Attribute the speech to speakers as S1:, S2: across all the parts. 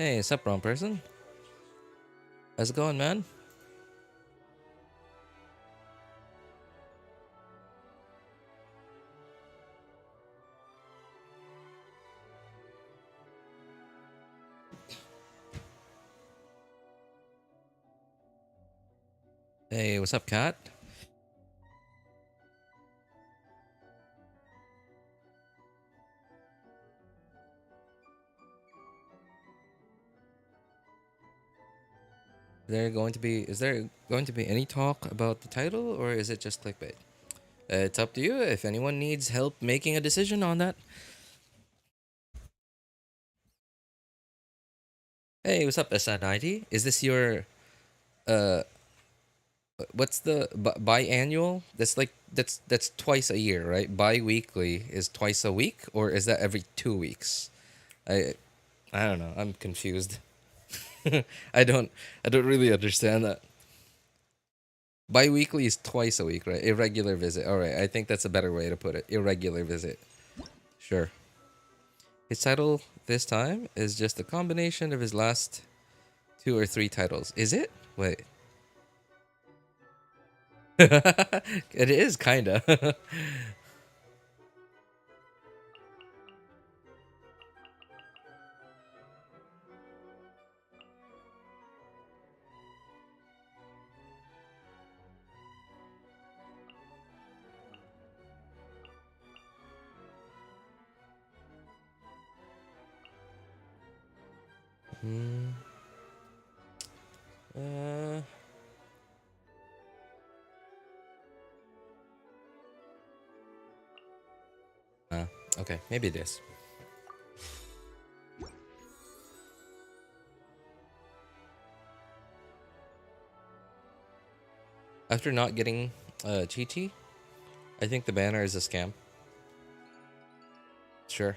S1: Hey, what's up, wrong person? How's it going, man? Hey, what's up, cat? Is there going to be any talk about the title, or is it just clickbait? It's up to you. If anyone needs help making a decision on that. Hey, what's up, SN90? Is this your uh? What's the biannual? That's twice a year, right? Bi-weekly is twice a week, or is that every 2 weeks? I I don't know. I'm confused. I don't really understand that. Bi-weekly is twice a week, right? Irregular visit. All right, I think that's a better way to put it. Irregular visit. Sure. His title this time is just a combination of his last 2 or 3 titles. Is it? Wait. It is kinda. Hmm. Uh. uh, okay, maybe this. After not getting Qiqi, I think the banner is a scam. Sure.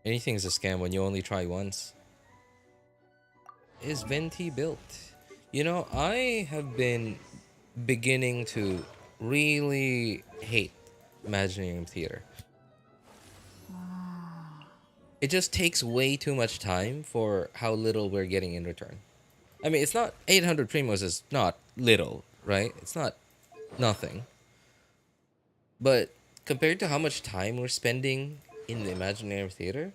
S1: Anything's a scam when you only try once. Is Venti built? You know, I have been beginning to really hate Imaginarium Theater. It just takes way too much time for how little we're getting in return. I mean, it's not 800 primos is not little, right? It's not nothing. But compared to how much time we're spending in the Imaginarium Theater,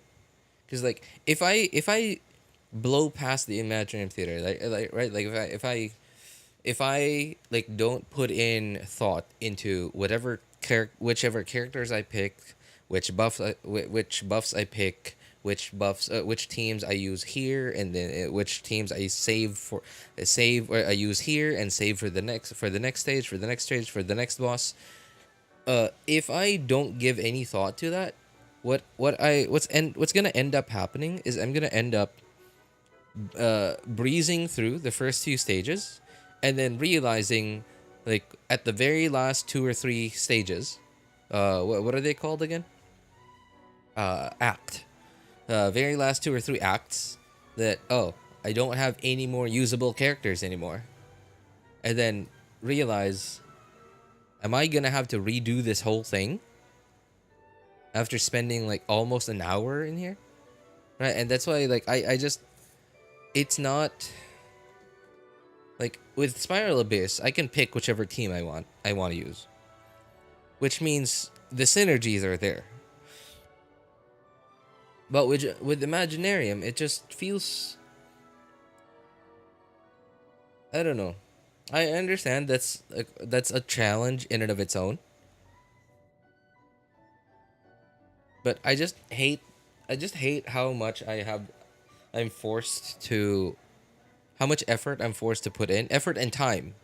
S1: because like if I blow past the Imaginarium Theater, like right, like if I like don't put in thought into whichever characters I pick, which buffs I pick, which teams I use here, and then which teams I save or I use here and save for the next stage, for the next stage, for the next boss. If I don't give any thought to that, what's gonna end up happening is I'm gonna end up breezing through the first few stages, and then realizing, like at the very last 2 or 3 stages, what are they called again? Act. Very last 2 or 3 acts, that I don't have any more usable characters anymore, and then realize, am I gonna have to redo this whole thing after spending like almost an hour in here, right? And that's why like I just it's not. Like with Spiral Abyss, I can pick whichever team I want to use, which means the synergies are there. But with Imaginarium, it just feels, I don't know. I understand that's a challenge in and of its own, but I just hate how much I'm forced to how much effort I'm forced to put in, effort and time,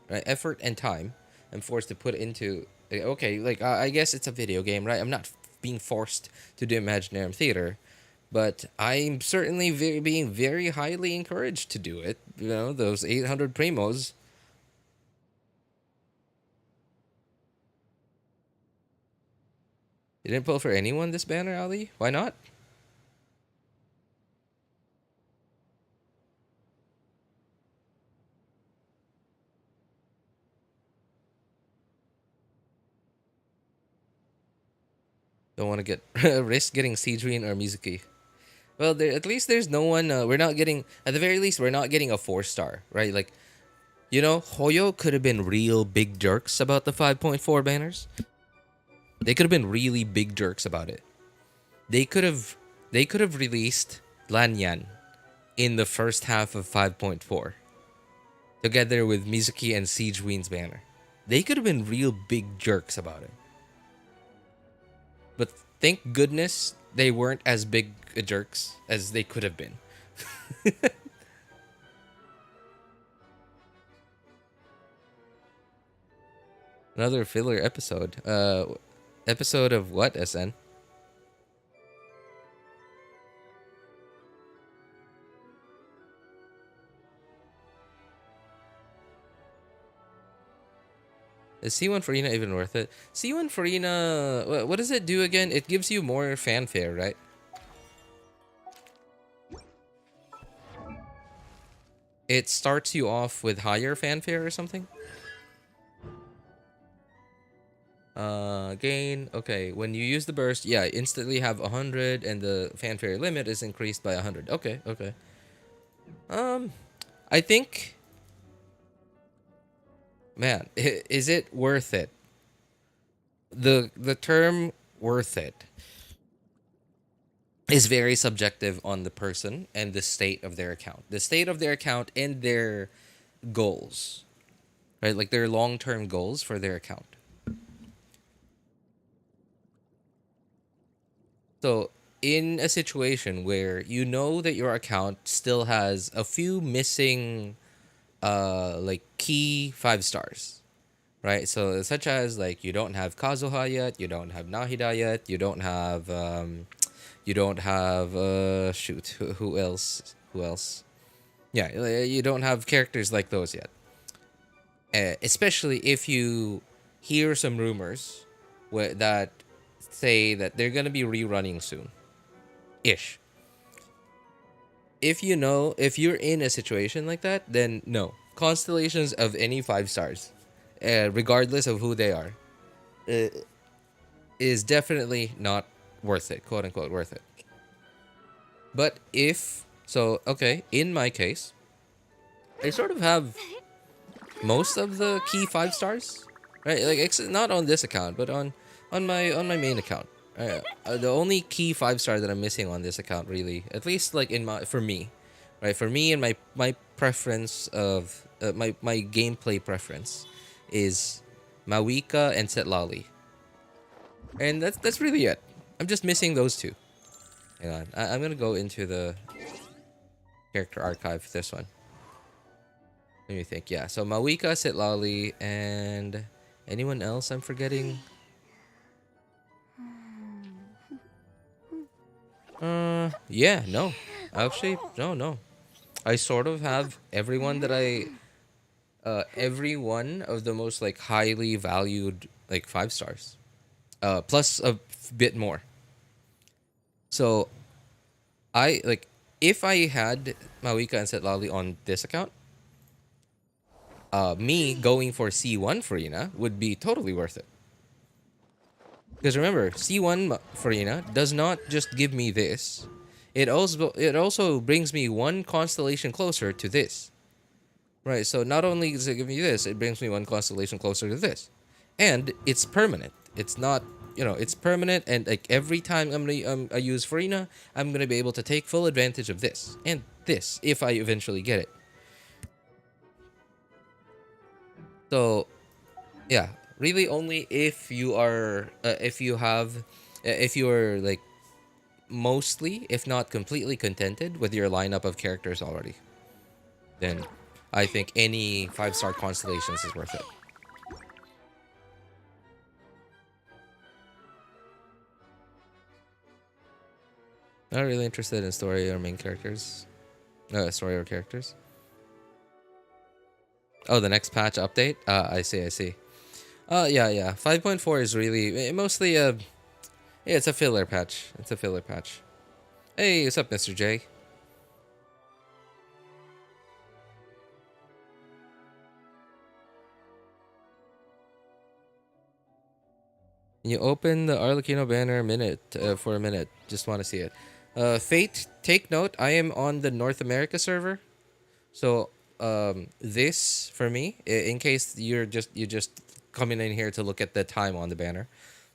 S1: right? Effort and time I'm forced to put into. Okay, like I guess it's a video game, right? I'm not being forced to do Imaginarium Theater, but I'm certainly being very highly encouraged to do it. You know, those 800 primos. You didn't pull for anyone this banner, Ali? Why not? Don't want to get risk getting Sigewinne or Mizuki. Well, at least there's no one. We're not getting. At the very least, we're not getting a 4-star, right? Like, Hoyo could have been real big jerks about the 5.4 banners. They could have been really big jerks about it. They could have. They could have released Lanyan in the first half of 5.4, together with Mizuki and Sigewinne's banner. They could have been real big jerks about it. But thank goodness they weren't as big jerks as they could have been. Another filler episode. Episode of what, SN? Is C1 Furina even worth it? C1 Furina, what does it do again? It gives you more fanfare, right? It starts you off with higher fanfare or something? Gain. Okay, when you use the burst, yeah, instantly have 100 and the fanfare limit is increased by 100. Okay, okay. I think, man, is it worth it? The term worth it is very subjective on the person and the state of their account. The state of their account and their goals. Right? Like their long-term goals for their account. So, in a situation where you know that your account still has a few missing like key 5-stars, right? So such as like you don't have Kazuha yet, you don't have Nahida yet, you don't have shoot, who else? Who else? Yeah, you don't have characters like those yet. Especially if you hear some rumors that say that they're gonna be rerunning soon, ish. If you're in a situation like that, then no constellations of any 5-stars, regardless of who they are, uh, is definitely not worth it, quote unquote worth it. But okay, in my case, I sort of have most of the key 5-stars, right? Like not on this account, but on my main account. The only key 5-star that I'm missing on this account, really, at least like for me, right? For me and my preference of my gameplay preference is Mavuika and Citlali, and that's really it. I'm just missing those two. Hang on, I'm gonna go into the character archive for this one. Let me think. Yeah, so Mavuika, Citlali, and anyone else I'm forgetting? Yeah, no. Actually, no. I sort of have everyone every one of the most like highly valued like 5-stars. Plus a bit more. So I like if I had Mavuika and Citlali on this account, me going for C1 Furina would be totally worth it. Because remember, C1 Furina does not just give me this. It also brings me one constellation closer to this. Right, so not only does it give me this, it brings me one constellation closer to this. And it's permanent. It's not, it's permanent, and like every time I use Furina, I'm gonna be able to take full advantage of this and this if I eventually get it. So yeah, really only if you're like mostly, if not completely contented with your lineup of characters already, then I think any 5-star constellations is worth it. Not really interested in story or main characters. Story or characters. Oh, the next patch update? I see. Yeah. 5.4 is really mostly a... Yeah, it's a filler patch. Hey, what's up, Mr. J? Can you open the Arlecchino banner for a minute? Just want to see it. Fate, take note. I am on the North America server, so this for me, in case you just coming in here to look at the time on the banner.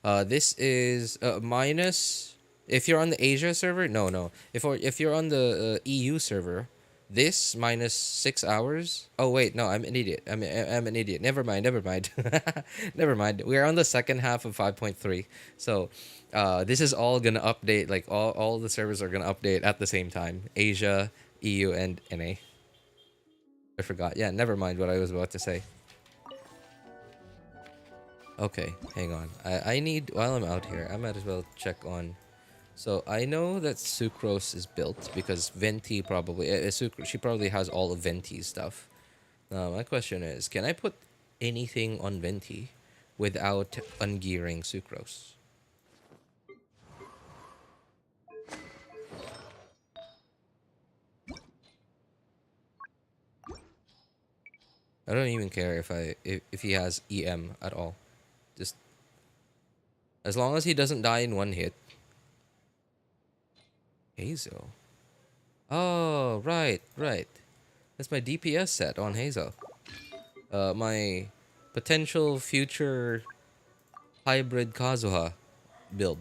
S1: This is minus. If you're on the Asia server, no. If you're on the EU server, this minus 6 hours. Oh wait, no, I'm an idiot. I'm an idiot. Never mind. Never mind. We are on the second half of 5.3. So, this is all gonna update. Like all the servers are gonna update at the same time. Asia, EU, and NA. I forgot. Yeah, never mind what I was about to say. Okay, hang on. I need, while I'm out here, I might as well check on. So I know that Sucrose is built because Venti probably, she probably has all of Venti's stuff. Now my question is, can I put anything on Venti without ungearing Sucrose? I don't even care if he has EM at all. Just as long as he doesn't die in one hit. Hazel. Oh, right. That's my DPS set on Hazel. My potential future hybrid Kazuha build.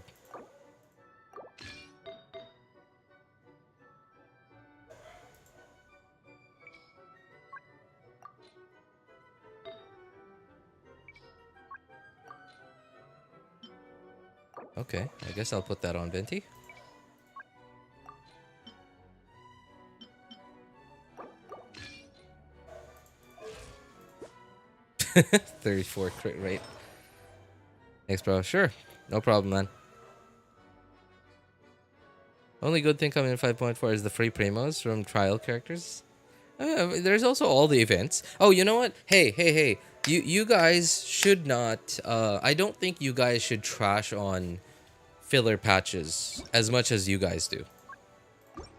S1: Okay, I guess I'll put that on Venti. $34 crit rate. Thanks, bro. Sure. No problem, man. Only good thing coming in 5.4 is the free primos from trial characters. There's also all the events. Oh, you know what? Hey. You guys should not... I don't think you guys should trash on filler patches as much as you guys do.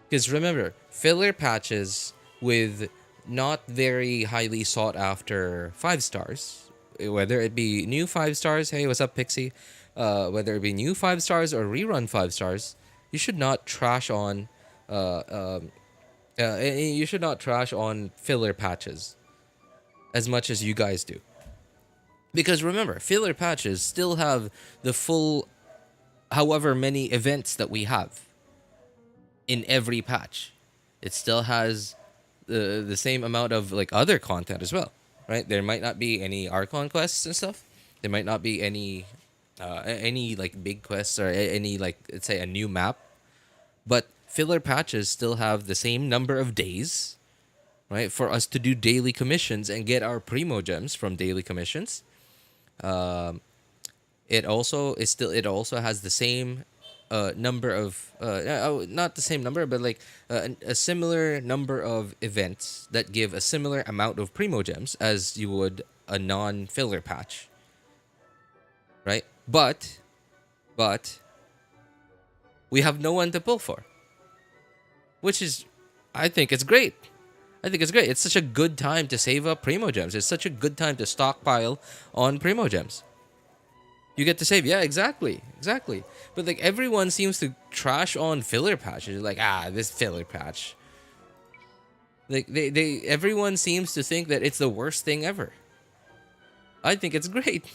S1: Because remember, filler patches with not very highly sought after 5 stars, whether it be new 5 stars, hey, what's up, Pixie? Whether it be new 5 stars or rerun 5 stars, you should not trash on you should not trash on filler patches as much as you guys do. Because remember, filler patches still have the full however many events that we have in every patch. It still has the same amount of like other content as well, right? There might not be any Archon quests and stuff. There might not be any like big quests or any like, let's say, a new map, but filler patches still have the same number of days, right, for us to do daily commissions and get our primo gems from daily commissions. It also has the same number of not the same number, but like a similar number of events that give a similar amount of primo gems as you would a non-filler patch, right? But we have no one to pull for, which is, I think it's great. It's such a good time to save up primo gems. It's such a good time to stockpile on primo gems. You get to save. Yeah, exactly. But like everyone seems to trash on filler patches. Like, this filler patch. Like everyone seems to think that it's the worst thing ever. I think it's great.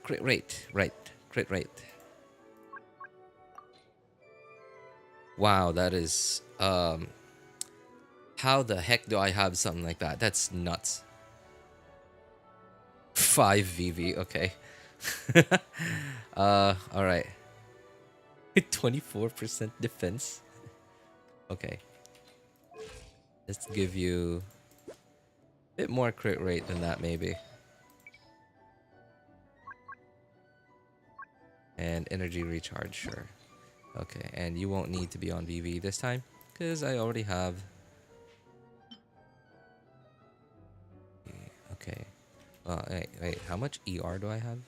S1: Crit rate, right? Crit rate. Wow, that is how the heck do I have something like that? That's nuts. 5 VV, okay. All right. 24% defense. Okay. Let's give you a bit more crit rate than that, maybe. And energy recharge, sure. Okay, and you won't need to be on VV this time, because I already have... Okay. Wait, how much ER do I have?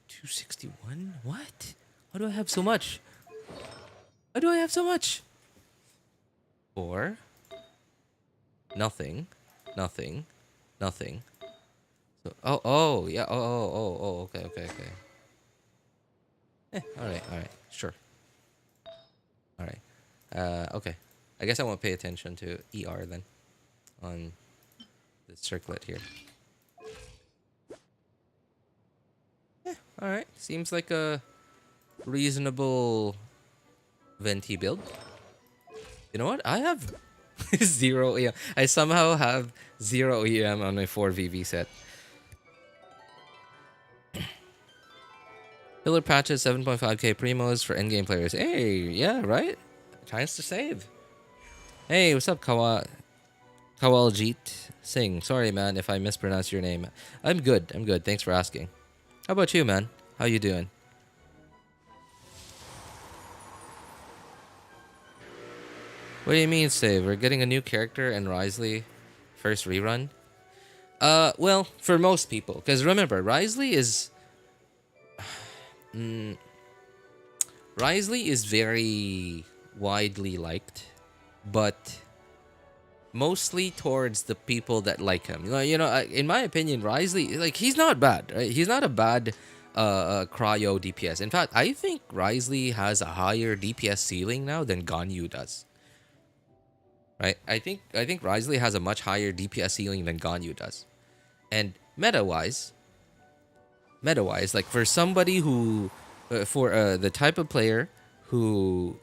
S1: 261? What? Why do I have so much? 4. Nothing. Oh, yeah. Oh. Okay. All right, sure. All right. Okay. I guess I won't pay attention to ER then on the circlet here. All right. Seems like a reasonable venti build. You know what? I have zero EM. I somehow have zero EM on my 4VV set. Pillar patches 7.5k primos for endgame players. Hey, yeah, right? Chance to save. Hey, what's up, Kawaljit Singh? Sorry, man, if I mispronounce your name. I'm good. Thanks for asking. How about you, man? How you doing? What do you mean save? We're getting a new character in Wriothesley first rerun? Well, for most people. Because remember, Wriothesley is... Wriothesley is very widely liked, but mostly towards the people that like him. In my opinion, Wriothesley, like, he's not bad, right? He's not a bad cryo DPS. In fact, I think Wriothesley has a higher DPS ceiling now than Ganyu does. Right? I think Wriothesley has a much higher DPS ceiling than Ganyu does. And meta-wise, like, for somebody who, for the type of player who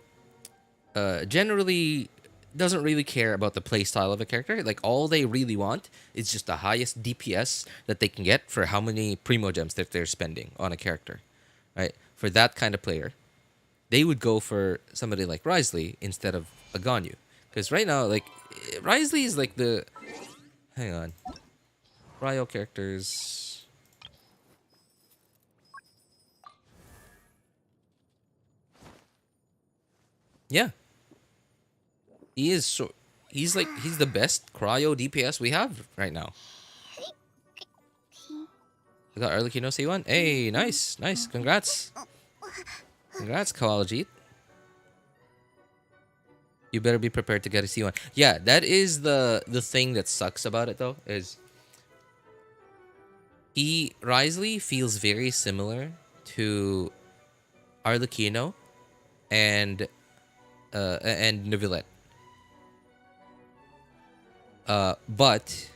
S1: generally doesn't really care about the playstyle of a character, like, all they really want is just the highest DPS that they can get for how many primo gems that they're spending on a character, right? For that kind of player, they would go for somebody like Wriothesley instead of a Ganyu. Because right now, like, Wriothesley is like the... Hang on. Ryo characters... Yeah. He's the best cryo DPS we have right now. We got Arlecchino C1. Hey, nice. Congrats, Kawaljit. You better be prepared to get a C1. Yeah, that is the thing that sucks about it, though, is Wriothesley feels very similar to Arlecchino and Neuvillette. But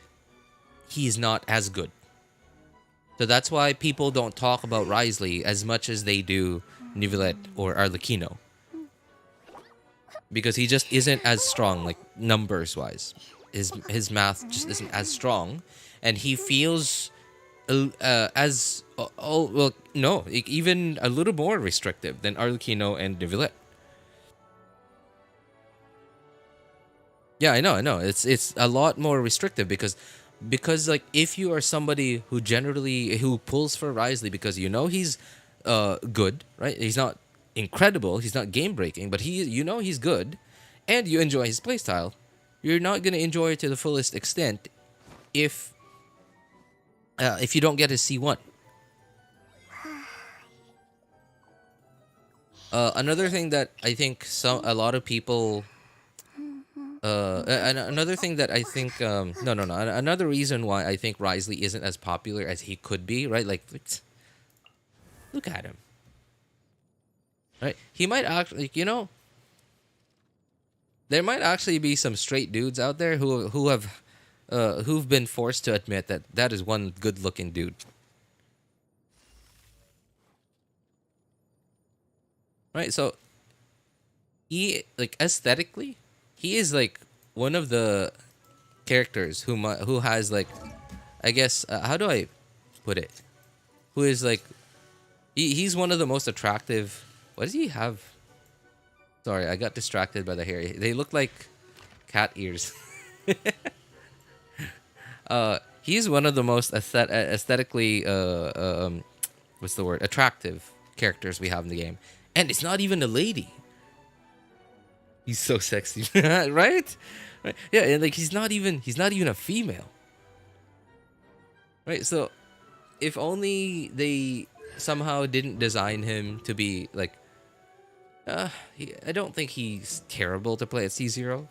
S1: he's not as good. So that's why people don't talk about Wriothesley as much as they do Neuvillette or Arlecchino. Because he just isn't as strong, like, numbers-wise. His math just isn't as strong. And he feels even a little more restrictive than Arlecchino and Neuvillette. Yeah, I know. It's a lot more restrictive because like, if you are somebody who pulls for Wriothesley because he's good, right? He's not incredible, he's not game breaking, but he's good, and you enjoy his playstyle, you're not gonna enjoy it to the fullest extent if you don't get his C1. Another thing that I think a lot of people another thing that I think another reason why I think Wriothesley isn't as popular as he could be, right? Like, look at him. Right? He might actually, there might actually be some straight dudes out there who've been forced to admit that is one good-looking dude. Right? So he, like, aesthetically, he is like one of the characters who has, like, I guess, how do I put it? Who is like, he's one of the most attractive. What does he have? Sorry, I got distracted by the hair. They look like cat ears. He's one of the most aesthetically what's the word? Attractive characters we have in the game, and it's not even a lady. He's so sexy, right? Yeah, and like he's not even a female, right? So, if only they somehow didn't design him to be like, I don't think he's terrible to play at C0,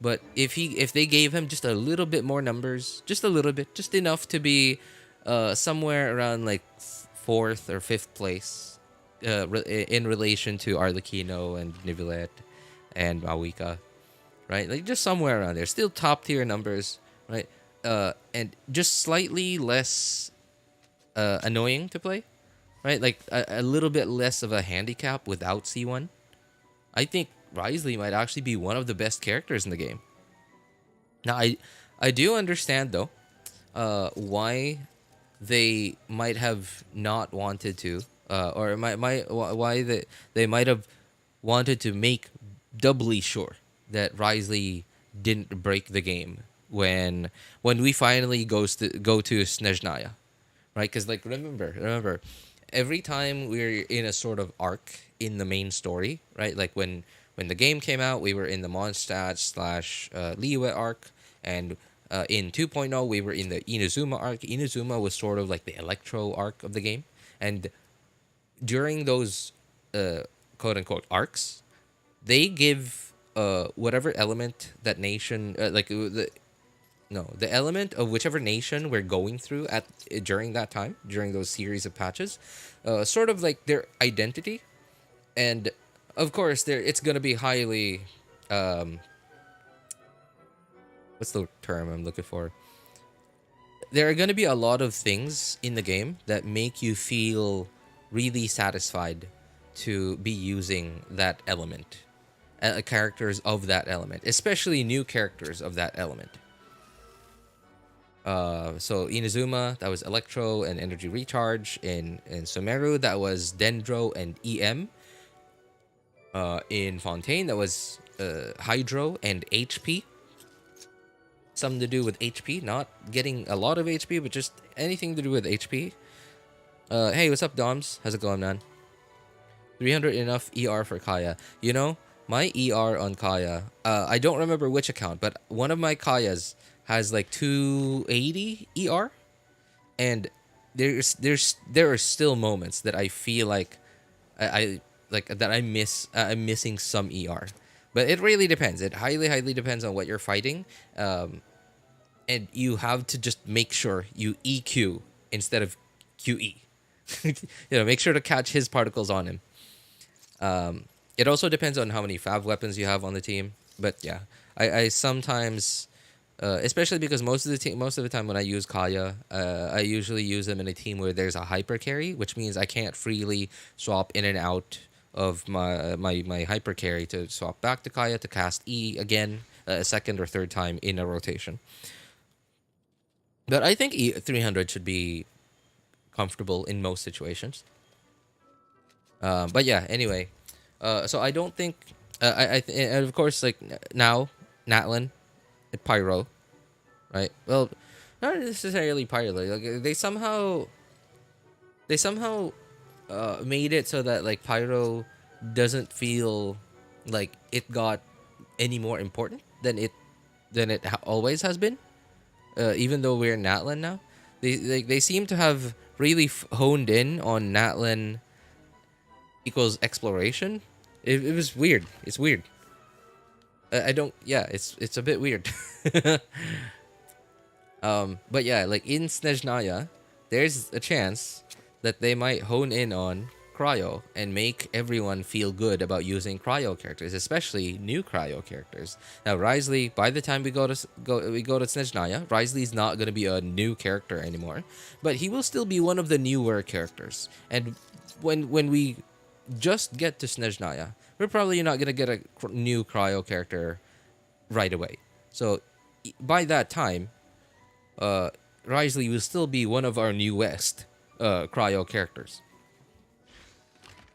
S1: but if they gave him just a little bit more numbers, just a little bit, just enough to be somewhere around like fourth or fifth place, in relation to Arlecchino and Nivelet and Mavuika, right? Like just somewhere around there. Still top tier numbers, right? And just slightly less annoying to play, right? Like a little bit less of a handicap without C1. I think Wriothesley might actually be one of the best characters in the game. Now, I do understand though, why they might have not wanted to, or why they might have wanted to make doubly sure that Wriothesley didn't break the game when we finally go to Snezhnaya, right? Because like remember, every time we're in a sort of arc in the main story, right? Like when the game came out, we were in the Mondstadt / Liyue arc, and in 2.0 we were in the Inazuma arc. Inazuma was sort of like the Electro arc of the game, and during those quote unquote arcs, they give whatever element that nation the element of whichever nation we're going through at during that time, during those series of patches, sort of like their identity. And of course there it's gonna be highly what's the term I'm looking for, there are going to be a lot of things in the game that make you feel really satisfied to be using that element, characters of that element, especially new characters of that element. So Inazuma, that was Electro and Energy Recharge. In Sumeru, that was Dendro and EM. In Fontaine, that was Hydro and HP. Something to do with HP, not getting a lot of HP, but just anything to do with HP. Hey, what's up, Doms? How's it going, man? 300 enough ER for Kaya. You know, my ER on Kaya, I don't remember which account, but one of my Kayas has like 280 ER, and there are still moments that I feel like I like that I'm missing some ER. But it really depends. It highly depends on what you're fighting. And you have to just make sure you EQ instead of QE. Make sure to catch his particles on him. It also depends on how many Fab weapons you have on the team. But yeah, I sometimes, especially because most of the time when I use Kaya, I usually use them in a team where there's a hyper carry, which means I can't freely swap in and out of my hyper carry to swap back to Kaya to cast E again a second or third time in a rotation. But I think 300 should be comfortable in most situations. But yeah, anyway, so I don't think and of course, like now Natlin, Pyro, right? Well, not necessarily Pyro. Like they somehow made it so that like Pyro doesn't feel like it got any more important than it always has been. Even though we're in Natlin now, they seem to have really honed in on Natlin equals exploration. It was weird. It's weird. I don't. Yeah, it's a bit weird. But yeah, like in Snezhnaya, there's a chance that they might hone in on cryo and make everyone feel good about using cryo characters, especially new cryo characters. Now, Wriothesley, by the time we go to Snezhnaya, Wriothesley's not going to be a new character anymore, but he will still be one of the newer characters. And when we just get to Snezhnaya, we're probably not going to get a new cryo character right away. So by that time, Wriothesley will still be one of our newest cryo characters.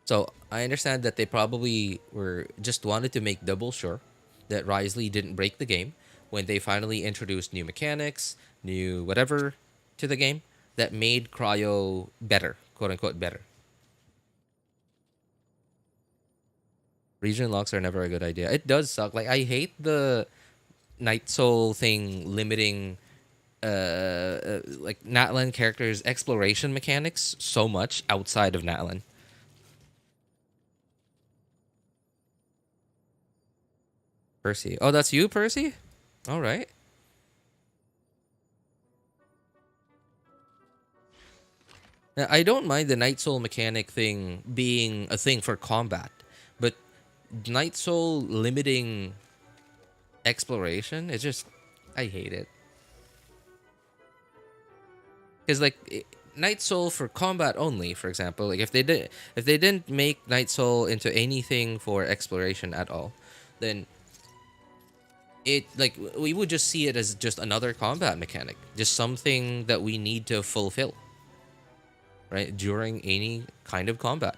S1: So I understand that they probably were just wanted to make double sure that Wriothesley didn't break the game when they finally introduced new mechanics, new whatever to the game that made cryo better, quote unquote better. Region locks are never a good idea. It does suck. Like I hate the Night Soul thing limiting like Natlin characters' exploration mechanics so much outside of Natlin. Percy. Oh, that's you, Percy? All right. Now, I don't mind the Night Soul mechanic thing being a thing for combat, but Night Soul limiting exploration, it's just, I hate it. Because like Night Soul for combat only, for example, like if they didn't make Night Soul into anything for exploration at all, then it like we would just see it as just another combat mechanic, just something that we need to fulfill, right, during any kind of combat.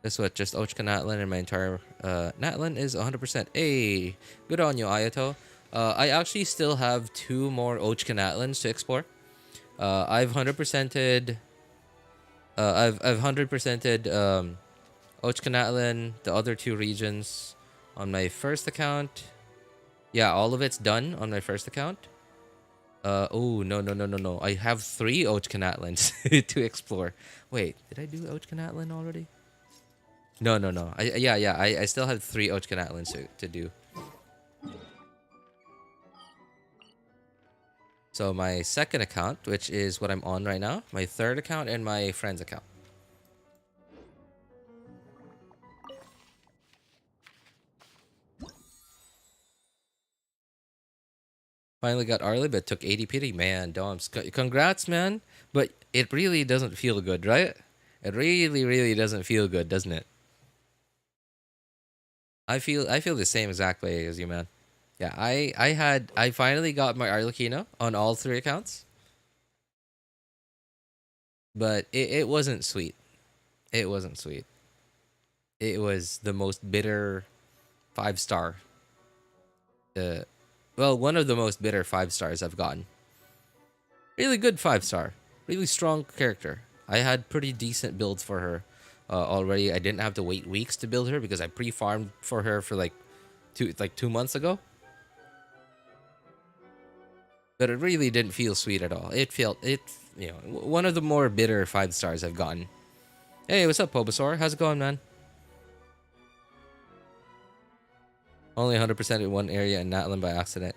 S1: That's what just Ochka Natlin and my entire Natlin is 100%. Hey, good on you, Ayato. I actually still have 2 more Ochka Natlins to explore. I've 100%ed I've 100%ed Ochka Natlin, the other 2 regions on my first account. Yeah, all of it's done on my first account. Oh, no. I have 3 Ochka Natlins to explore. Wait, did I do Ochka Natlin already? No. I still have 3 Ochka Natlins to do. So my second account, which is what I'm on right now, my third account, and my friend's account. Finally got Arlie, but took 80 pity. Man, Doms, congrats, man. But it really doesn't feel good, right? It really doesn't feel good, doesn't it? I feel the same exact way as you, man. Yeah, I finally got my Arlecchino on all 3 accounts, but it wasn't sweet. It wasn't sweet. It was the most bitter 5-star. Well, one of the most bitter 5-stars I've gotten. Really good 5-star. Really strong character. I had pretty decent builds for her already. I didn't have to wait weeks to build her because I pre-farmed for her for like 2 months ago. But it really didn't feel sweet at all. It felt one of the more bitter 5-stars I've gotten. Hey, what's up, Bulbasaur? How's it going, man? Only 100% in one area and Natlin by accident.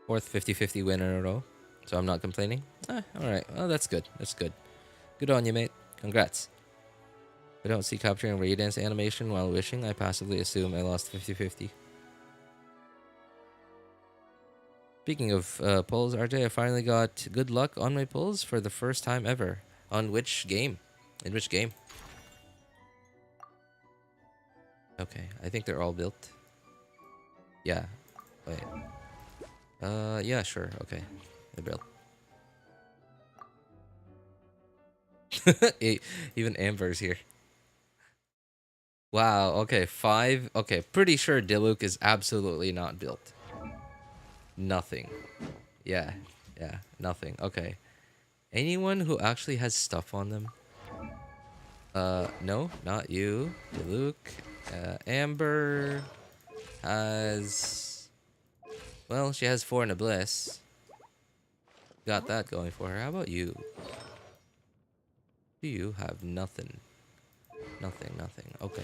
S1: Fourth 50-50 win in a row. So I'm not complaining. Alright. Well, that's good. That's good. Good on you, mate. Congrats. I don't see capturing Radiance animation while wishing. I passively assume I lost 50-50. Speaking of polls, RJ, I finally got good luck on my polls for the first time ever. On which game? In which game? Okay, I think they're all built. Yeah. Wait. Yeah, sure. Okay. They're built. Even Amber's here. Wow, okay, 5. Okay, pretty sure Diluc is absolutely not built. Nothing. Yeah, nothing. Okay. Anyone who actually has stuff on them? No, not you. Diluc. Amber has... Well, she has 4 in a bliss. Got that going for her. How about you? You have nothing. Nothing. Okay.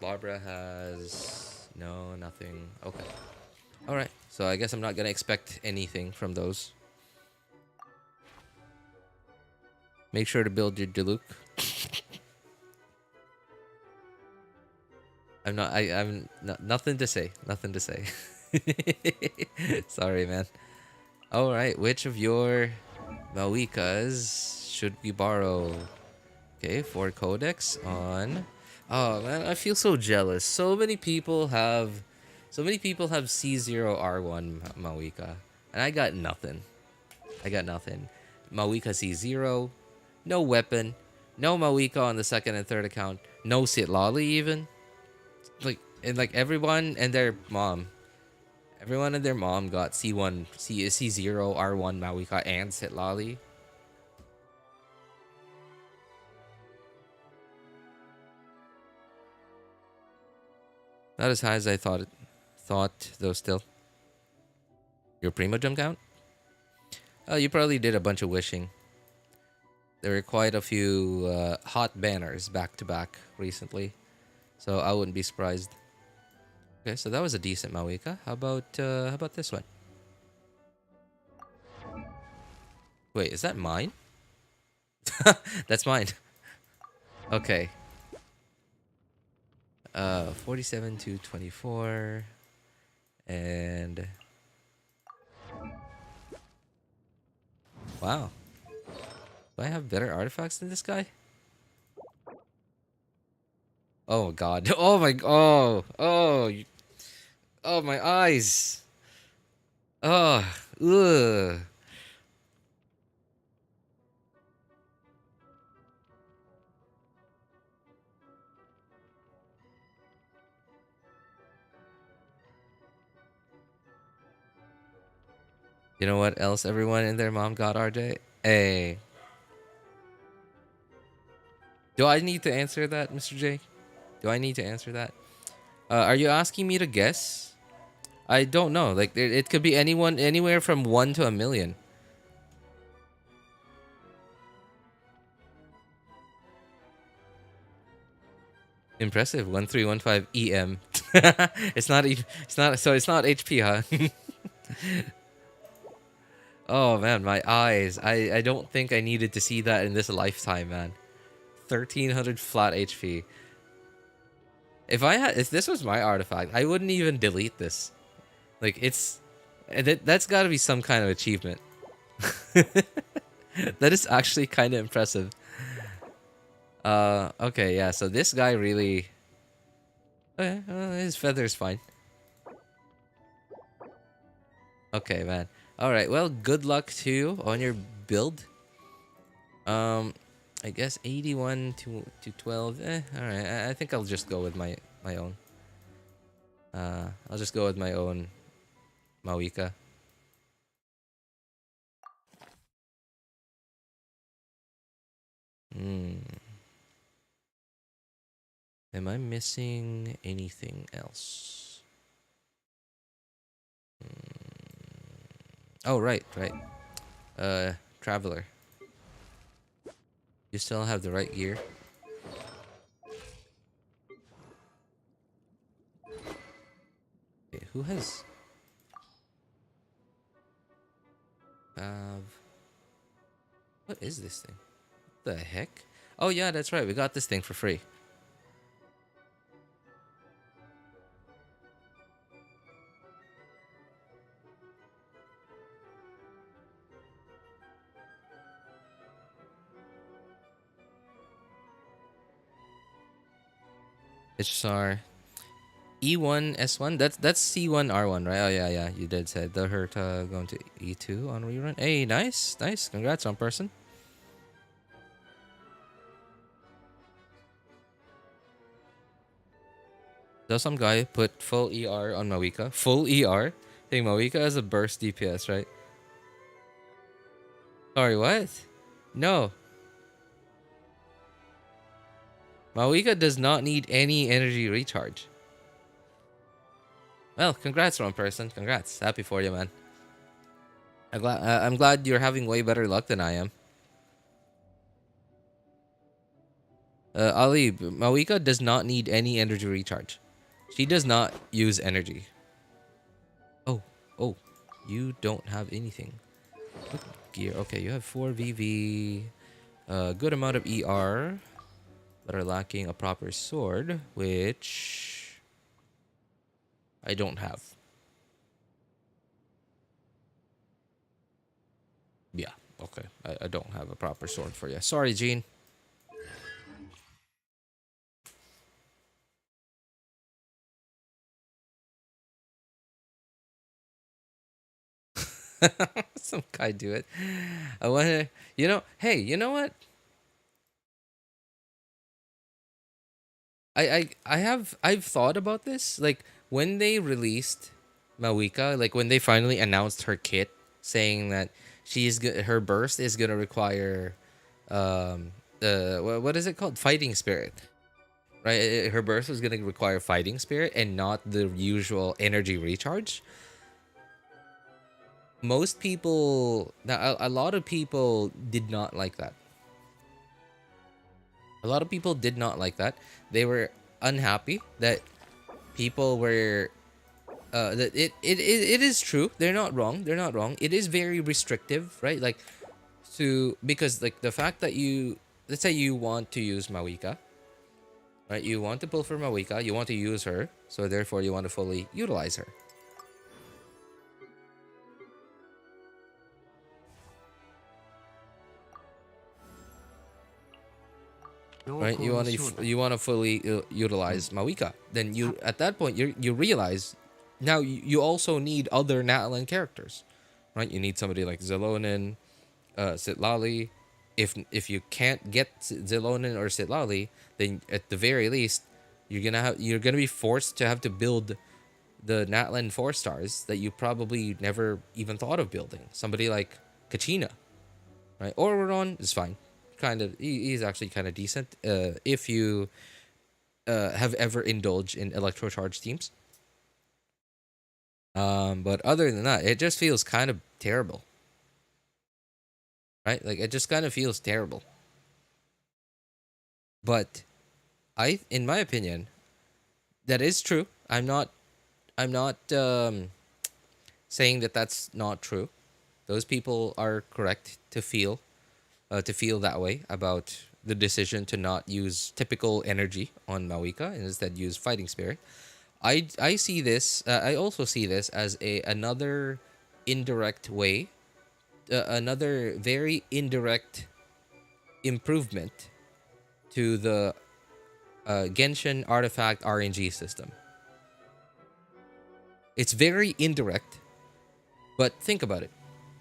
S1: Barbara has... No, nothing. Okay. Alright, so I guess I'm not gonna expect anything from those. Make sure to build your Diluc. I'm not, nothing to say. Nothing to say. Sorry, man. Alright, which of your Mavuikas should we borrow? Okay, 4 codex on... Oh, man, I feel so jealous. So many people have C0R1 Mavuika. And I got nothing. Mavuika C0. No weapon. No Mavuika on the second and third account. No Citlali even. Like everyone and their mom. Everyone and their mom got C1, C0, R1 Mavuika and Citlali. Not as high as I thought though still. Your Primo jump count? Oh, you probably did a bunch of wishing. there were quite a few hot banners back to back recently, so I wouldn't be surprised. Okay, so that was a decent Mavuika. How about this one? Wait, is that mine? That's mine. Okay. 47 to 24, and wow. Do I have better artifacts than this guy? Oh god. Oh my. Oh my eyes. Oh. Ugh. You know what else everyone and their mom got, RJ? Hey. Do I need to answer that, Mr. J? Do I need to answer that? Are you asking me to guess? I don't know. Like, it could be anyone, anywhere from 1 to a million. Impressive. 1315 EM. It's not. It's not. So it's not HP, huh? Oh man, my eyes. I don't think I needed to see that in this lifetime, man. 1300 flat HP. If this was my artifact, I wouldn't even delete this. Like that's got to be some kind of achievement. That is actually kind of impressive. Okay, yeah. So this guy really. Okay, his feather's fine. Okay, man. All right. Well, good luck to you on your build. I guess 81 to 12. All right. I think I'll just go with my own. I'll just go with my own Mavuika. Am I missing anything else? Oh, right. Traveler. You still have the right gear. Okay, who has... What is this thing? What the heck? Oh yeah, that's right. We got this thing for free. It's our E1 S1. That's C1 R1, right? Oh yeah. You did say the Herta going to E2 on rerun. Hey, nice. Congrats on person. So some guy put full ER on Mavuika. Full ER. I think Mavuika has a burst DPS, right? Sorry, what? No. Mavuika does not need any energy recharge. Well, congrats, wrong person. Congrats. Happy for you, man. I'm glad you're having way better luck than I am. Ali, Mavuika does not need any energy recharge. She does not use energy. Oh, you don't have anything. What gear? Okay, you have 4 VV, a good amount of ER, but are lacking a proper sword, which I don't have. Yeah, okay. I don't have a proper sword for you. Sorry, Gene. Some guy do it. I want to, hey, you know what? I've thought about this. Like when they released Mavuika, like when they finally announced her kit, saying that her burst is gonna require, what is it called? Fighting spirit, right? Her burst was gonna require fighting spirit and not the usual energy recharge. Most people, now a lot of people did not like that. A lot of people did not like that. They were unhappy that people were that it is true. They're not wrong. They're not wrong. It is very restrictive, right? Like to because like the fact that you let's say you want to use Mavuika, right? You want to pull for Mavuika, you want to use her, so therefore you want to fully utilize her. Right? You want to fully utilize Mavuika. Then you at that point you realize now you also need other Natlan characters, right? You need somebody like Zelonin, Citlali. If you can't get Zelonin or Citlali, then at the very least you're gonna be forced to have to build the Natlan 4-stars that you probably never even thought of building. Somebody like Kachina, right? Or Oron is fine. He's actually kind of decent if you have ever indulged in electro charge teams. But other than that, it just feels kind of terrible, right? Like it just kind of feels terrible. But in my opinion, that is true. I'm not saying that that's not true. Those people are correct to feel that way about the decision to not use typical energy on Mavuika and instead use fighting spirit. I see this. I also see this as another indirect way, another very indirect improvement to the Genshin artifact RNG system. It's very indirect, but think about it.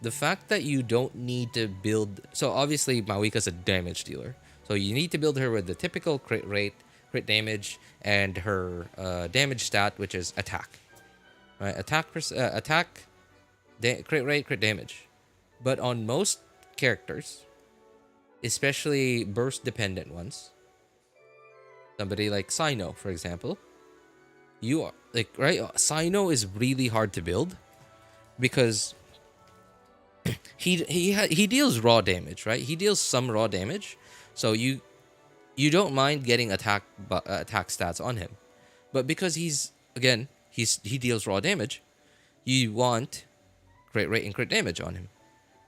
S1: The fact that you don't need to build... So obviously Mavuika's a damage dealer. So you need to build her with the typical crit rate, crit damage, and her damage stat, which is attack. Right? Crit rate, crit damage. But on most characters, especially burst dependent ones, somebody like Sino, for example, you are like, right? Sino is really hard to build because he deals raw damage, right? He deals some raw damage, so you don't mind getting attack stats on him, but because he deals raw damage, you want crit rate and crit damage on him.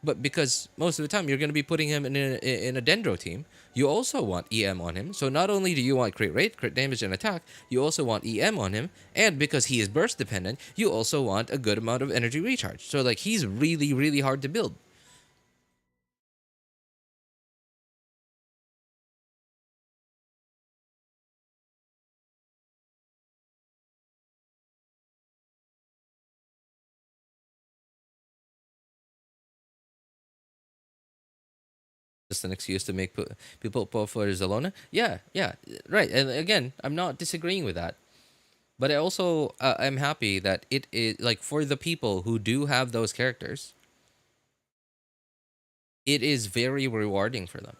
S1: But because most of the time you're going to be putting him in a Dendro team, you also want EM on him. So not only do you want crit rate, crit damage, and attack, you also want EM on him. And because he is burst dependent, you also want a good amount of energy recharge. So like he's really, really hard to build. Just an excuse to make people pull for Zelona. Yeah, yeah, right. And again, I'm not disagreeing with that. But I also I'm happy that it is like for the people who do have those characters, it is very rewarding for them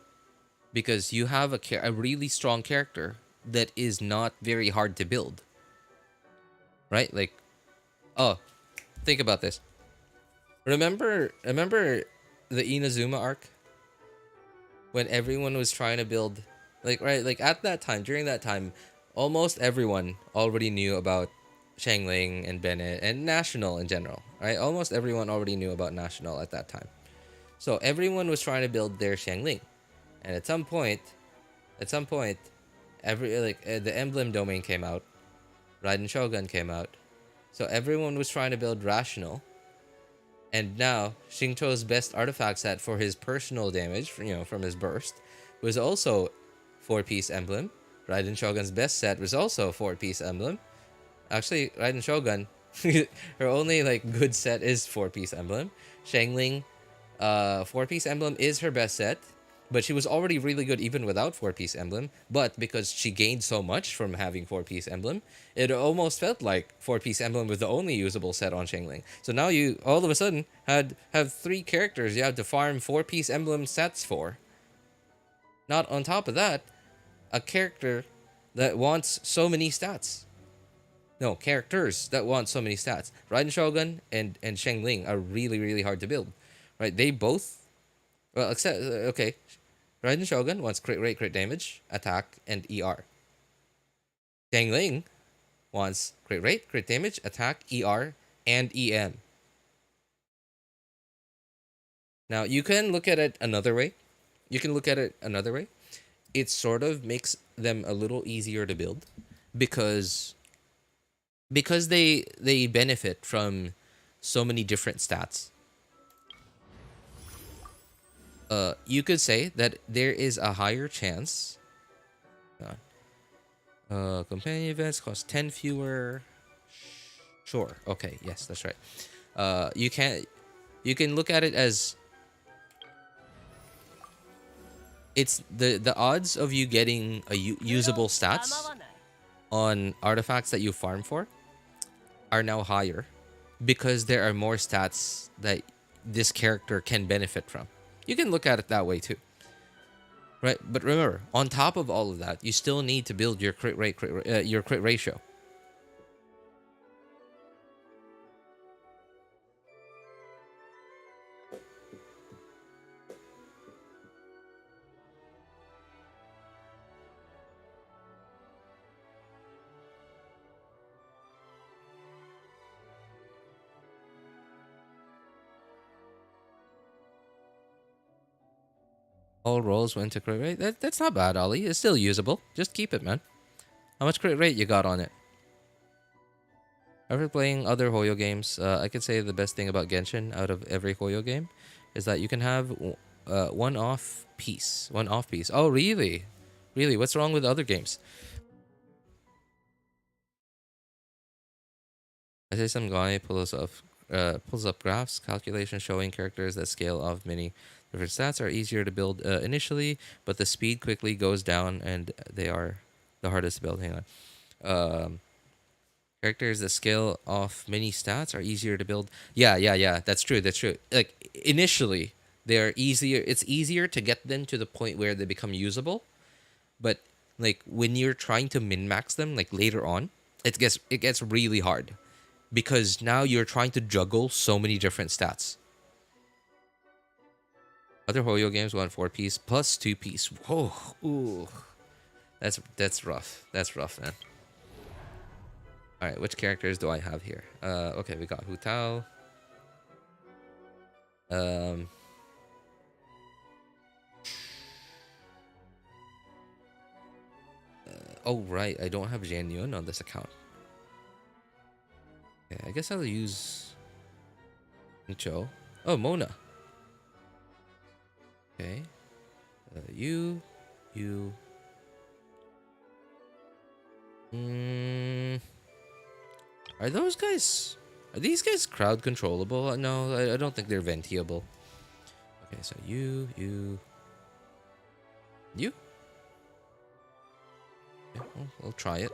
S1: because you have a really strong character that is not very hard to build. Right? Like, oh, think about this. Remember the Inazuma arc when everyone was trying to build, like, right, like at that time, during that time, almost everyone already knew about Shangling and Bennett and National in general, right? Almost everyone already knew about National at that time. So everyone was trying to build their Shangling. And at some point, the emblem domain came out, Raiden Shogun came out. So everyone was trying to build Rational. And now Xingqiu's best artifact set for his personal damage, from his burst, was also 4-piece emblem. Raiden Shogun's best set was also a 4-piece emblem. Actually, Raiden Shogun, her only like good set is 4-piece emblem. Shangling, 4-piece emblem is her best set, but she was already really good even without 4-piece emblem. But because she gained so much from having 4-piece emblem, it almost felt like 4-piece emblem was the only usable set on Shangling. So now you all of a sudden have 3 characters you have to farm 4-piece emblem sets for. Not on top of that, a character that wants so many stats. No, characters that want so many stats. Raiden Shogun and Shangling are really, really hard to build. Right? They both... Well, except... Okay. Raiden Shogun wants crit rate, crit damage, attack, and ER. Dang Ling wants crit rate, crit damage, attack, ER, and EM. Now, you can look at it another way. It sort of makes them a little easier to build because they benefit from so many different stats. You could say that there is a higher chance. Companion events cost 10 fewer. Sure. Okay. Yes, that's right. You can look at it as it's the odds of you getting a usable stats on artifacts that you farm for are now higher because there are more stats that this character can benefit from. You can look at it that way too. Right, but remember, on top of all of that, you still need to build your crit rate, your crit ratio. All rolls went to crit rate. That's not bad, Ollie. It's still usable. Just keep it, man. How much crit rate you got on it? After playing other Hoyo games, I could say the best thing about Genshin out of every Hoyo game is that you can have one off piece. Oh, really? Really? What's wrong with other games? I say some guy pulls up graphs, calculations showing characters that scale of many different stats are easier to build initially, but the speed quickly goes down and they are the hardest to build. Hang on. Characters that scale off many stats are easier to build. Yeah. That's true. Like initially, they're easier. It's easier to get them to the point where they become usable, but like when you're trying to min max them, like later on, it gets really hard because now you're trying to juggle so many different stats. Other Hoyo games want 4-piece plus 2-piece. Whoa, ooh, that's rough. That's rough, man. All right, which characters do I have here? Okay, we got Hu Tao. Oh right, I don't have Jian Yun on this account. Okay, I guess I'll use Cho. Oh, Mona. Okay. You. Are these guys crowd controllable? No, I don't think they're ventiable. Okay, so you. Yeah, we'll try it.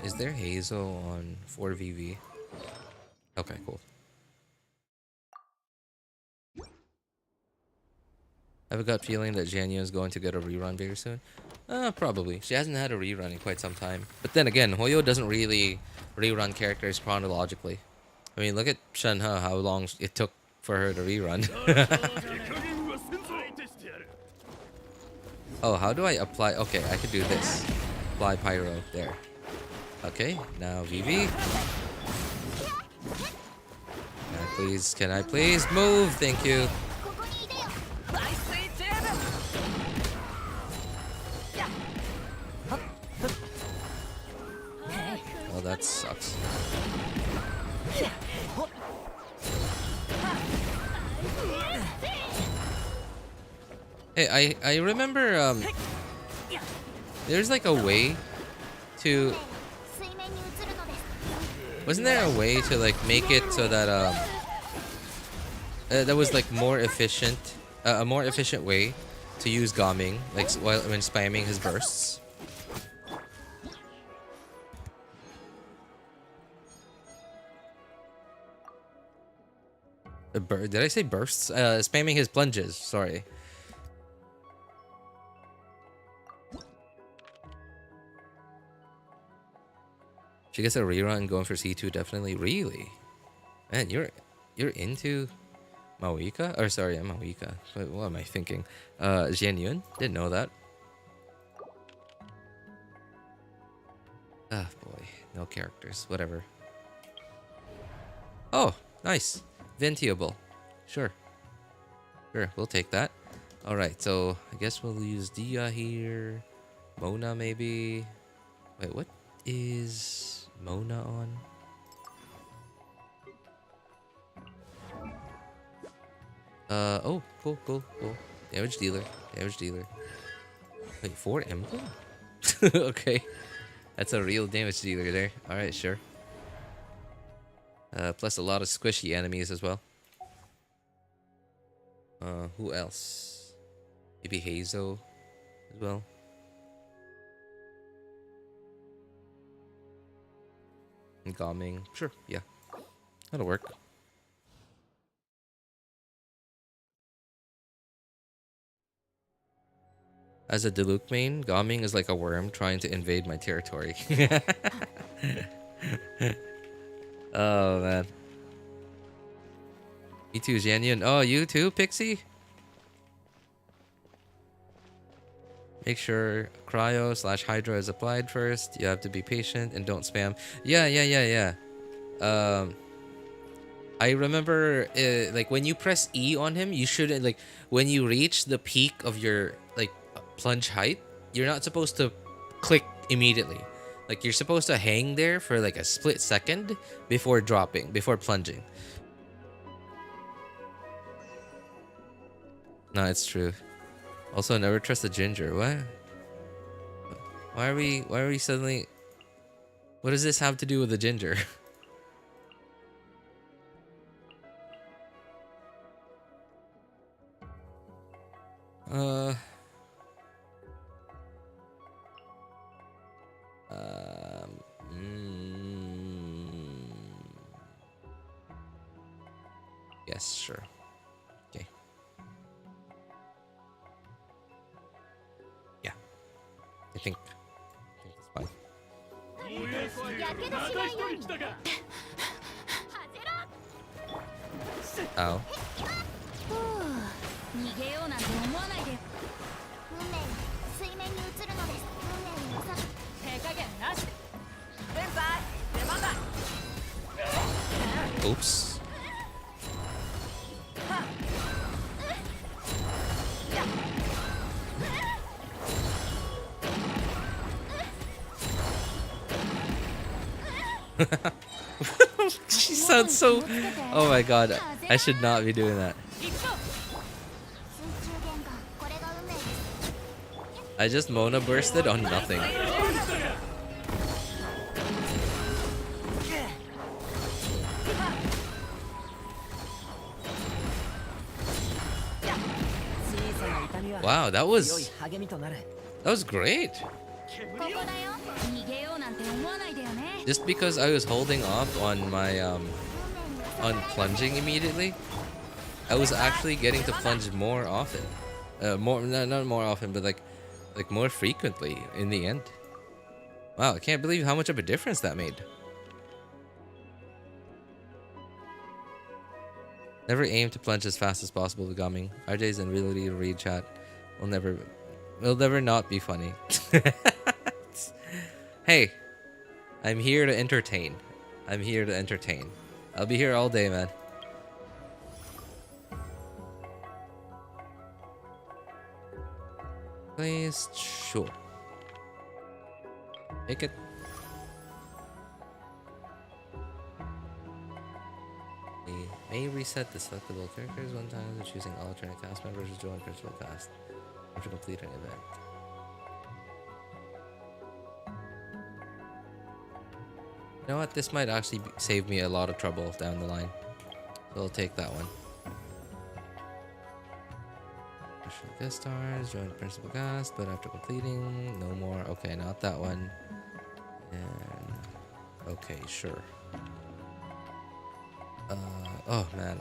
S1: Is there Hazel on 4VV? Okay, cool. I have a gut feeling that Jian Yun is going to get a rerun very soon. Probably. She hasn't had a rerun in quite some time. But then again, Hoyo doesn't really rerun characters chronologically. I mean, look at Shenhe, how long it took for her to rerun. Oh, how do I apply? Okay, I could do this. Apply Pyro. There. Okay, now VV. Can I please move? Thank you. Oh, that sucks. Hey, I remember there's like a way to, wasn't there a way to like make it so that that was like more efficient, a more efficient way to use Gaming, like when spamming his bursts? Did I say bursts? Spamming his plunges. Sorry. She gets a rerun going for C2 definitely. Really? Man, you're into Mavuika? Or sorry, Mavuika. What am I thinking? Xianyun? Didn't know that. Ah, boy. No characters. Whatever. Oh, nice. Ventiable. Sure. Sure, we'll take that. Alright, so I guess we'll use Dia here. Mona, maybe. Wait, what is Mona on? Oh, cool. Damage dealer. Wait, 4 emblem? Okay. That's a real damage dealer there. Alright, sure. Plus a lot of squishy enemies as well. Who else? Maybe Hazo as well. And Gaming. Sure, yeah. That'll work. As a Diluc main, Gaming is like a worm trying to invade my territory. Oh, man. Me too, Xianyun. Oh, you too, Pixie? Make sure cryo/hydra is applied first. You have to be patient and don't spam. Yeah. I remember, like, when you press E on him, you shouldn't, like, when you reach the peak of your, like, plunge height, you're not supposed to click immediately. Like, you're supposed to hang there for, like, a split second before dropping, before plunging. No, it's true. Also, never trust a ginger. What? Why are we suddenly... What does this have to do with the ginger? Yes, sure. Okay. Yeah. I think that's fine. Ow. Oops. She sounds so... Oh my god, I should not be doing that. I just Mona bursted on nothing. Wow, that was great. Just because I was holding off on my on plunging immediately, I was actually getting to plunge more often. Not more often, but like more frequently in the end. Wow, I can't believe how much of a difference that made. Never aim to plunge as fast as possible with Gumming. RJ's inability to read chat will never not be funny. Hey, I'm here to entertain. I'll be here all day, man. Please, sure. Take it. We may reset the selectable characters one time by choosing alternate cast members to join principal cast after completing an event. You know what? This might actually save me a lot of trouble down the line. So I'll take that one. Special guest stars, join the principal cast, but after completing, no more. Okay, not that one. And okay, sure. Oh man,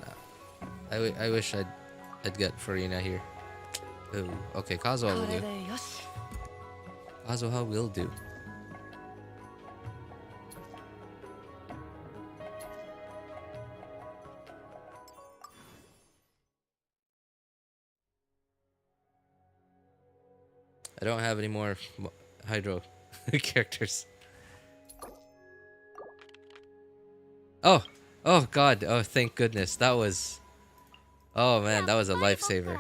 S1: I wish I'd get Furina here. Oh, okay, Kazuha will do. Kazuha will do. I don't have any more Hydro characters. Oh, oh God! Oh, thank goodness. That was. Oh man, that was a lifesaver.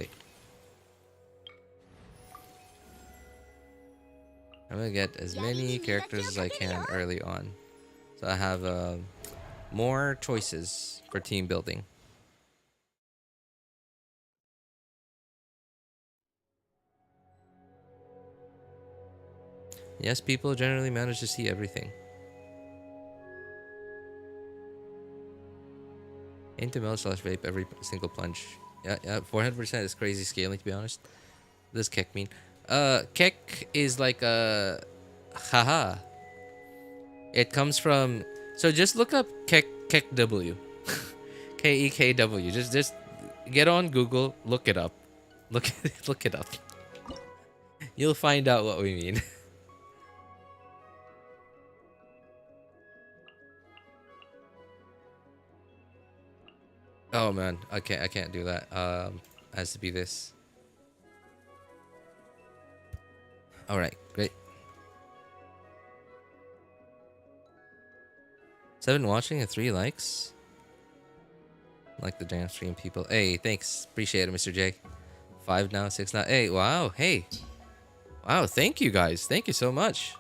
S1: Okay. I'm gonna get as many characters as I can early on, so I have more choices for team building. Yes, people generally manage to see everything. Aim to melt slash vape every single plunge. Yeah, 400% is crazy scaling, to be honest. What does Keq mean? Keq is like a haha. It comes from, so just look up Keq W. Kekw. Just get on Google, look it up. Look it up. You'll find out what we mean. Oh man, I can't do that. Has to be this. All right, great. 7 watching and 3 likes. Like the jam stream people. Hey, thanks. Appreciate it, Mr. J. 5 now, 6 now. Hey, wow. Hey. Wow, thank you guys. Thank you so much.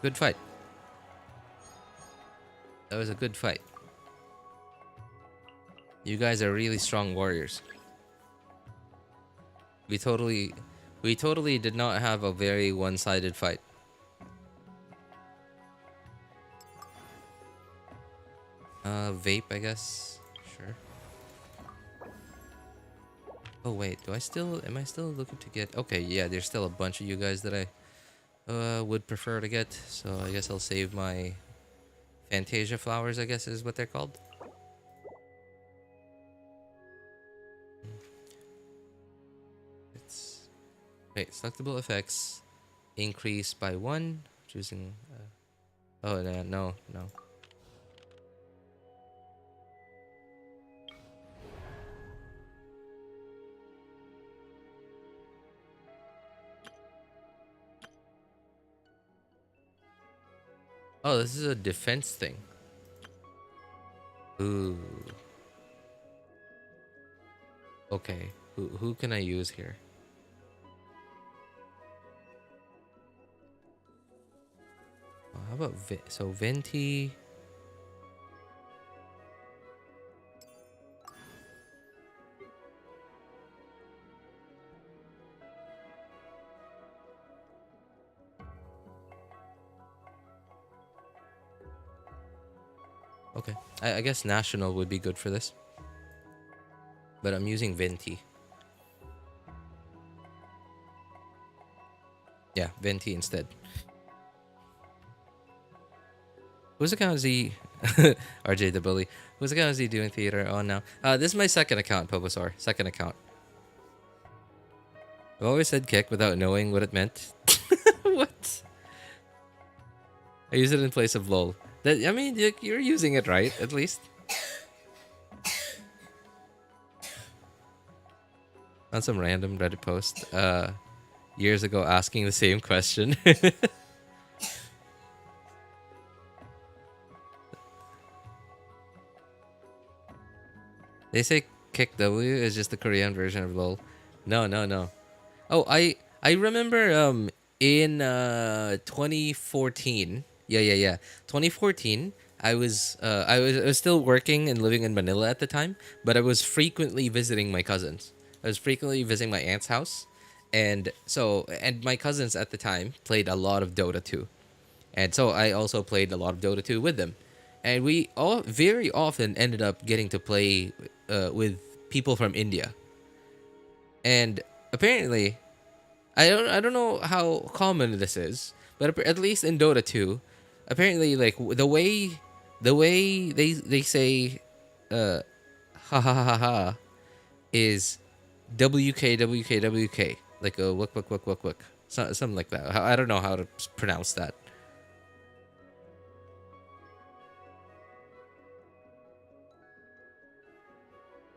S1: Good fight. That was a good fight. You guys are really strong warriors. We totally did not have a very one-sided fight. Vape, I guess. Sure. Oh wait, am I still looking to get? Okay, yeah, there's still a bunch of you guys that I would prefer to get. So I guess I'll save my Fantasia flowers, I guess is what they're called. It's wait, selectable effects increase by 1. Choosing. Oh no. Oh, this is a defense thing. Ooh. Okay. Who can I use here? How about Venti? Okay, I guess National would be good for this. But I'm using Venti. Yeah, Venti instead. Whose account is he? RJ the Bully. Whose account is he doing theater on now? This is my second account, Poposaur. Second account. I've always said kick without knowing what it meant. What? I use it in place of lol. I mean, you're using it right, at least. On some random Reddit post years ago asking the same question. They say Kick W is just the Korean version of LOL. No. Oh, I remember in 2014. Yeah. 2014. I was still working and living in Manila at the time, but I was frequently visiting my cousins. I was frequently visiting my aunt's house, And my cousins at the time played a lot of Dota 2. And so I also played a lot of Dota 2 with them. And we all very often ended up getting to play with people from India. And apparently, I don't know how common this is, but at least in Dota 2, apparently like the way they say ha ha ha ha ha is WK like a wuck, something like that. I don't know how to pronounce that.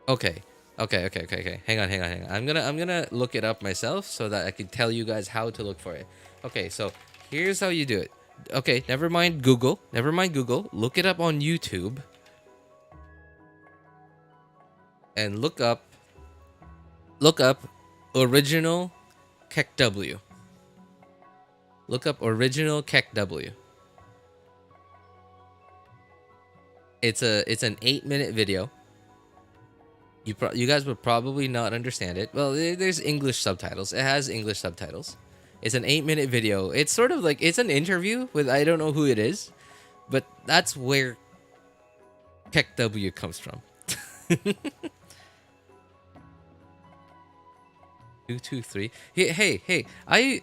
S1: Okay. Okay. Hang on. I'm gonna look it up myself so that I can tell you guys how to look for it. Okay, so here's how you do it. Okay, never mind Google. Never mind Google. Look it up on YouTube and look up original KEQ. Look up original KEQ. It's an 8-minute video. You guys would probably not understand it. Well, there's English subtitles. It has English subtitles. It's an 8-minute video. It's sort of like it's an interview with I don't know who it is, but that's where KEQ comes from. 223. Hey. I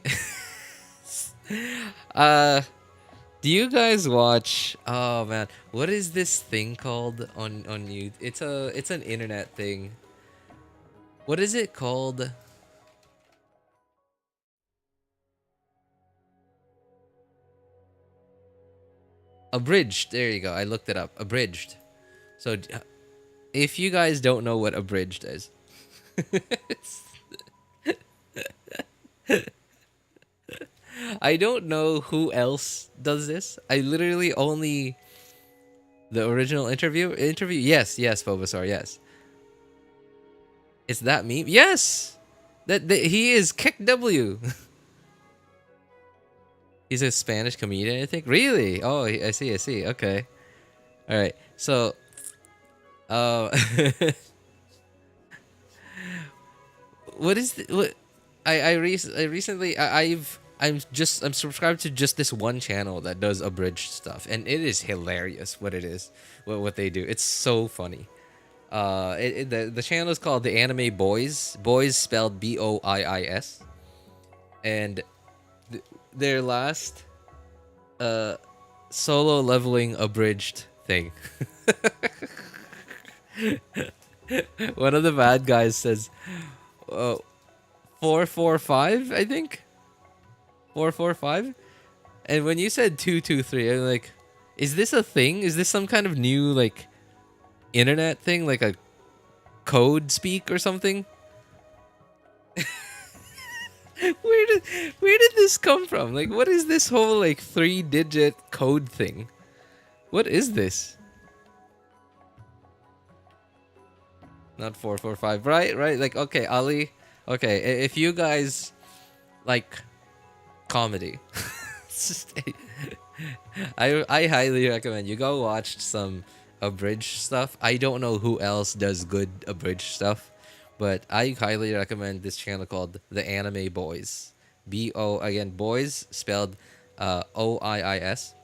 S1: do you guys watch? Oh man, what is this thing called on you? It's an internet thing. What is it called? Abridged. There you go. I looked it up. Abridged. So if you guys don't know what abridged is, I don't know who else does this. I literally only the original interview. Yes, Bulbasaur. Yes, it's that meme. Yes, that he is KEQ. He's a Spanish comedian, I think. Really? Oh, I see. Okay. All right. So, uh, what is what? I recently I'm subscribed to just this one channel that does abridged stuff, and it is hilarious. What it is, what they do. It's so funny. The channel is called the Anime Boys. Boys spelled BOIIS, and their last solo leveling abridged thing. One of the bad guys says, 445, I think. 445. And when you said 223, I'm like, is this a thing? Is this some kind of new like internet thing, like a code speak or something? Where did this come from? Like, what is this whole like 3-digit code thing? What is this? Not 445, right? Like, okay, Ali. Okay, if you guys like comedy, I highly recommend you go watch some abridged stuff. I don't know who else does good abridged stuff, but I highly recommend this channel called The Anime Boys. B-O, again, boys spelled OIIS.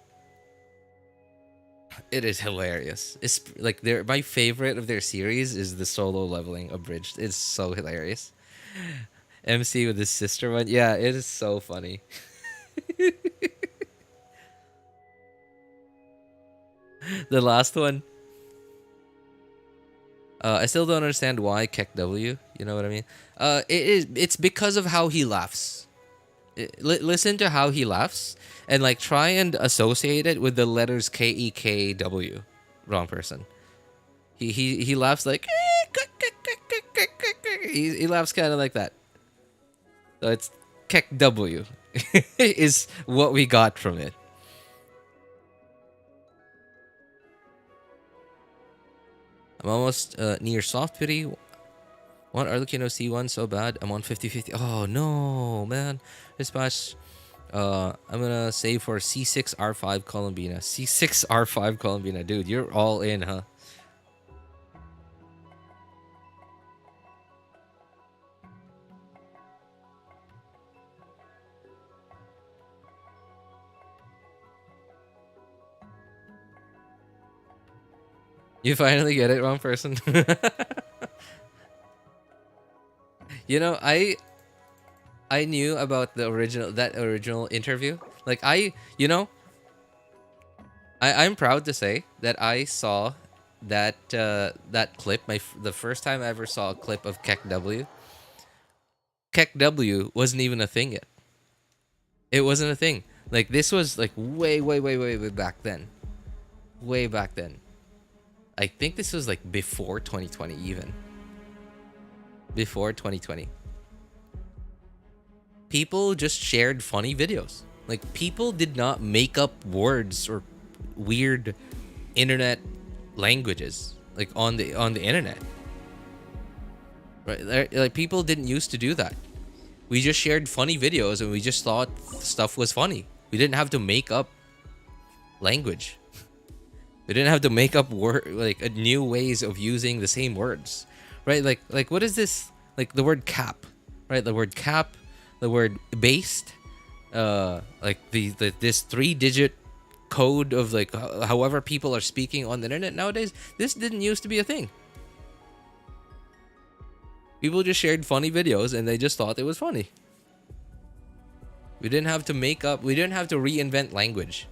S1: It is hilarious. It's like my favorite of their series is the solo leveling abridged. It's so hilarious. MC with his sister one. Yeah, it is so funny. The last one. I still don't understand why KEQ. You know what I mean? It's because of how he laughs. Listen to how he laughs and like try and associate it with the letters KEKW. Wrong person. He laughs like he laughs kind of like that. So it's KEQ is what we got from it. I'm almost near soft pity. Want Arlecchino C1 so bad. I'm on 50-50. Oh no, man. This match, I'm gonna save for C6 R5 Columbina. C6 R5 Columbina. Dude, you're all in, huh? You finally get it, wrong person. You know, I knew about the original interview. Like you know, I'm proud to say that I saw that clip. The first time I ever saw a clip of Keq W. Keq W wasn't even a thing yet. It wasn't a thing. Like this was like way back then. Way back then. I think this was like before 2020 even. Before 2020. People just shared funny videos. Like people did not make up words or weird internet languages like on the internet. Right? Like people didn't used to do that. We just shared funny videos and we just thought stuff was funny. We didn't have to make up language. We didn't have to make up new ways of using the same words. Right? Like what is this? Like the word cap, right? The word cap, the word based, like this 3-digit code of like however people are speaking on the internet nowadays. This didn't used to be a thing. People just shared funny videos and they just thought it was funny. We didn't have to we didn't have to reinvent language.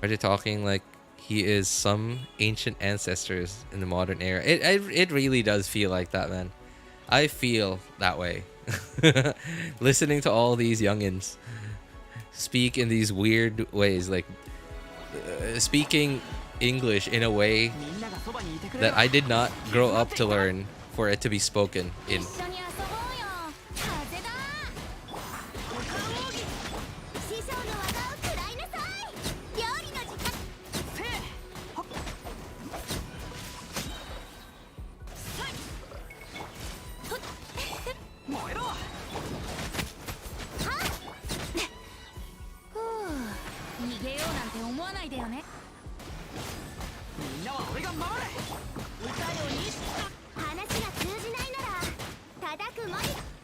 S1: Are they talking like he is some ancient ancestors in the modern era? It really does feel like that, man. I feel that way. Listening to all these youngins speak in these weird ways, like speaking English in a way that I did not grow up to learn for it to be spoken in.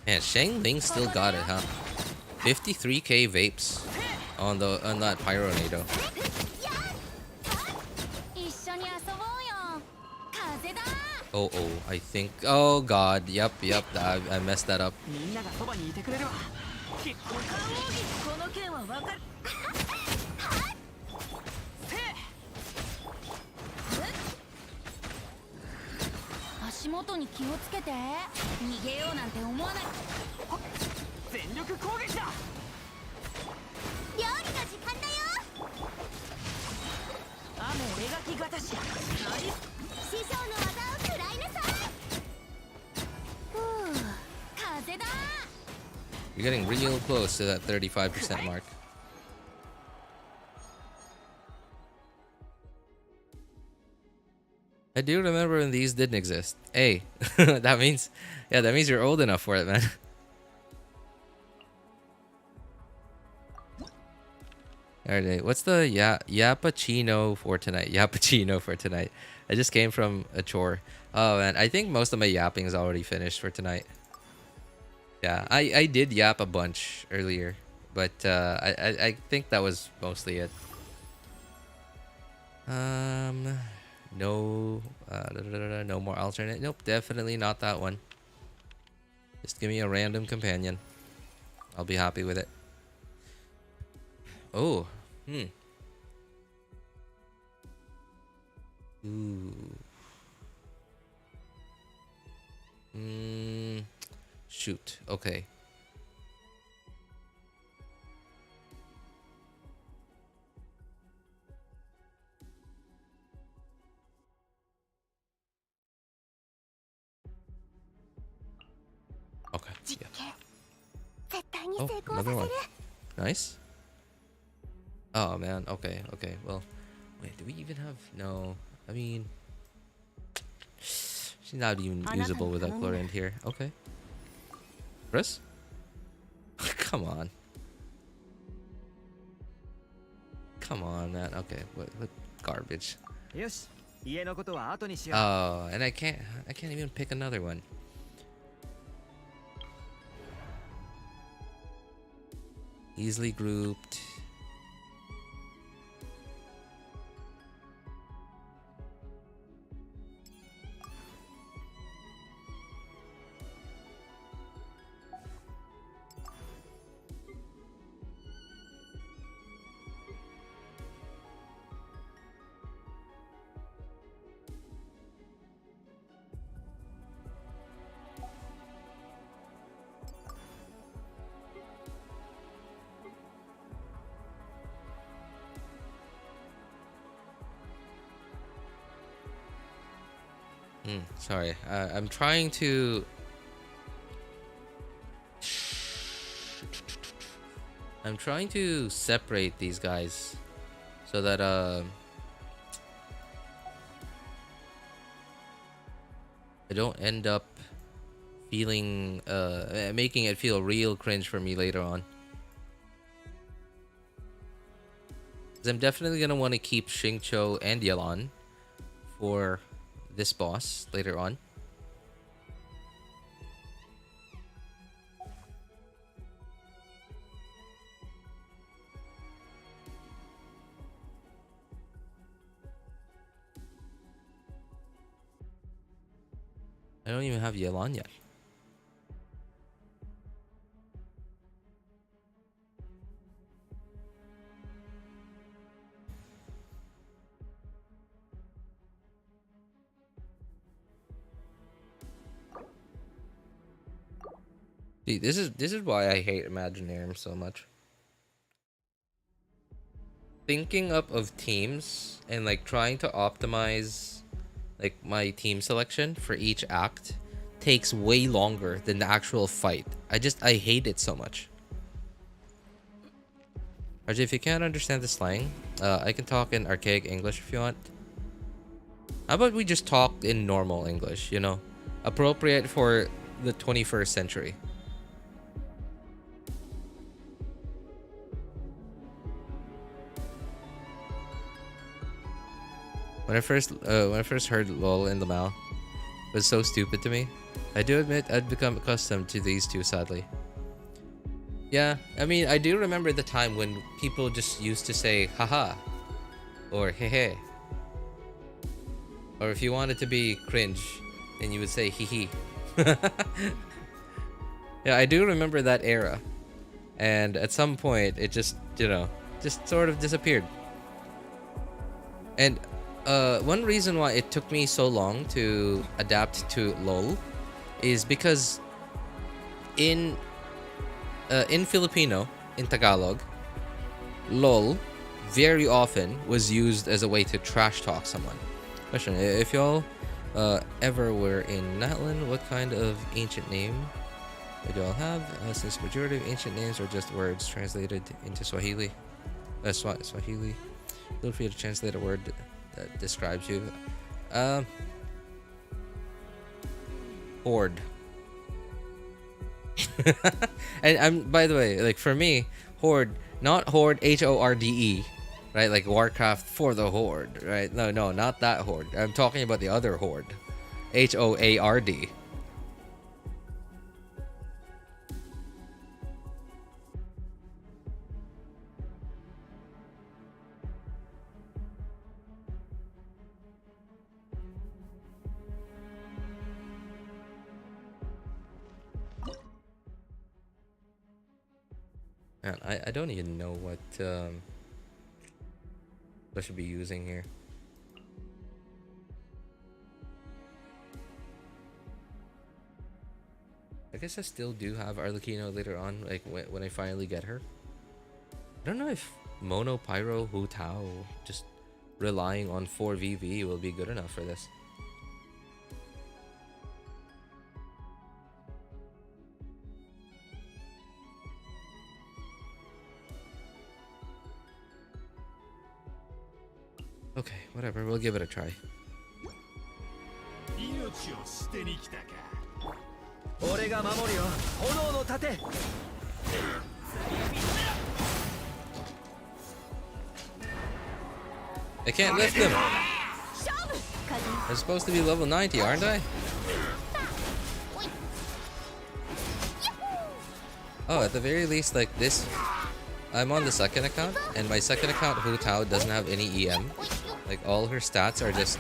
S1: Man, Shang Ling still got it, huh? 53k vapes on that Pyronado. Oh, I think. Oh God, yep. I messed that up. You're getting real close to that 35% mark. I do remember when these didn't exist. Hey, that means you're old enough for it, man. Alright, what's the yappuccino for tonight? Yappuccino for tonight. I just came from a chore. Oh man, I think most of my yapping is already finished for tonight. Yeah, I did yap a bunch earlier, but I think that was mostly it. No, no more alternate. Nope, definitely not that one. Just give me a random companion. I'll be happy with it. Oh, Ooh. Shoot. Okay. Okay. Yeah. Oh, another one. Nice. Oh man. Okay. Well, wait. Do we even have? No. I mean, she's not even usable without Chlorinde here. Okay. Chris? Come on. Come on, man. Okay. What garbage? Oh, and I can't even pick another one. Easily grouped. Sorry, I'm trying to. I'm trying to separate these guys so that I don't end up feeling making it feel real cringe for me later on. 'Cause I'm definitely gonna want to keep Xingqiu and Yelan for this boss later on. I don't even have Yelan yet. See, this is why I hate Imaginarium so much. Thinking up of teams and like trying to optimize like my team selection for each act takes way longer than the actual fight. I hate it so much. RJ, if you can't understand the slang, I can talk in archaic English if you want. How about we just talk in normal English, you know? Appropriate for the 21st century. When I first heard "lol" in the mouth, it was so stupid to me. I do admit I'd become accustomed to these two, sadly. Yeah, I mean, I do remember the time when people just used to say "haha" or "hehe," or if you wanted to be cringe, then you would say "hee hee." Yeah, I do remember that era, and at some point it just, you know, just sort of disappeared. And one reason why it took me so long to adapt to LOL is because in Filipino, in Tagalog, LOL very often was used as a way to trash talk someone. Question: if y'all ever were in Natlan, what kind of ancient name would y'all have? Since majority of ancient names are just words translated into Swahili. Swahili. Feel free to translate a word that describes you. Horde. And I'm, by the way, like for me, Horde, not Horde HORDE, right? Like Warcraft for the Horde, right? No, not that Horde. I'm talking about the other Horde, HOARD. Man, I don't even know what I should be using here. I guess I still do have Arlecchino later on, like when I finally get her. I don't know if Mono Pyro Hu Tao just relying on 4VV will be good enough for this. Okay, whatever, we'll give it a try. I can't lift them. I'm supposed to be level 90, aren't I? Oh, at the very least, like this, I'm on the second account, and my second account, Hu Tao, doesn't have any EM. Like, all her stats are just...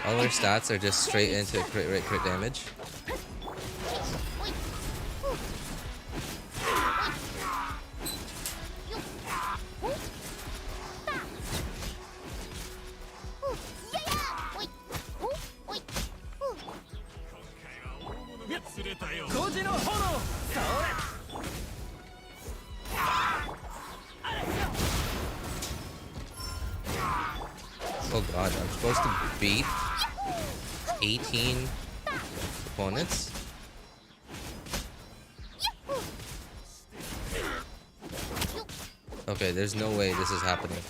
S1: all her stats are just straight into crit damage. Oh god, I'm supposed to beat 18 opponents? Okay, there's no way this is happening.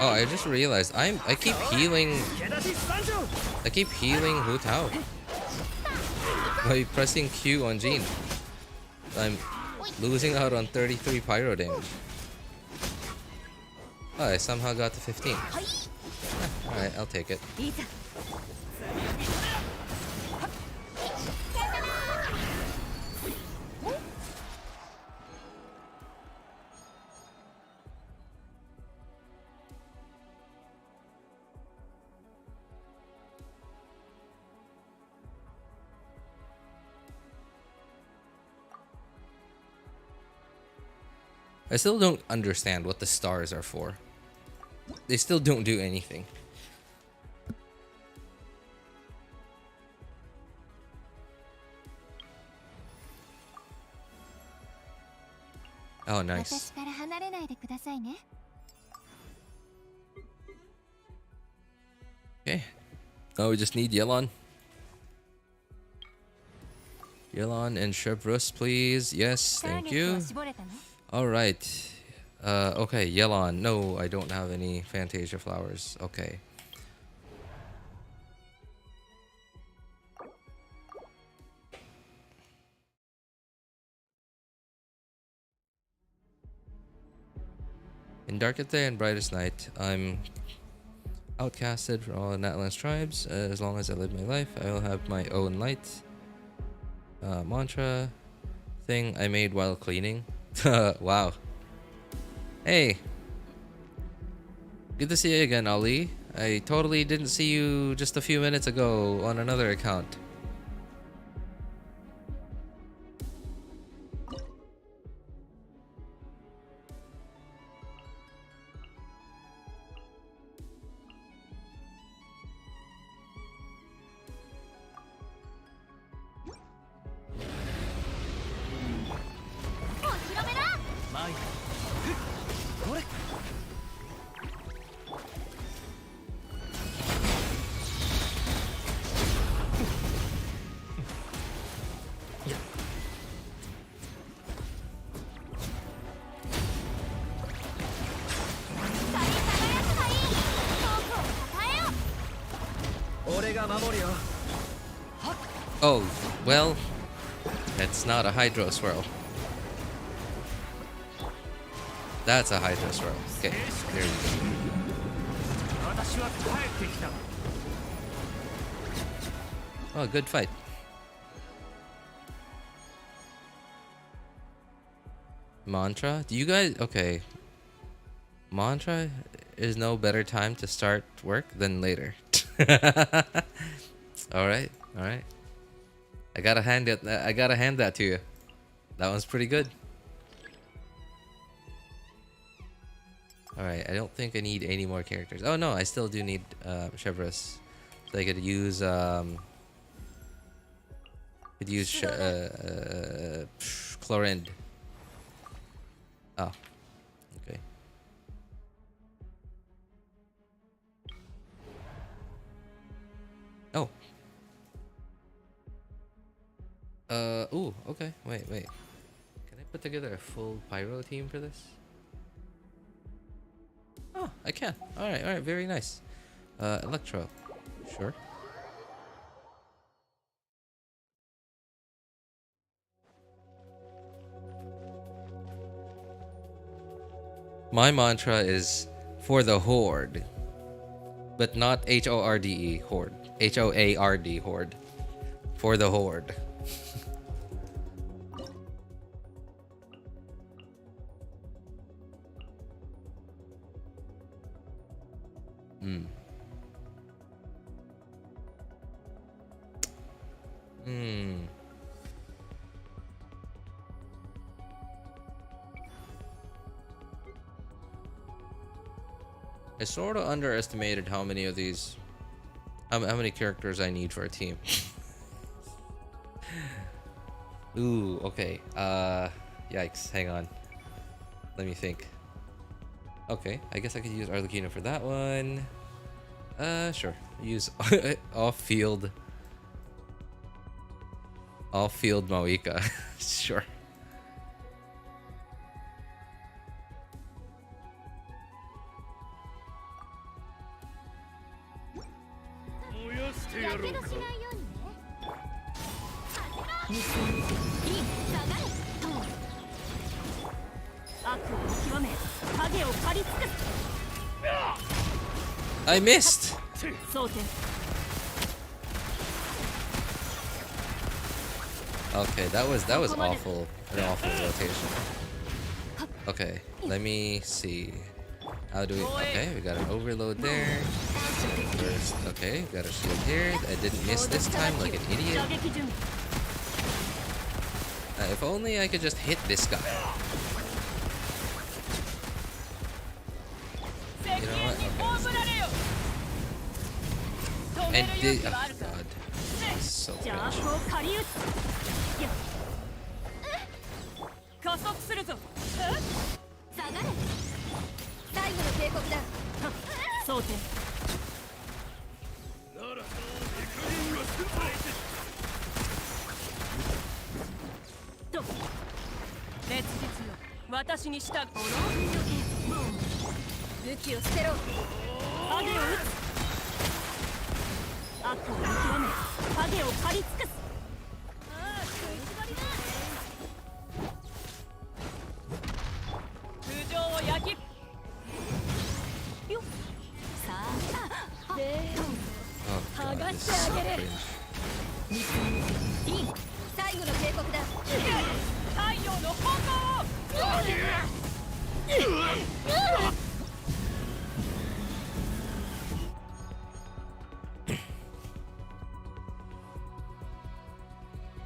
S1: Oh, I just realized I keep healing Hu Tao by pressing Q on Jean. I'm losing out on 33 pyro damage. Oh, I somehow got to 15. Alright, I'll take it. I still don't understand what the stars are for. They still don't do anything. Oh, nice. Okay. Oh, we just need Yelan. Yelan and Chevreuse, please. Yes, thank you. Alright. Okay, Yelan. No, I don't have any Fantasia flowers. Okay. In darkest day and brightest night, I'm outcasted from all the Natlan's tribes. As long as I live my life, I will have my own light. Mantra thing I made while cleaning. Wow. Hey. Good to see you again, Ali. I totally didn't see you just a few minutes ago on another account. Oh, well, that's not a Hydro Swirl. That's a Hydro Swirl. Okay, there you go. Oh, good fight. Mantra? Do you guys... Okay. Mantra is no better time to start work than later. Alright, alright. I gotta hand that to you. That one's pretty good. Alright, I don't think I need any more characters. Oh no, I still do need Chevreuse. So I could use Chlorinde. Oh. Okay. Oh. Ooh, okay. Wait. Can I put together a full pyro team for this? Oh, I can. Alright, very nice. Electro. Sure. My mantra is for the Horde. But not H-O-R-D-E, Horde. H-O-A-R-D, Horde. For the Horde. I sort of underestimated how many of these, how many characters I need for a team. Ooh, okay. Yikes. Hang on. Let me think. Okay, I guess I could use Arlecchino for that one. Sure. Use off-field Mavuika. Sure. I missed. Okay, that was awful. An awful rotation. Okay, let me see. How do we? Okay, we got an overload there. First, okay, got a shield here. I didn't miss this time like an idiot. If only I could just hit this guy. You know what? Okay. And did, oh god. So cringe. Oh god, this is so cringe.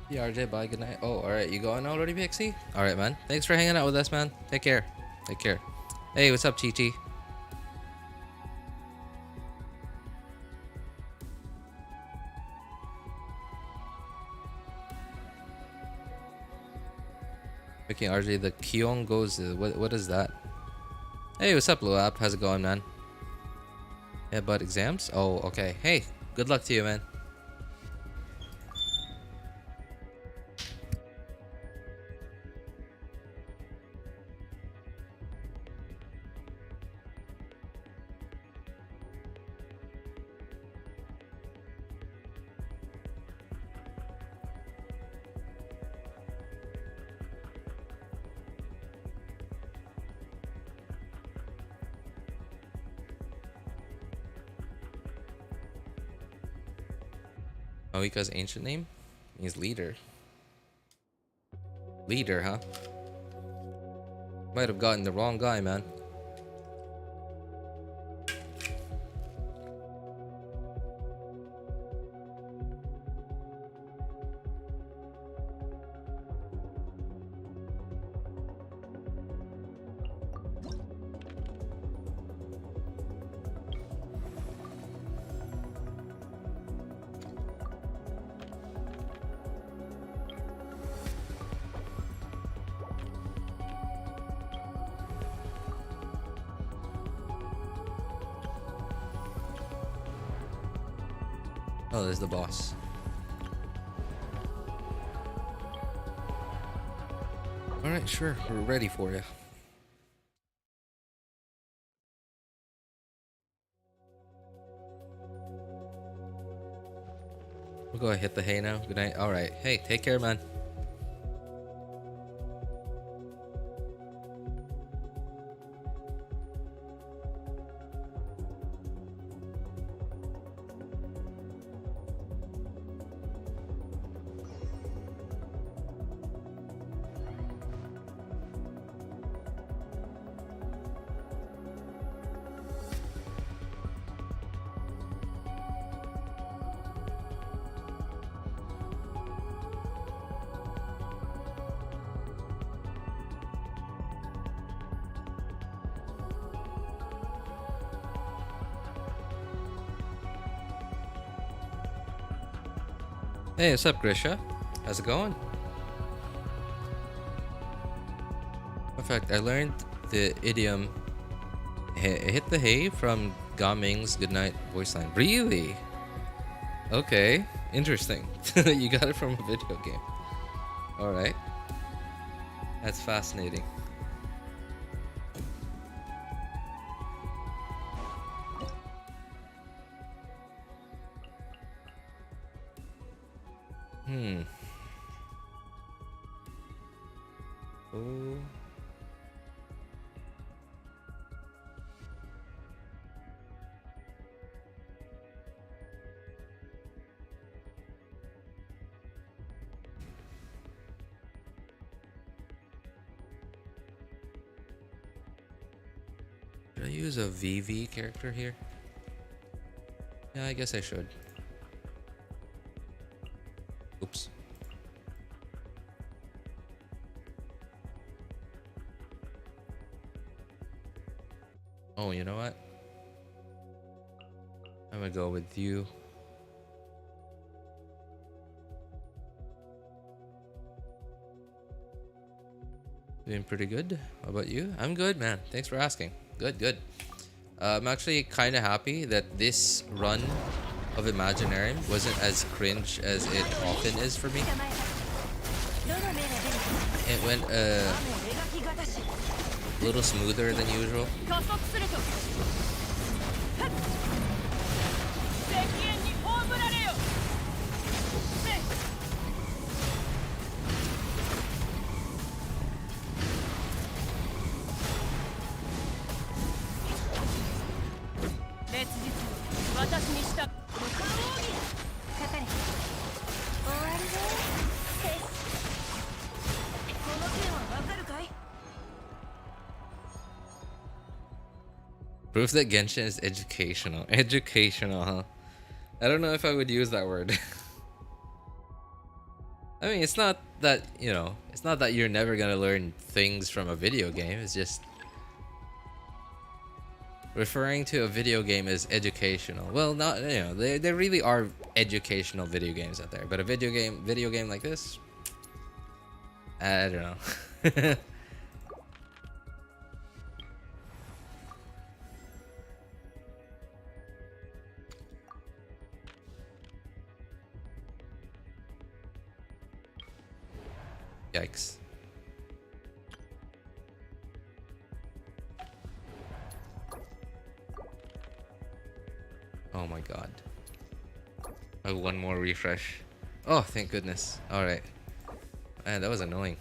S1: Yeah, RJ, bye, good night. Oh, alright, you going already, Pixie? Alright, man. Thanks for hanging out with us, man. Take care. Take care. Hey, what's up, Qiqi? Okay, RJ, the Keqing goes. What is that? Hey, what's up, Luap? How's it going, man? Yeah, but exams? Oh, okay. Hey, good luck to you, man. Mavuika's ancient name means leader. Leader, huh? Might have gotten the wrong guy, man. Oh, there's the boss. Alright, sure. We're ready for you. We'll go hit the hay now. Good night. Alright. Hey, take care, man. Hey, what's up, Grisha? How's it going? In fact, I learned the idiom hit the hay from Gaming's Goodnight voice line. Really? Okay, interesting. You got it from a video game. Alright. That's fascinating. Oh. Should I use a VV character here? Yeah, I guess I should. Oops. Oh, you know what? I'm gonna go with you. Doing pretty good. How about you? I'm good, man. Thanks for asking. Good, good. I'm actually kind of happy that this run of Imaginarium wasn't as cringe as it often is for me. It went a little smoother than usual. Proof that Genshin is educational. Educational, huh? I don't know if I would use that word. I mean, it's not that, you know, it's not that you're never gonna learn things from a video game. It's just referring to a video game as educational. Well, not, you know, there really are educational video games out there, but a video game like this, I don't know. Yikes. Oh my god. Oh, one more refresh. Oh, thank goodness. Alright. Man, that was annoying.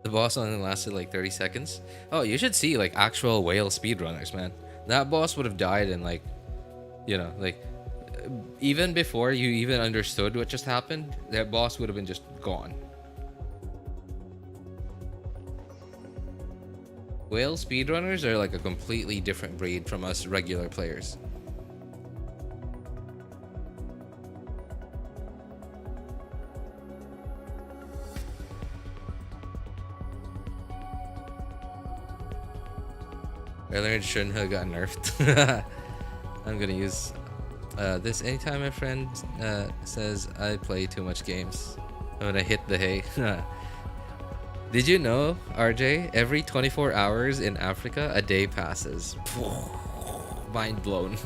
S1: The boss only lasted like 30 seconds. Oh, you should see like actual whale speedrunners, man. That boss would have died in like, you know, like even before you even understood what just happened, that boss would have been just gone. Whale speedrunners are like a completely different breed from us regular players. I learned Shenhe got nerfed. I'm gonna use this anytime my friend says I play too much games. I'm gonna hit the hay. Did you know, RJ, every 24 hours in Africa, a day passes? Mind blown.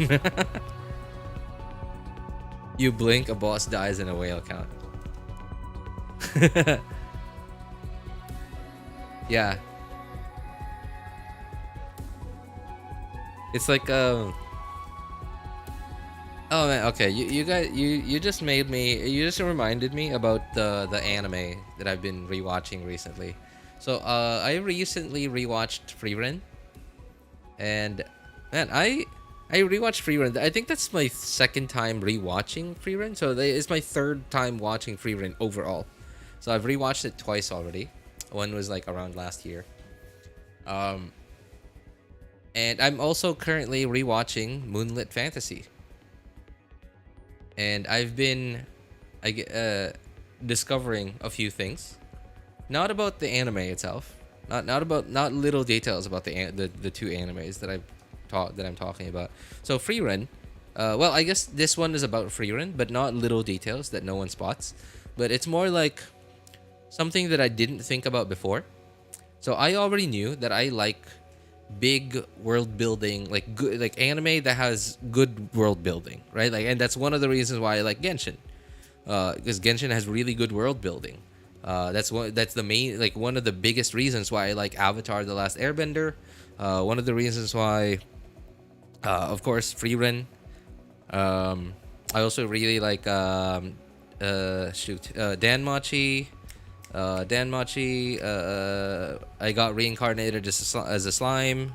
S1: You blink, a boss dies in a whale count. Yeah. It's like, oh man, okay, you guys, you just made me, you just reminded me about the anime that I've been rewatching recently. So I recently rewatched Frieren, and man, I rewatched Frieren. I think that's my second time rewatching Frieren, so it's my third time watching Frieren overall. So I've rewatched it twice already. One was like around last year. And I'm also currently rewatching Moonlit Fantasy. And I've been discovering a few things, not about the anime itself, not little details about the two animes that I've I'm talking about. So Freerun, well, I guess this one is about Freerun, but not little details that no one spots. But it's more like something that I didn't think about before. So I already knew that I like big world building, like good, like anime that has good world building, right? Like, and that's one of the reasons why I like Genshin, because Genshin has really good world building. That's the main, like one of the biggest reasons why I like Avatar: The Last Airbender. One of the reasons why, of course, Freerun. I also really like Danmachi. I got reincarnated as a slime.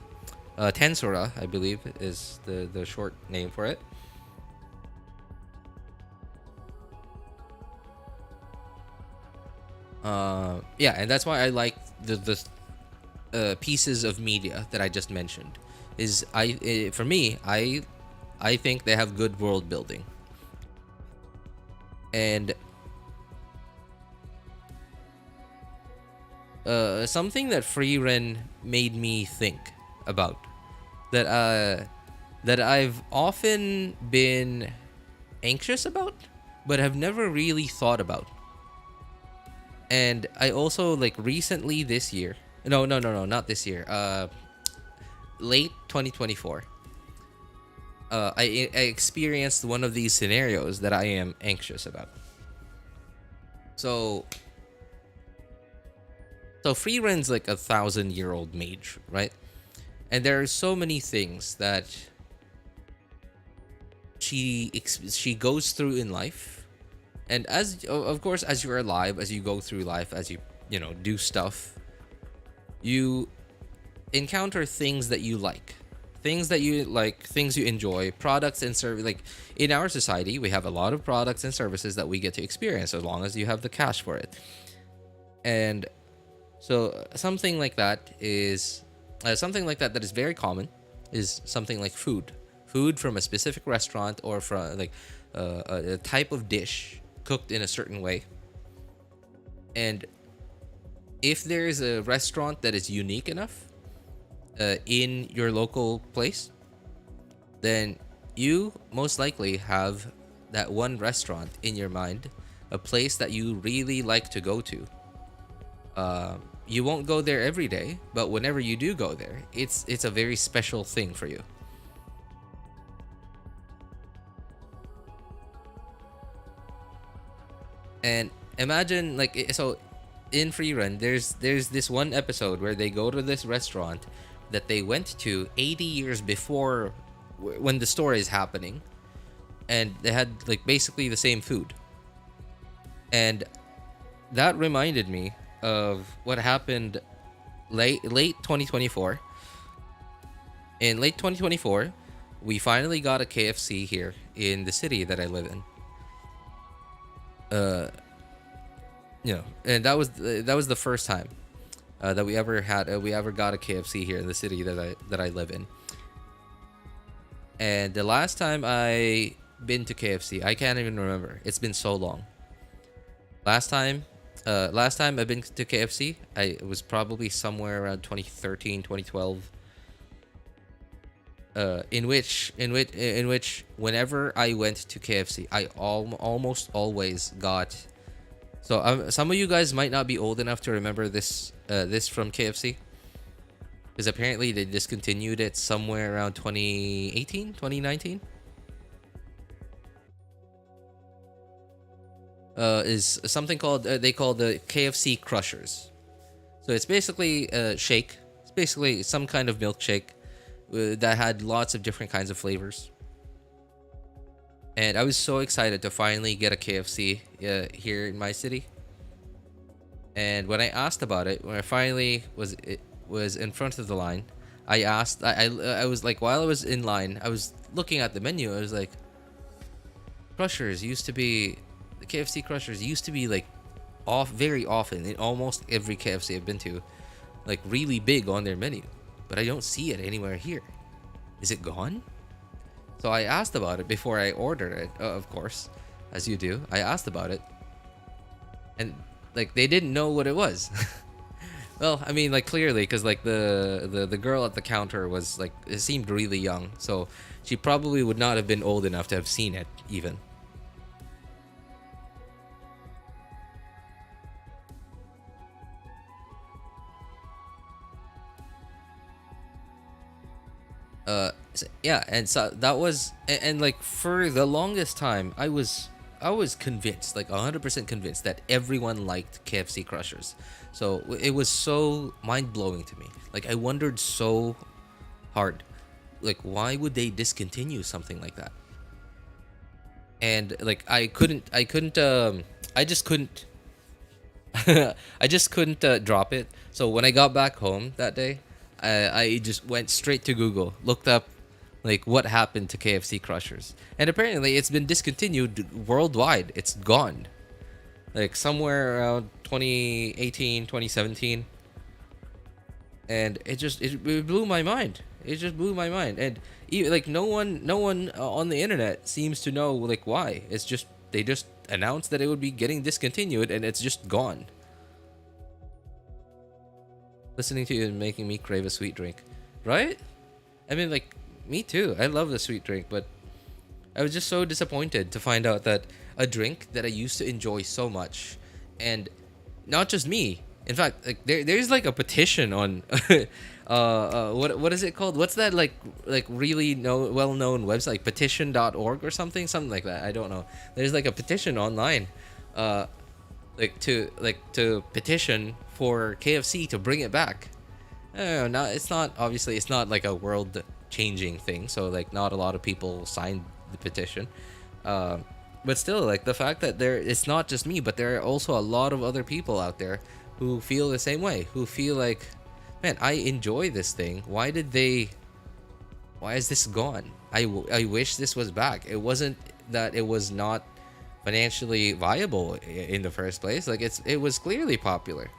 S1: Tensora, I believe, is the short name for it. Yeah, and that's why I like the pieces of media that I just mentioned. For me, I think they have good world building, and something that Freerun made me think about, that I've often been anxious about, but have never really thought about. And I also, like, recently this year, no, not this year, late 2024, I experienced one of these scenarios that I am anxious about. So Freerun's like 1,000-year-old mage, right? And there are so many things that she goes through in life, and as of course, as you're alive, as you go through life, as you do stuff, you encounter things that you like, things you enjoy, products and service. Like, in our society, we have a lot of products and services that we get to experience as long as you have the cash for it. And so something like that is that is very common, is something like food from a specific restaurant, or from like a type of dish cooked in a certain way. And if there is a restaurant that is unique enough in your local place, then you most likely have that one restaurant in your mind, a place that you really like to go to. You won't go there every day, but whenever you do go there, it's a very special thing for you. And imagine, like, so in Freerun, there's this one episode where they go to this restaurant that they went to 80 years before when the story is happening, and they had like basically the same food. And that reminded me of what happened late 2024. In late 2024, we finally got a KFC here in the city that I live in. And that was the first time that we ever got a KFC here in the city that I live in. And the last time I been to KFC, I can't even remember. It's been so long. Last time I've been to KFC, it was probably somewhere around 2013, 2012. In which whenever I went to KFC, I almost always got. So some of you guys might not be old enough to remember this from KFC, because apparently they discontinued it somewhere around 2018, 2019. Is something called they call the KFC Crushers. So it's basically a shake. It's basically some kind of milkshake that had lots of different kinds of flavors. And I was so excited to finally get a KFC here in my city. And when I asked about it, when I finally was in front of the line, I asked. I was like, while I was in line, I was looking at the menu. I was like, Crushers used to be. The KFC Crushers used to be like very often in almost every KFC I've been to, like really big on their menu, but I don't see it anywhere here. Is it gone? So I asked about it before I ordered it, of course, as you do. I asked about it, and like they didn't know what it was. Well, I mean, like clearly, because like the girl at the counter was like it seemed really young, so she probably would not have been old enough to have seen it even. Yeah, and so that was and like for the longest time I was convinced, like 100% convinced that everyone liked KFC Crushers. So it was so mind-blowing to me. Like I wondered so hard, like why would they discontinue something like that? And like I just couldn't I just couldn't drop it. So when I got back home that day, I just went straight to Google, looked up like what happened to KFC Crushers, and apparently it's been discontinued worldwide. It's gone, like somewhere around 2018, 2017, and it blew my mind. It just blew my mind, and even, like no one on the internet seems to know like why. It's just they just announced that it would be getting discontinued, and it's just gone. Listening to you is making me crave a sweet drink, right? I mean, like, me too. I love the sweet drink, but I was just so disappointed to find out that a drink that I used to enjoy so much, and not just me. In fact, like there's like a petition on, what is it called? What's that like really well known website, like petition.org or something like that. I don't know. There's like a petition online, uh, to petition for KFC to bring it back. No, it's not, obviously it's not like a world changing thing, so like not a lot of people signed the petition. But still, like the fact that it's not just me, but there are also a lot of other people out there who feel the same way, who feel like, man, I enjoy this thing. Why is this gone? I wish this was back. It wasn't that it was not financially viable in the first place. Like it was clearly popular.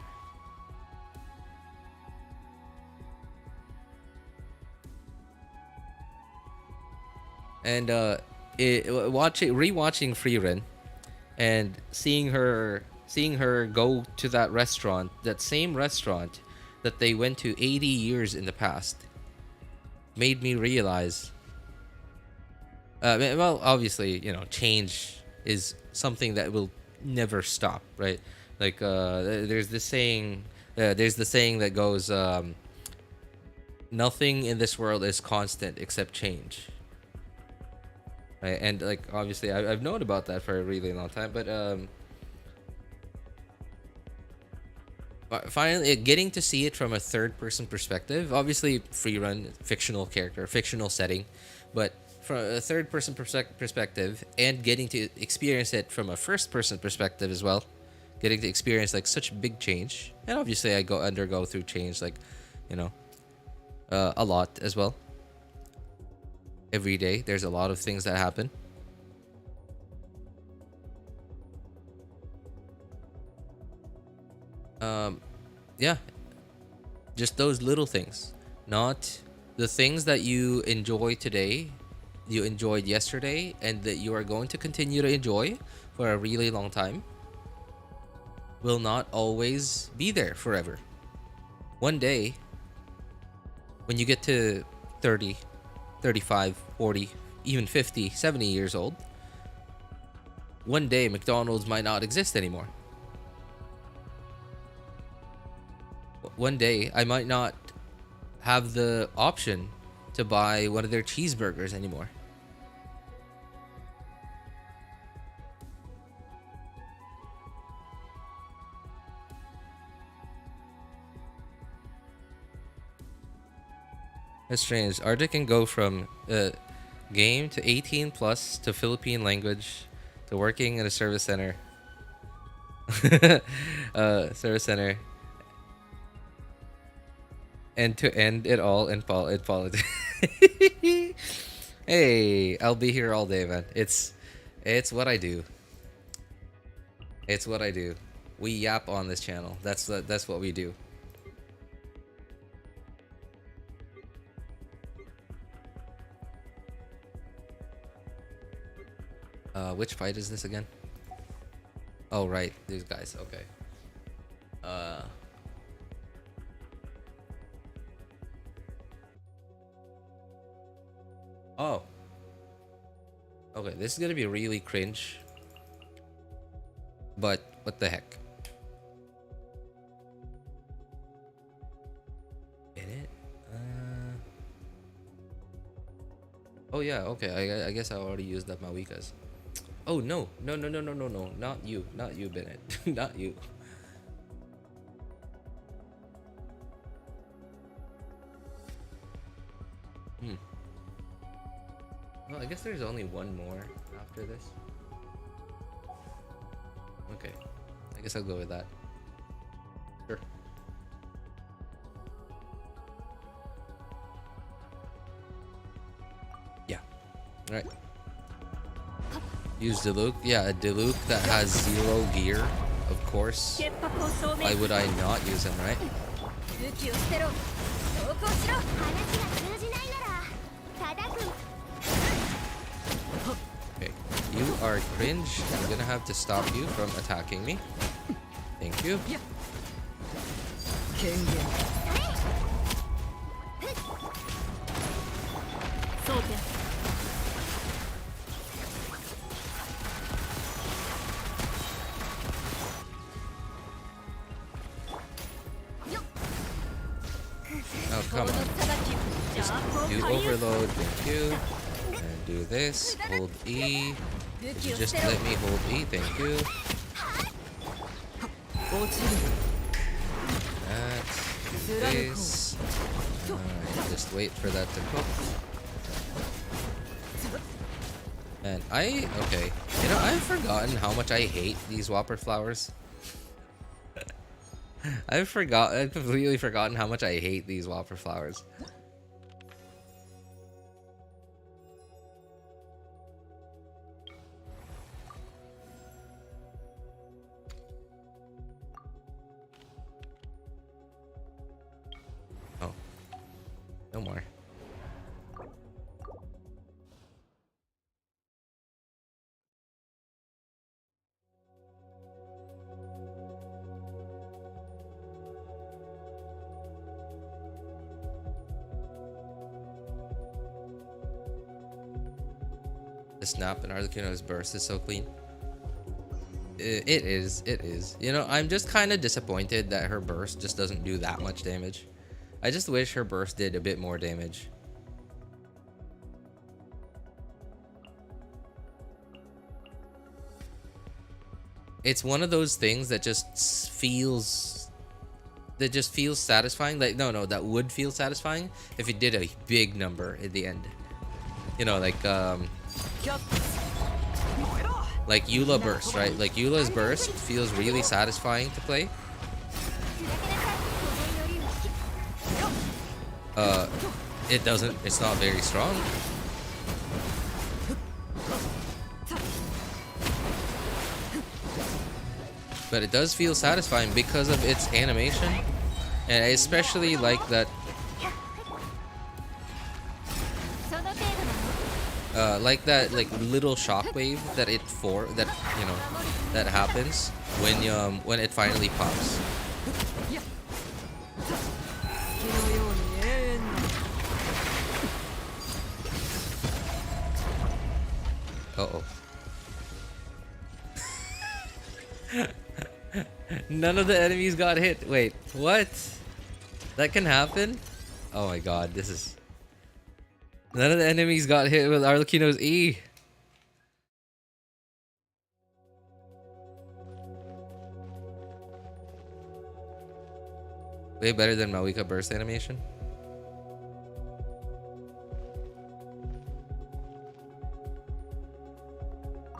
S1: And rewatching Frieren and seeing her go to that restaurant, that same restaurant that they went to 80 years in the past, made me realize, well, obviously, change is something that will never stop, right? Like there's the saying that goes, nothing in this world is constant except change. Right? And like obviously I've known about that for a really long time, but finally getting to see it from a third person perspective, obviously free run, fictional character, fictional setting, but from a third person perspective, and getting to experience it from a first person perspective as well, getting to experience like such big change. And obviously I go undergo through change, like, you know a lot as well. Every day there's a lot of things that happen. Yeah, just those little things, not the things that you enjoy today, you enjoyed yesterday, and that you are going to continue to enjoy for a really long time, will not always be there forever. One day, when you get to 30, 35, 40, even 50, 70 years old, one day McDonald's might not exist anymore. One day I might not have the option to buy one of their cheeseburgers anymore. That's strange. Arctic can go from game to 18 plus to Philippine language to working in a service center. Service center, and to end it all in politics. Hey, I'll be here all day, man. It's what I do. It's what I do. We yap on this channel. That's what we do. Which fight is this again? Oh, right, these guys. Okay. Okay, this is gonna be really cringe. But what the heck? Bennett? Oh yeah, okay. I guess I already used up Mavuika's. Oh no, no, no, no, no, no, no, not you, Bennett, not you. Well, I guess there's only one more after this. Okay, I guess I'll go with that. Sure. Yeah. All right. Use Diluc. Yeah, a Diluc that has 0 gear, of course. Why would I not use him, right? Okay, you are cringe. I'm gonna have to stop you from attacking me. Thank you. Oh, come on. Just do overload, thank you. And do this, hold E. Could you just let me hold E, thank you. That, this. Just wait for that to cook. And okay. You know, I've forgotten how much I hate these Whopper flowers. I've completely forgotten how much I hate these Whopper flowers. Oh. No more. The snap and Arlecchino's burst is so clean. It is. You know, I'm just kind of disappointed that her burst just doesn't do that much damage. I just wish her burst did a bit more damage. It's one of those things that just feels satisfying. Like that would feel satisfying if it did a big number at the end. You know, like Eula burst, right? Like Eula's burst feels really satisfying to play. It's not very strong. But it does feel satisfying because of its animation. And I especially like that little shockwave that happens when it finally pops. Uh-oh. None of the enemies got hit. Wait, what? That can happen? Oh my god, this is... None of the enemies got hit with Arlecchino's E. Way better than Mavuika burst animation.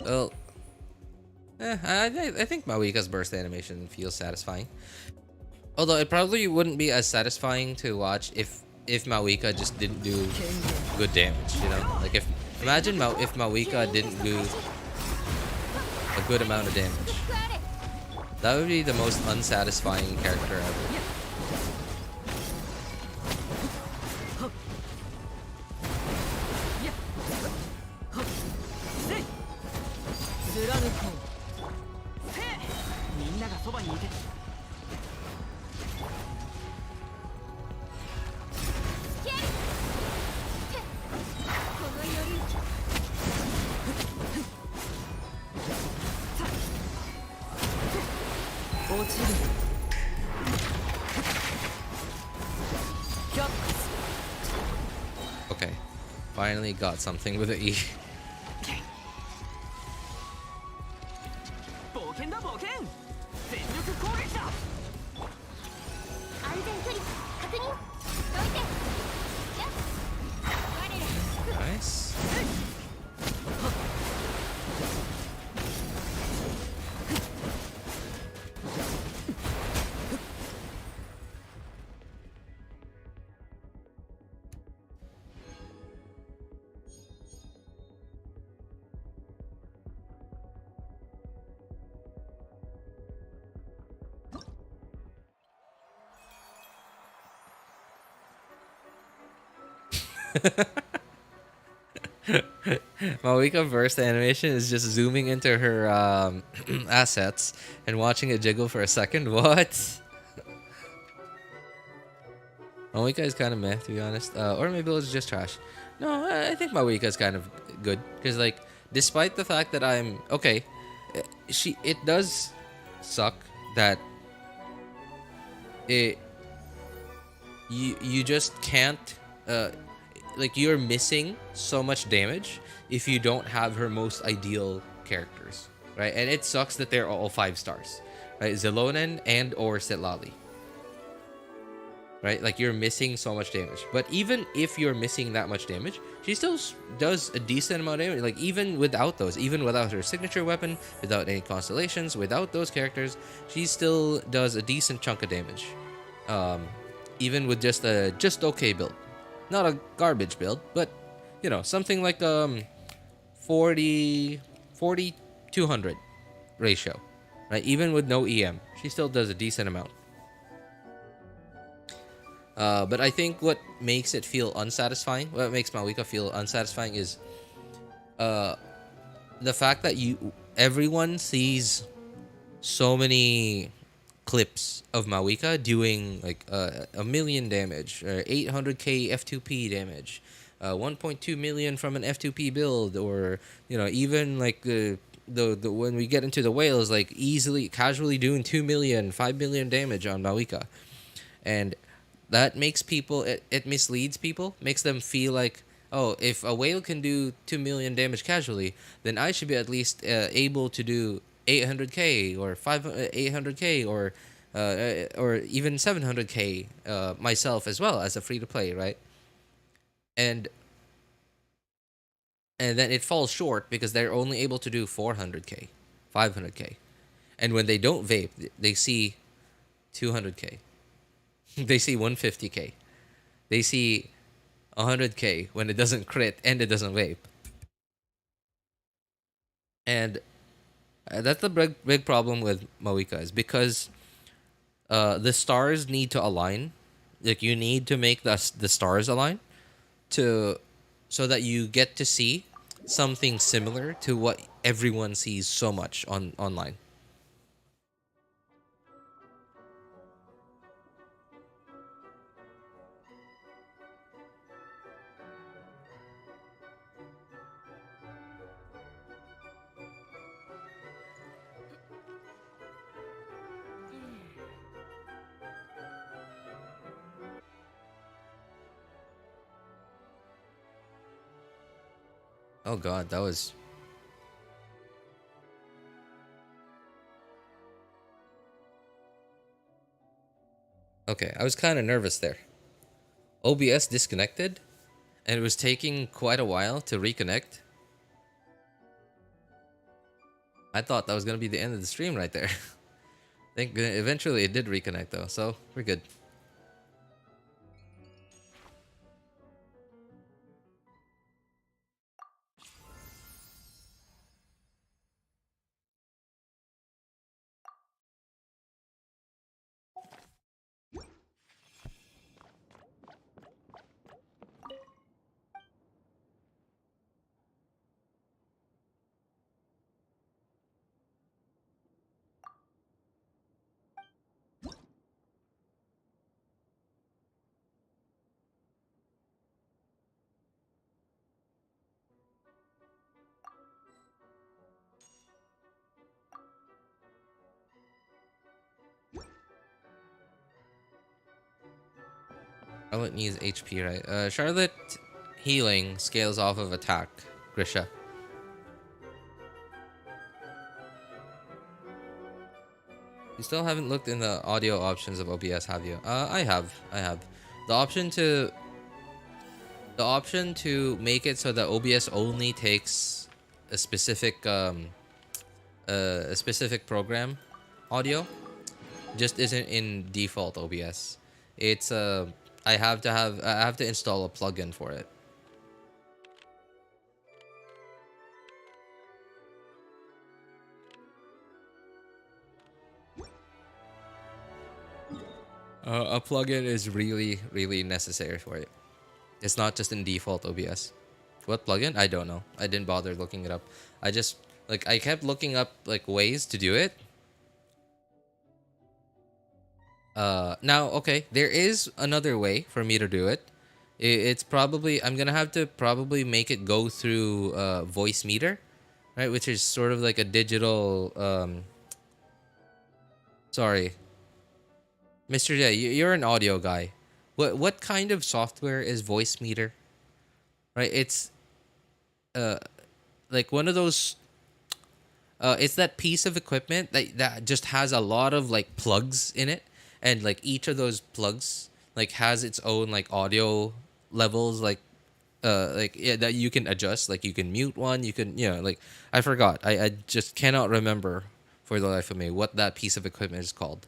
S1: Well, I think Mavuika's burst animation feels satisfying. Although it probably wouldn't be as satisfying to watch if Mavuika just didn't do good damage, you know? Like imagine if Mavuika didn't do a good amount of damage. That would be the most unsatisfying character ever. Okay, finally got something with the E. Nice. Mavuika Burst animation is just zooming into her assets and watching it jiggle for a second. What? Mavuika is kind of meh, to be honest. Or maybe it was just trash. No, I think Mavuika is kind of good. Because, like, despite the fact that I'm... Okay, it does suck that it... You just can't... like, you're missing so much damage if you don't have her most ideal characters, right? And it sucks that they're all 5 stars, right? Zelonen and or Citlali, right? Like, you're missing so much damage. But even if you're missing that much damage, she still does a decent amount of damage. Like, even without those, even without her signature weapon, without any constellations, without those characters, she still does a decent chunk of damage. Even with just a okay build. Not a garbage build, but, you know, something like 40 200 ratio, right? Even with no EM, she still does a decent amount. But I think what makes it feel unsatisfying, what makes Mavuika feel unsatisfying is the fact that everyone sees so many clips of Mavuika doing like a million damage, 800k F2P damage, 1.2 million from an F2P build, or, you know, even like the when we get into the whales, like easily casually doing 2 million, 5 million damage on Mavuika. And that makes people, it misleads people, makes them feel like, oh, if a whale can do 2 million damage casually, then I should be at least able to do 800k or 800k or even 700k myself as well as a free to play, right? And then it falls short because they're only able to do 400k, 500k, and when they don't vape, they see 200k, they see 150k, they see 100k when it doesn't crit and it doesn't vape. And that's the big problem with Mavuika, is because the stars need to align. Like, you need to make the stars align to so that you get to see something similar to what everyone sees so much online. Oh god, that was... Okay, I was kind of nervous there. OBS disconnected, and it was taking quite a while to reconnect. I thought that was going to be the end of the stream right there. I think eventually it did reconnect though, so we're good. Charlotte needs HP, right? Charlotte healing scales off of attack. Grisha. You still haven't looked in the audio options of OBS, have you? I have. I have. The option to make it so that OBS only takes a specific program audio just isn't in default OBS. It's I have to install a plugin for it. A plugin is really necessary for it. It's not just in default OBS. What plugin? I don't know. I didn't bother looking it up. I just I kept looking up like ways to do it. Now okay, there is another way for me to do it. It's probably I'm gonna have to probably make it go through voice meter, right? Which is sort of like a digital sorry, Mr. J, you're an audio guy. What kind of software is voice meter? Right? It's uh like one of those it's that piece of equipment that just has a lot of like plugs in it, and like each of those plugs like has its own like audio levels, like yeah, that you can adjust. Like you can mute one, you can, you know, like I forgot. I just cannot remember for the life of me what that piece of equipment is called.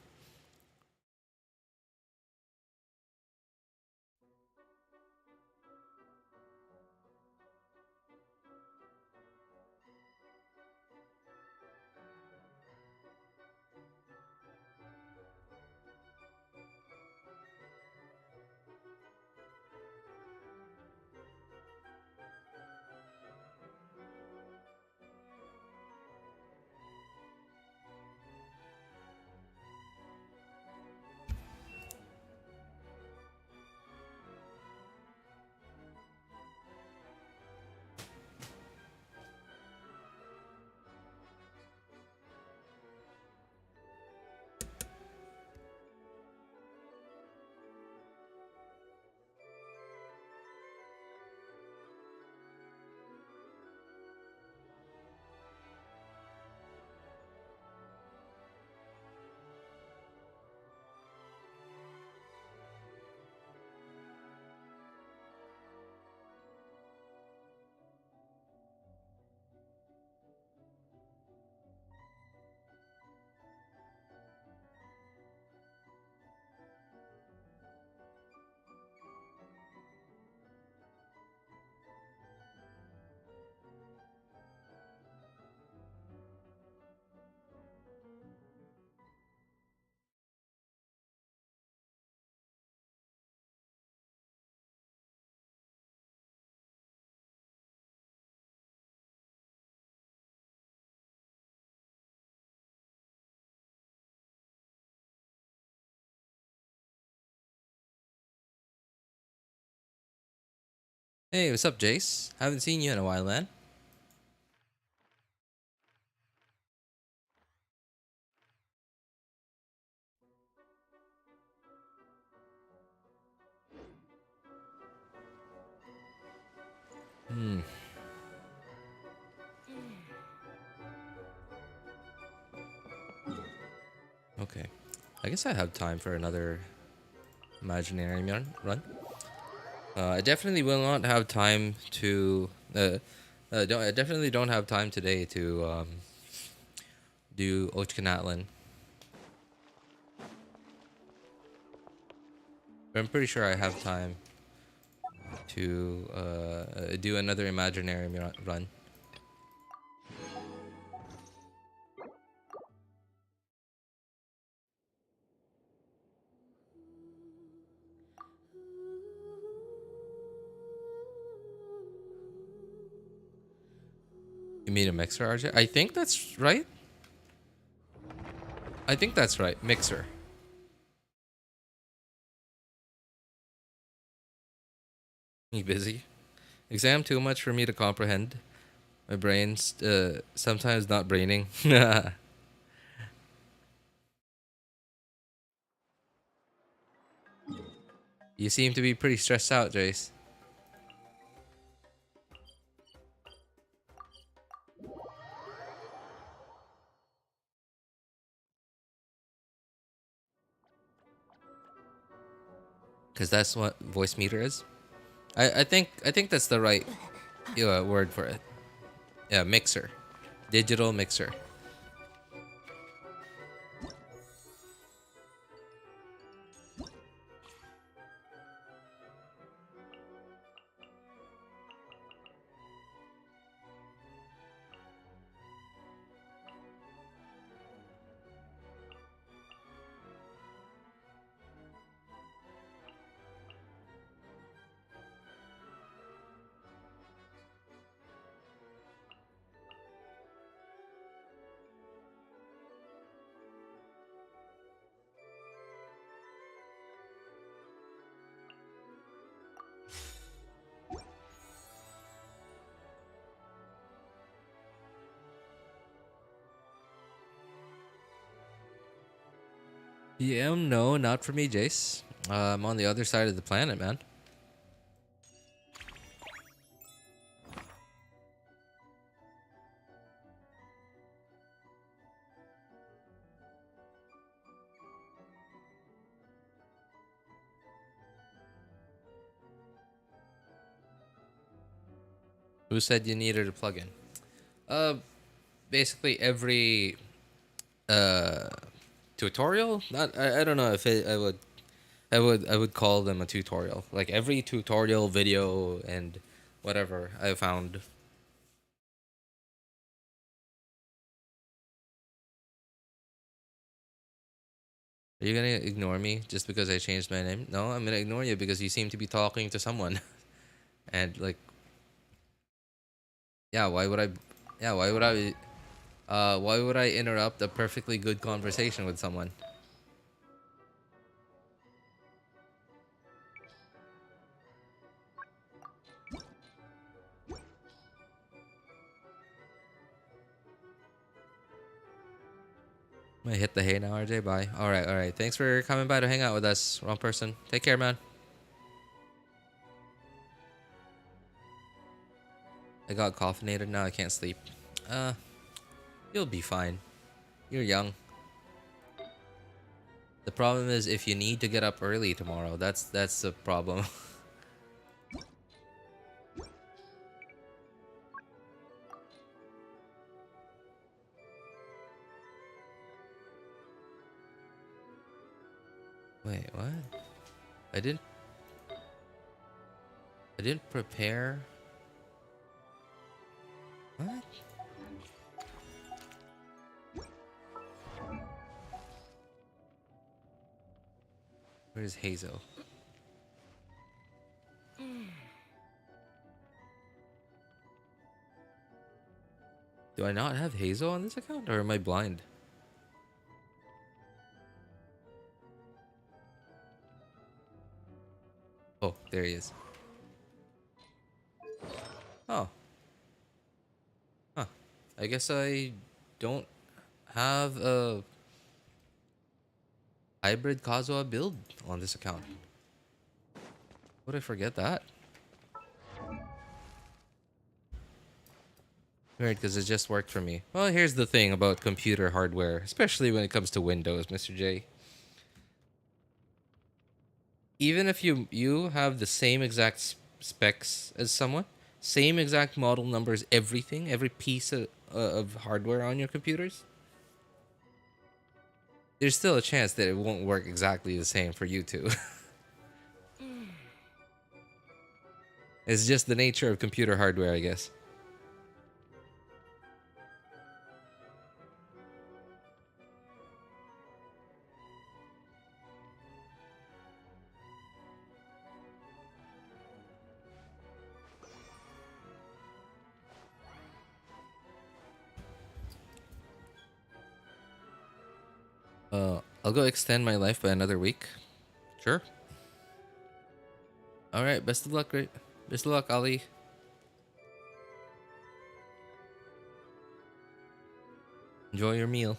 S1: Hey, what's up, Jace? Haven't seen you in a while, man. Hmm. Okay. I guess I have time for another Imaginarium run. I definitely will not have time to. I definitely don't have time today to do Ochkanatlan. But I'm pretty sure I have time to do another Imaginarium run. You mean a mixer, RJ? I think that's right. I think that's right. Mixer. You busy? Exam too much for me to comprehend. My brain's sometimes not braining. You seem to be pretty stressed out, Jace. Because that's what voice meter is. I think that's the right word for it. Yeah, mixer. Digital mixer. Yeah, no, not for me, Jace. I'm on the other side of the planet, man. Who said you needed a plugin? Uh, basically every uh tutorial. Not I don't know if I would call them a tutorial. Like every tutorial video and whatever I found. Are you gonna ignore me just because I changed my name? No, I'm gonna ignore you because you seem to be talking to someone. And like, yeah, why would I? Yeah, why would I? Why would I interrupt a perfectly good conversation with someone? I'm gonna hit the hay now, RJ. Bye. All right, all right. Thanks for coming by to hang out with us, wrong person. Take care, man. I got caffeinated now. I can't sleep. Uh, you'll be fine. You're young. The problem is if you need to get up early tomorrow. That's the problem. Wait, what? I didn't. I didn't prepare. What? Where's Hazel? Do I not have Hazel on this account, or am I blind? Oh, there he is. Oh. Huh. I guess I don't have a hybrid Kazuha build on this account. Would I forget that? Weird, because it just worked for me. Well, here's the thing about computer hardware, especially when it comes to Windows, Mr. J. Even if you have the same exact specs as someone, same exact model numbers, everything, every piece of hardware on your computers, there's still a chance that it won't work exactly the same for you two. It's just the nature of computer hardware, I guess. I'll go extend my life by another week. Sure. All right. Best of luck, great. Best of luck, Ali. Enjoy your meal.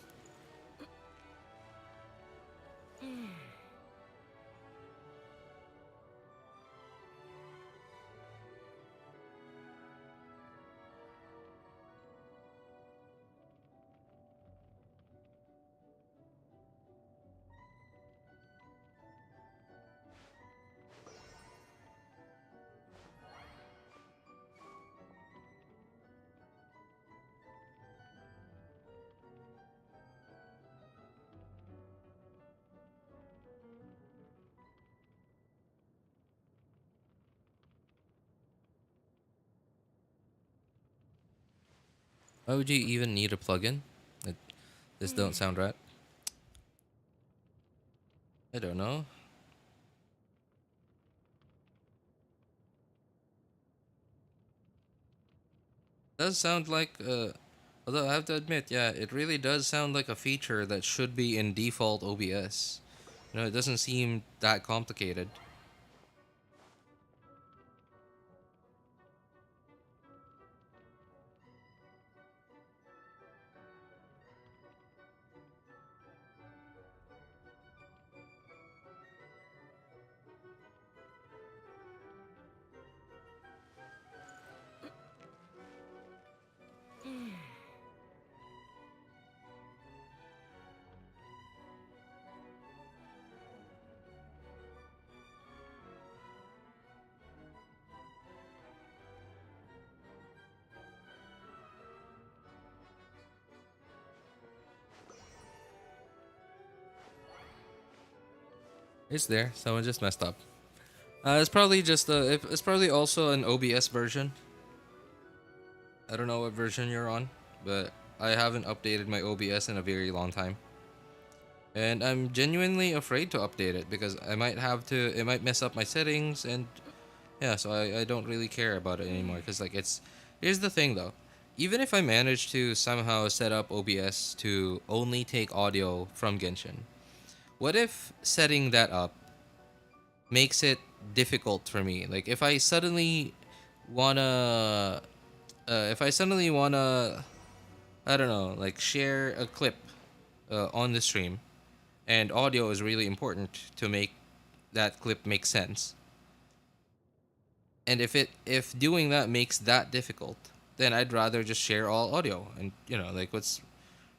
S1: Why would you even need a plugin? It, this don't sound right. I don't know. Does sound like although I have to admit, yeah, it really does sound like a feature that should be in default OBS. You know, it doesn't seem that complicated. It's there. Someone just messed up. It's probably just it's probably also an OBS version. I don't know what version you're on, but I haven't updated my OBS in a very long time. And I'm genuinely afraid to update it because I might have to, it might mess up my settings, and yeah, so I don't really care about it anymore. Because, like, here's the thing though. Even if I manage to somehow set up OBS to only take audio from Genshin, what if setting that up makes it difficult for me? Like, wanna, if I suddenly wanna, I don't know, like share a clip on the stream, and audio is really important to make that clip make sense. And if doing that makes that difficult, then I'd rather just share all audio. And you know, like, what's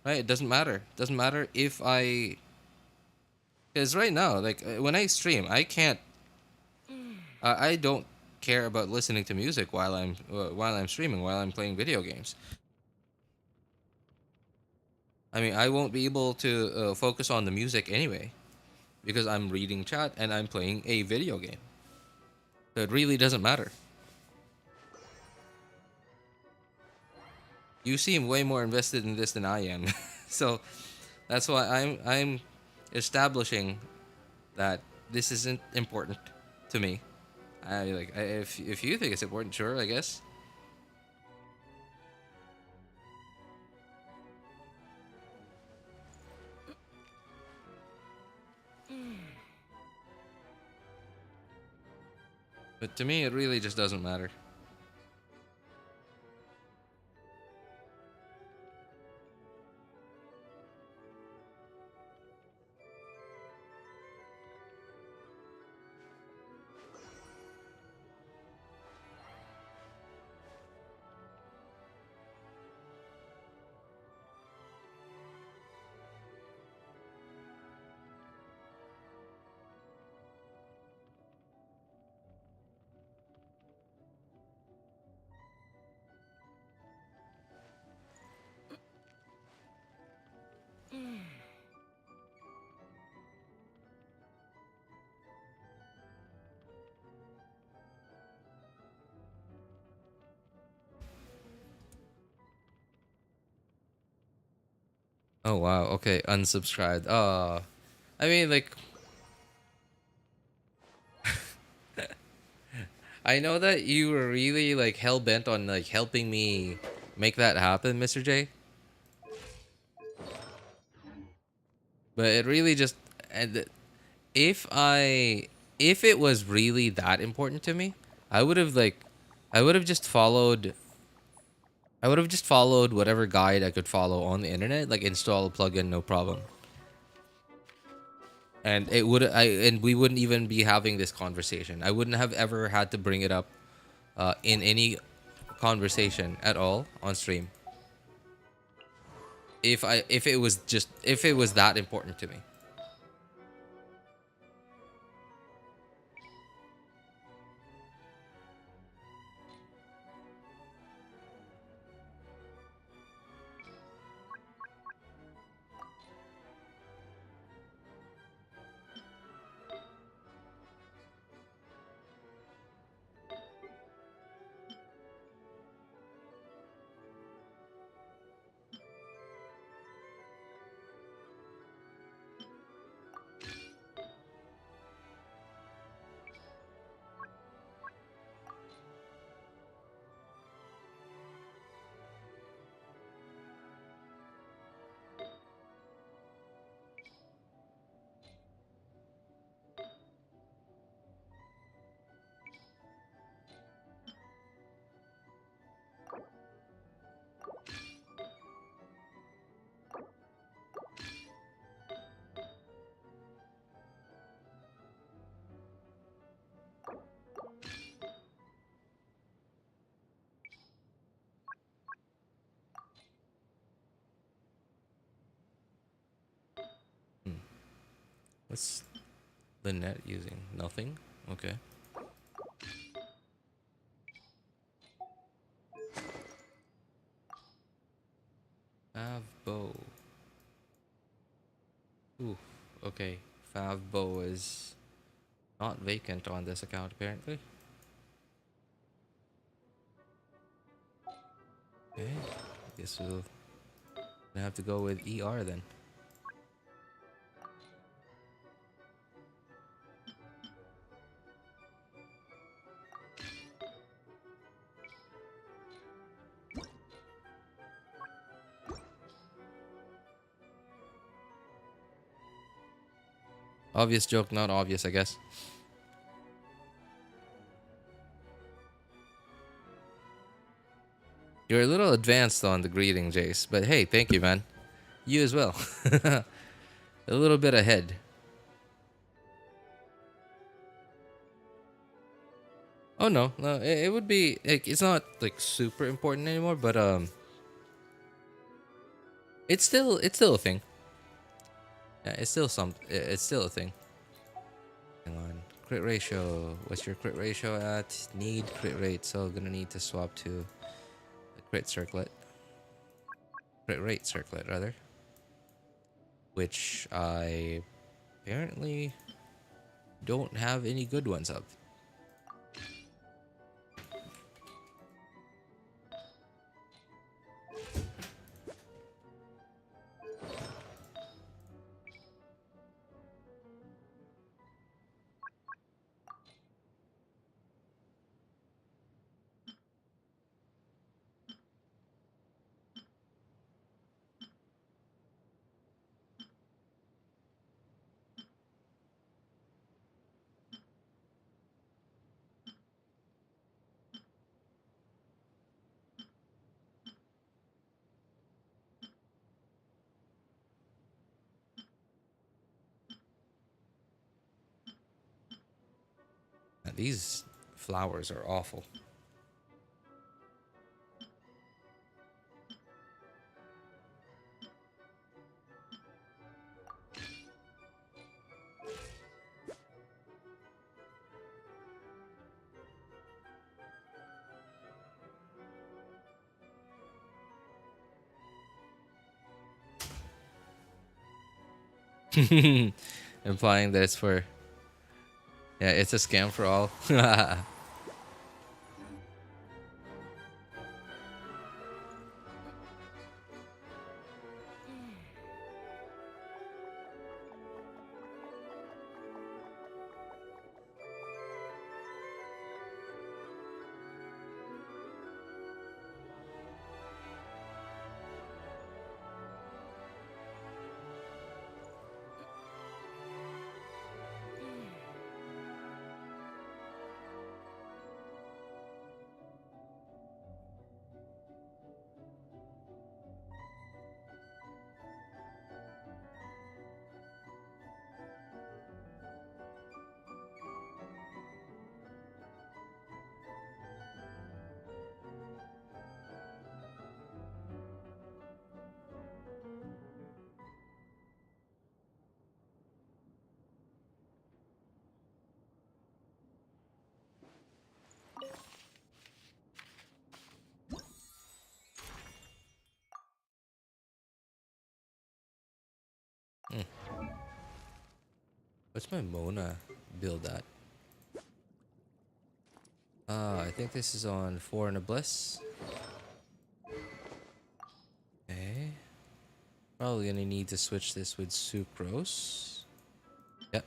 S1: right? It doesn't matter. It doesn't matter if I, because right now, like, when I stream, I can't. I don't care about listening to music while I'm streaming, while I'm playing video games. I mean, I won't be able to focus on the music anyway because I'm reading chat and I'm playing a video game. So it really doesn't matter. You seem way more invested in this than I am. So that's why I'm establishing that this isn't important to me. If you think it's important, sure, I guess. But to me, it really just doesn't matter. Oh wow. Okay, unsubscribed. I mean, like, I know that you were really like hell bent on like helping me make that happen, Mr. J. But it really just, and if I if it was really that important to me, I would have like I would have just followed I would have just followed whatever guide I could follow on the internet, like install a plugin, no problem. And we wouldn't even be having this conversation. I wouldn't have ever had to bring it up in any conversation at all on stream if it was that important to me. What's Lynette using? Nothing? Okay. Fav bow. Ooh, okay. Fav bow is not vacant on this account apparently. Okay. Guess we'll have to go with ER then. Obvious joke, not obvious, I guess. You're a little advanced on the greeting, Jace, but hey, thank you, man. You as well. A little bit ahead. Oh no, no, it would be. It's not like super important anymore, but it's still a thing. Yeah, it's still it's still a thing. Hang on, crit ratio. What's your crit ratio at? Need crit rate, so gonna need to swap to the crit circlet. Crit rate circlet rather, which I apparently don't have any good ones of. These flowers are awful. Implying that it's for... Yeah, it's a scam for all. What's my Mona build at? I think this is on 4 and a Bliss. Okay. Probably gonna need to switch this with Sucrose. Yep.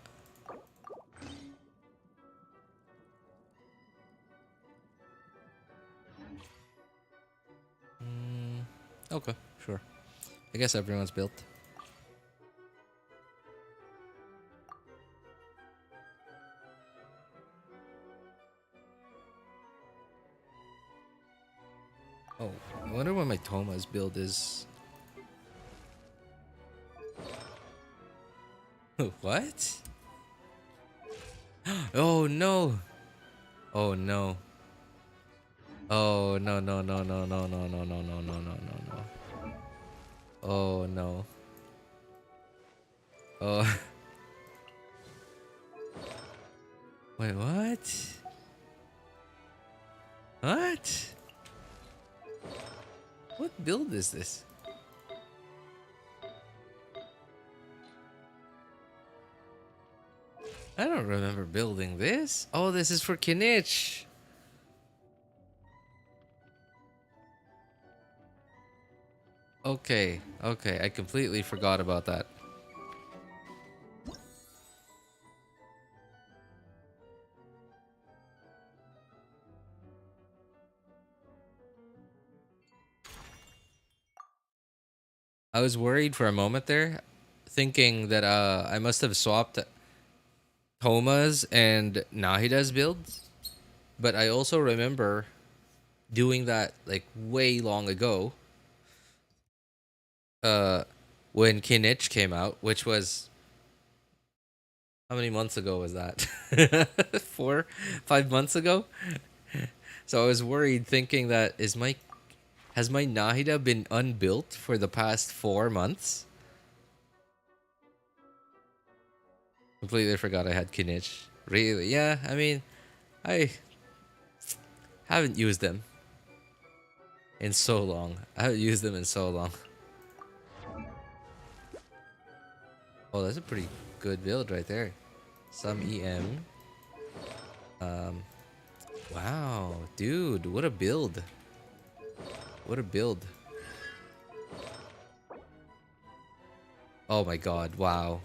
S1: Okay, sure. I guess everyone's built. Oh, I wonder what my Toma's build is. What? Oh no! Oh no! Oh no no no no no no no no no no no no no! Oh no! Oh. Wait, what? What? What build is this? I don't remember building this. Oh, this is for Kinich. Okay, okay, I completely forgot about that. I was worried for a moment there, thinking that I must have swapped Toma's and Nahida's builds. But I also remember doing that like way long ago. Uh when Kinich came out, which was how many months ago was that? 5 months ago? So I was worried thinking that has my Nahida been unbuilt for the past 4 months? Completely forgot I had Kinich. Really? Yeah, I mean, I haven't used them in so long. I haven't used them in so long. Oh, that's a pretty good build right there. Some EM. Wow, dude, what a build. What a build. Oh my god, wow.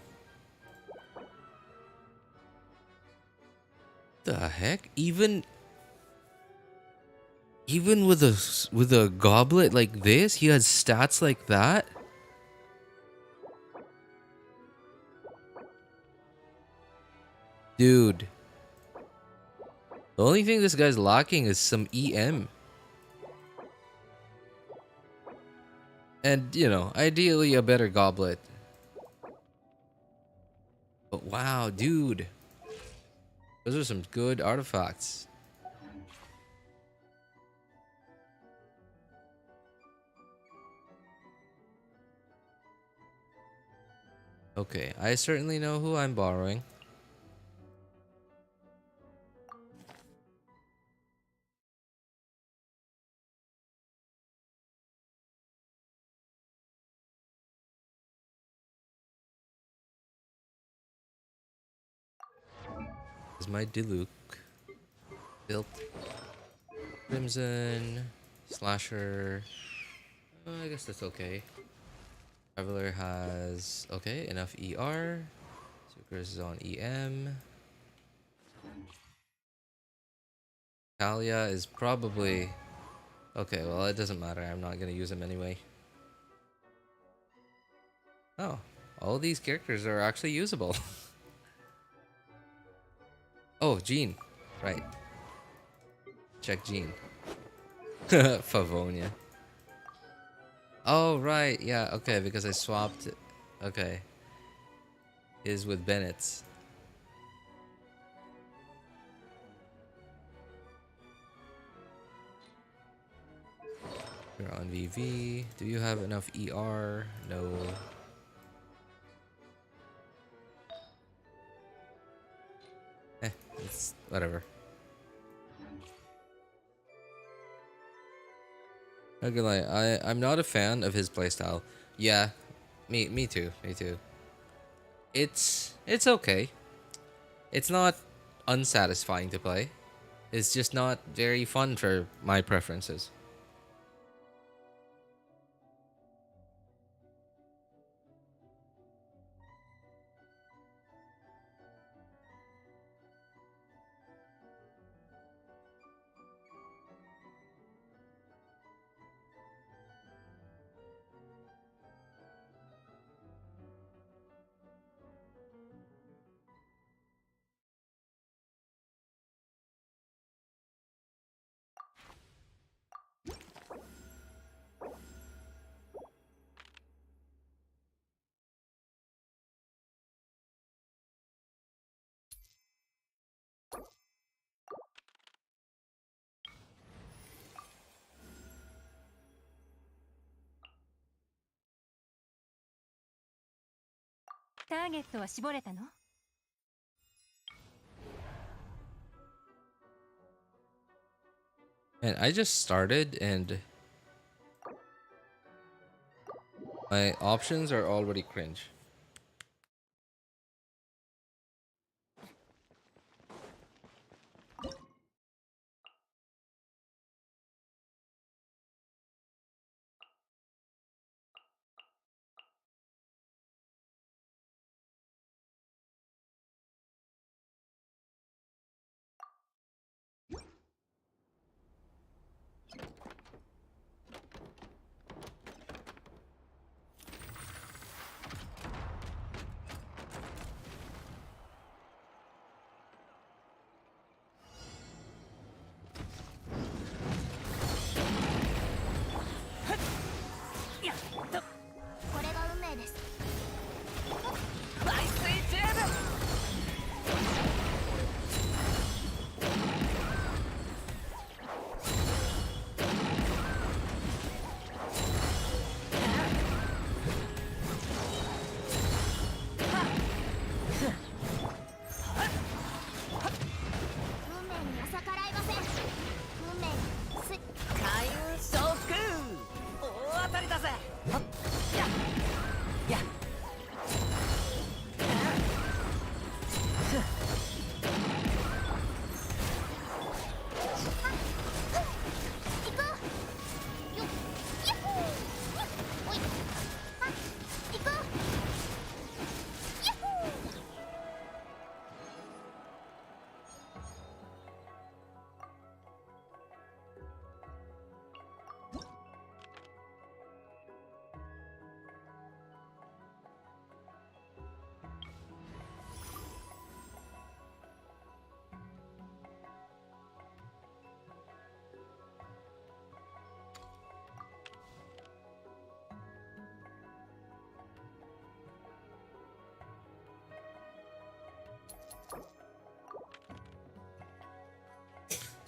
S1: The heck? Even with a goblet like this, he has stats like that? Dude. The only thing this guy's lacking is some EM. And, you know, ideally a better goblet. But wow, dude. Those are some good artifacts. Okay, I certainly know who I'm borrowing. Is my Diluc built? Crimson, Slasher. I guess that's okay. Traveler has okay enough ER. Sucrose is on EM. Talia is probably okay. Well, it doesn't matter. I'm not gonna use him anyway. Oh, all these characters are actually usable. Oh, Jean, right? Check Jean. Favonia. Oh right, yeah. Okay, because I swapped. Okay, is with Bennett's. You're on VV. Do you have enough ER? No. It's whatever. Not gonna lie, I'm not a fan of his playstyle. Yeah, me too. Me too. It's okay. It's not unsatisfying to play. It's just not very fun for my preferences. And I just started and my options are already cringe.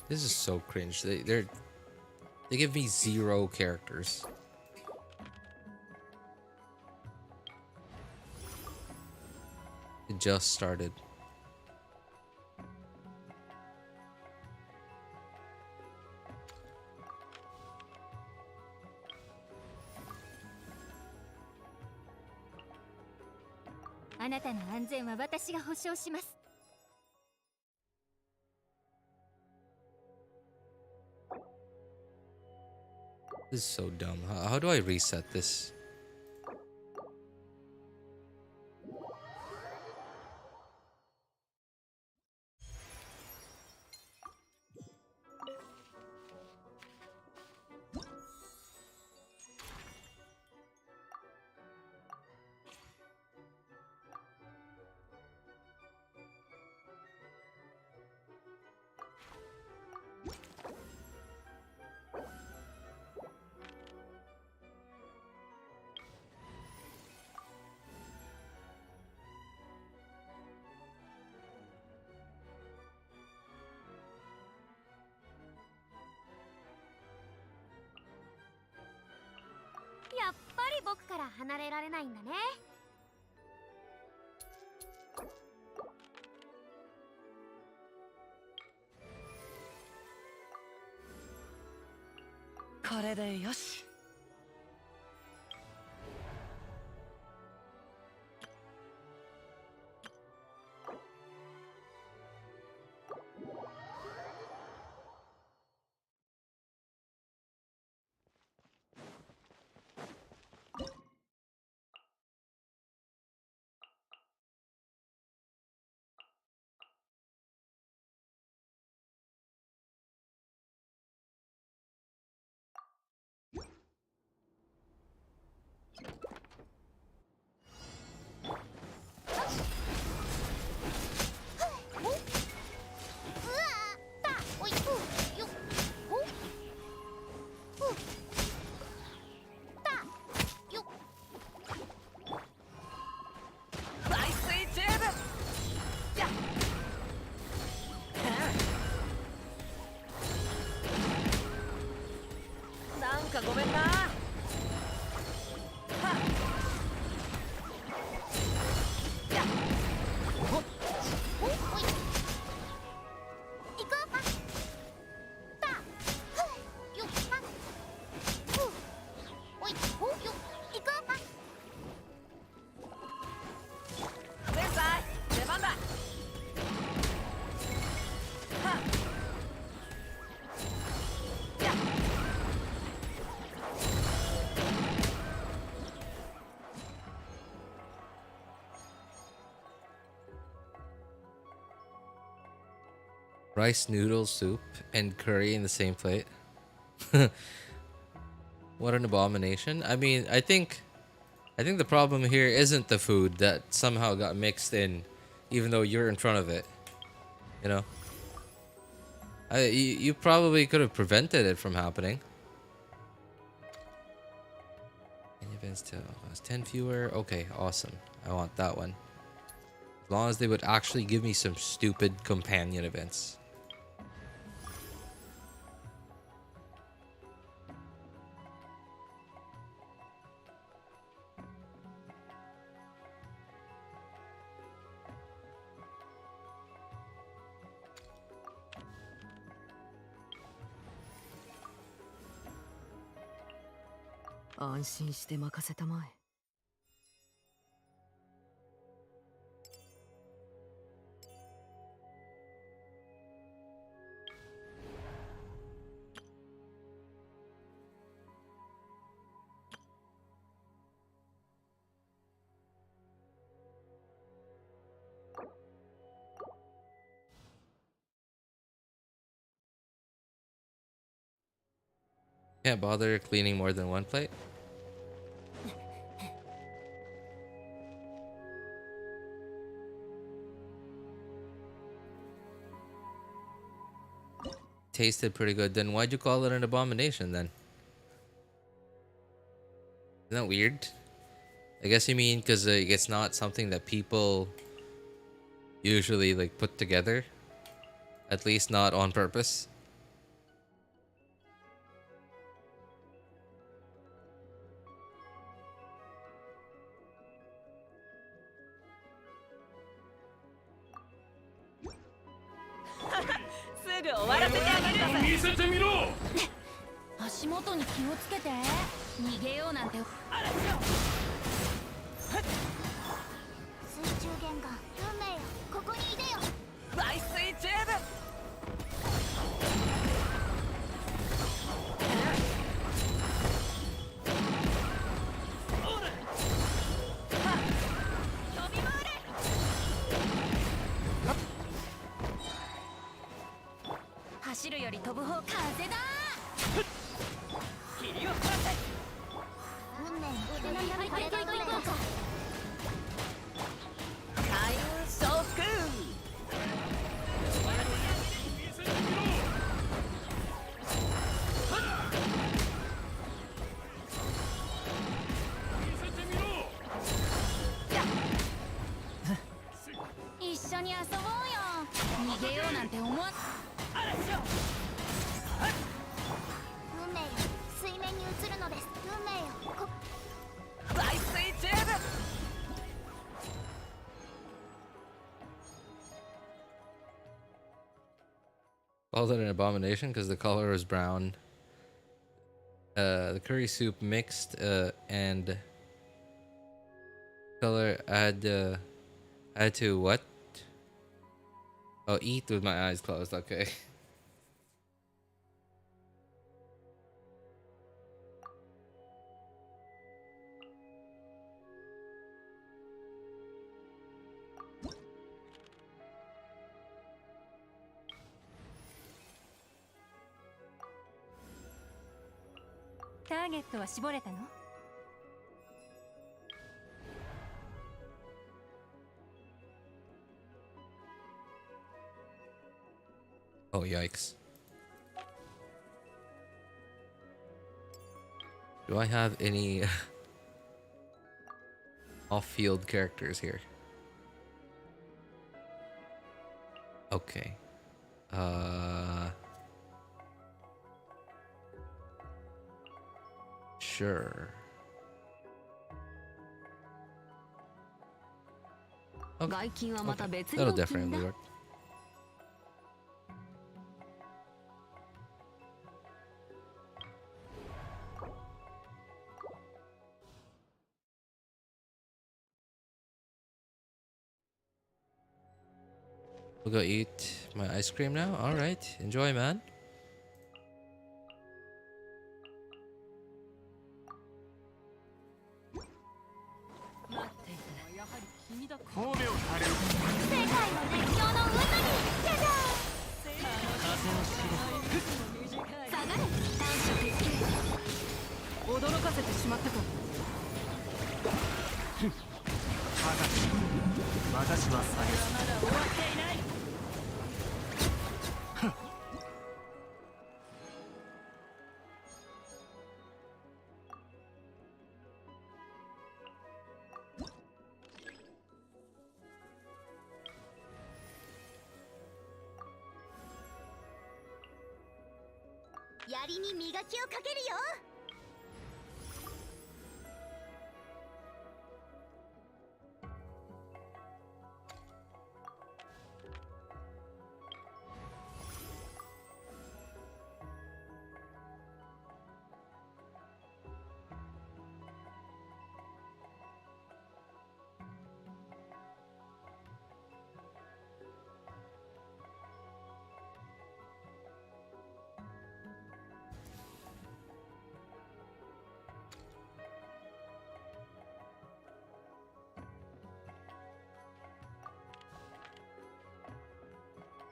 S1: This is so cringe. They give me 0 characters. It just started. This is so dumb. How do I reset this? Rice noodle soup and curry in the same plate. What an abomination. I mean, I think the problem here isn't the food that somehow got mixed in, even though you're in front of it. You know? You probably could have prevented it from happening. Any events to 10 fewer? Okay, awesome. I want that one. As long as they would actually give me some stupid companion events. Can't bother cleaning more than one plate. Tasted pretty good. Then why'd you call it an abomination then? Isn't that weird? I guess you mean because it's not something that people usually like put together. At least not on purpose. Called it an abomination because the color was brown. The curry soup mixed and color had to what? Oh, eat with my eyes closed. Okay. Oh, yikes. Do I have any off-field characters here? Okay. Sure. Okay. That'll definitely work. We'll go eat my ice cream now. All right, enjoy, man.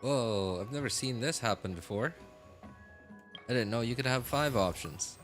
S1: Whoa, I've never seen this happen before. I didn't know you could have 5 options.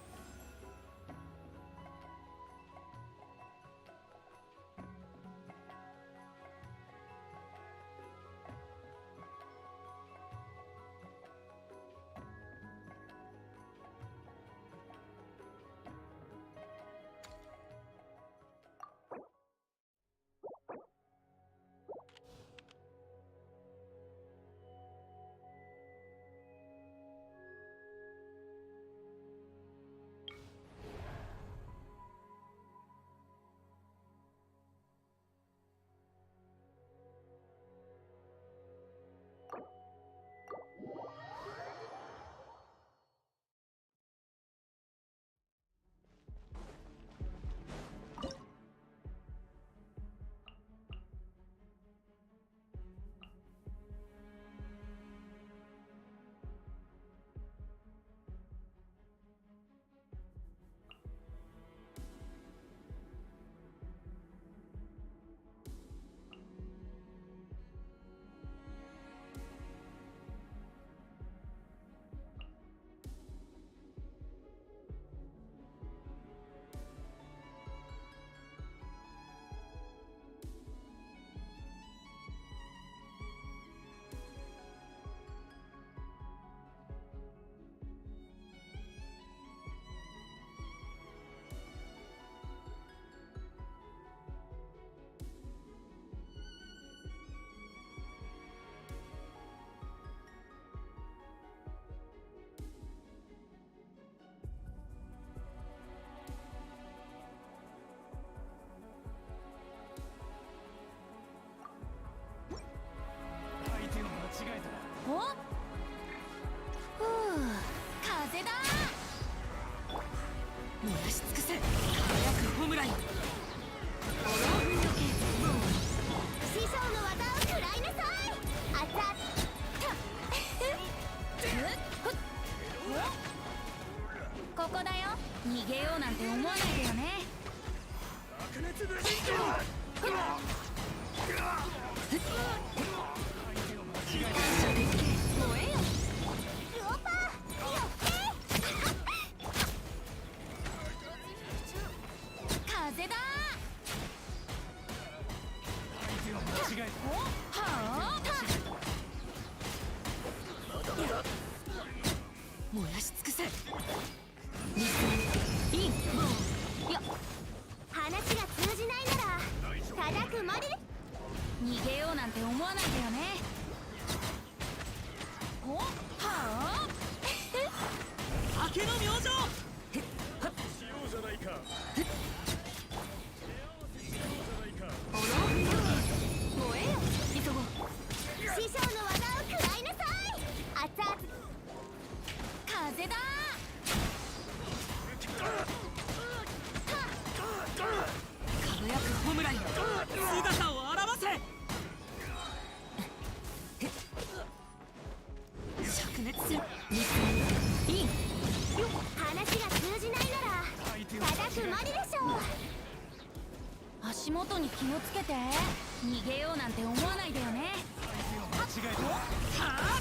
S2: 足元に気をつけて。逃げようなんて思わないでよね。
S3: 間違えた。はあ。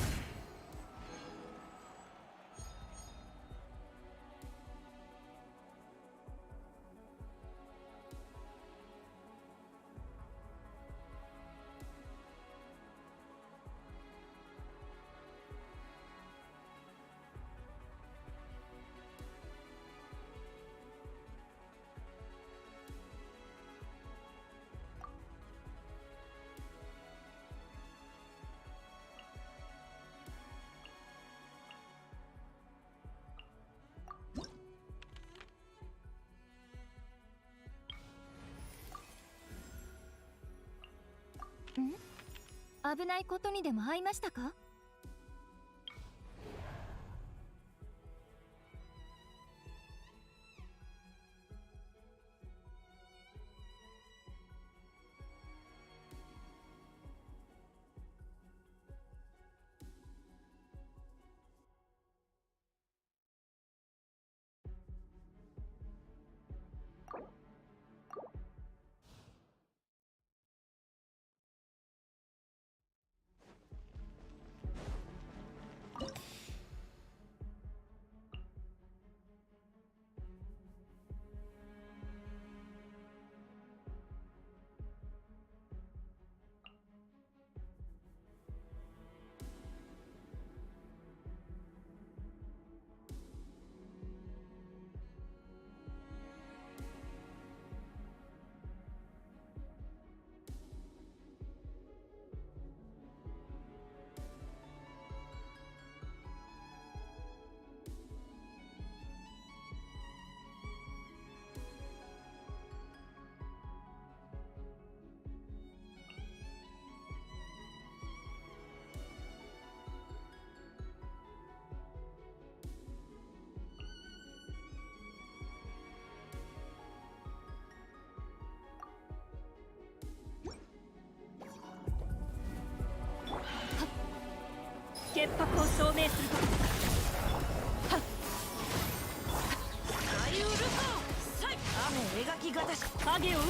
S2: 危ないことにでも遭いましたか？潔白を証明すると。はっ。
S4: 大ウルコさい。雨描きがたし。
S2: 影を打つ。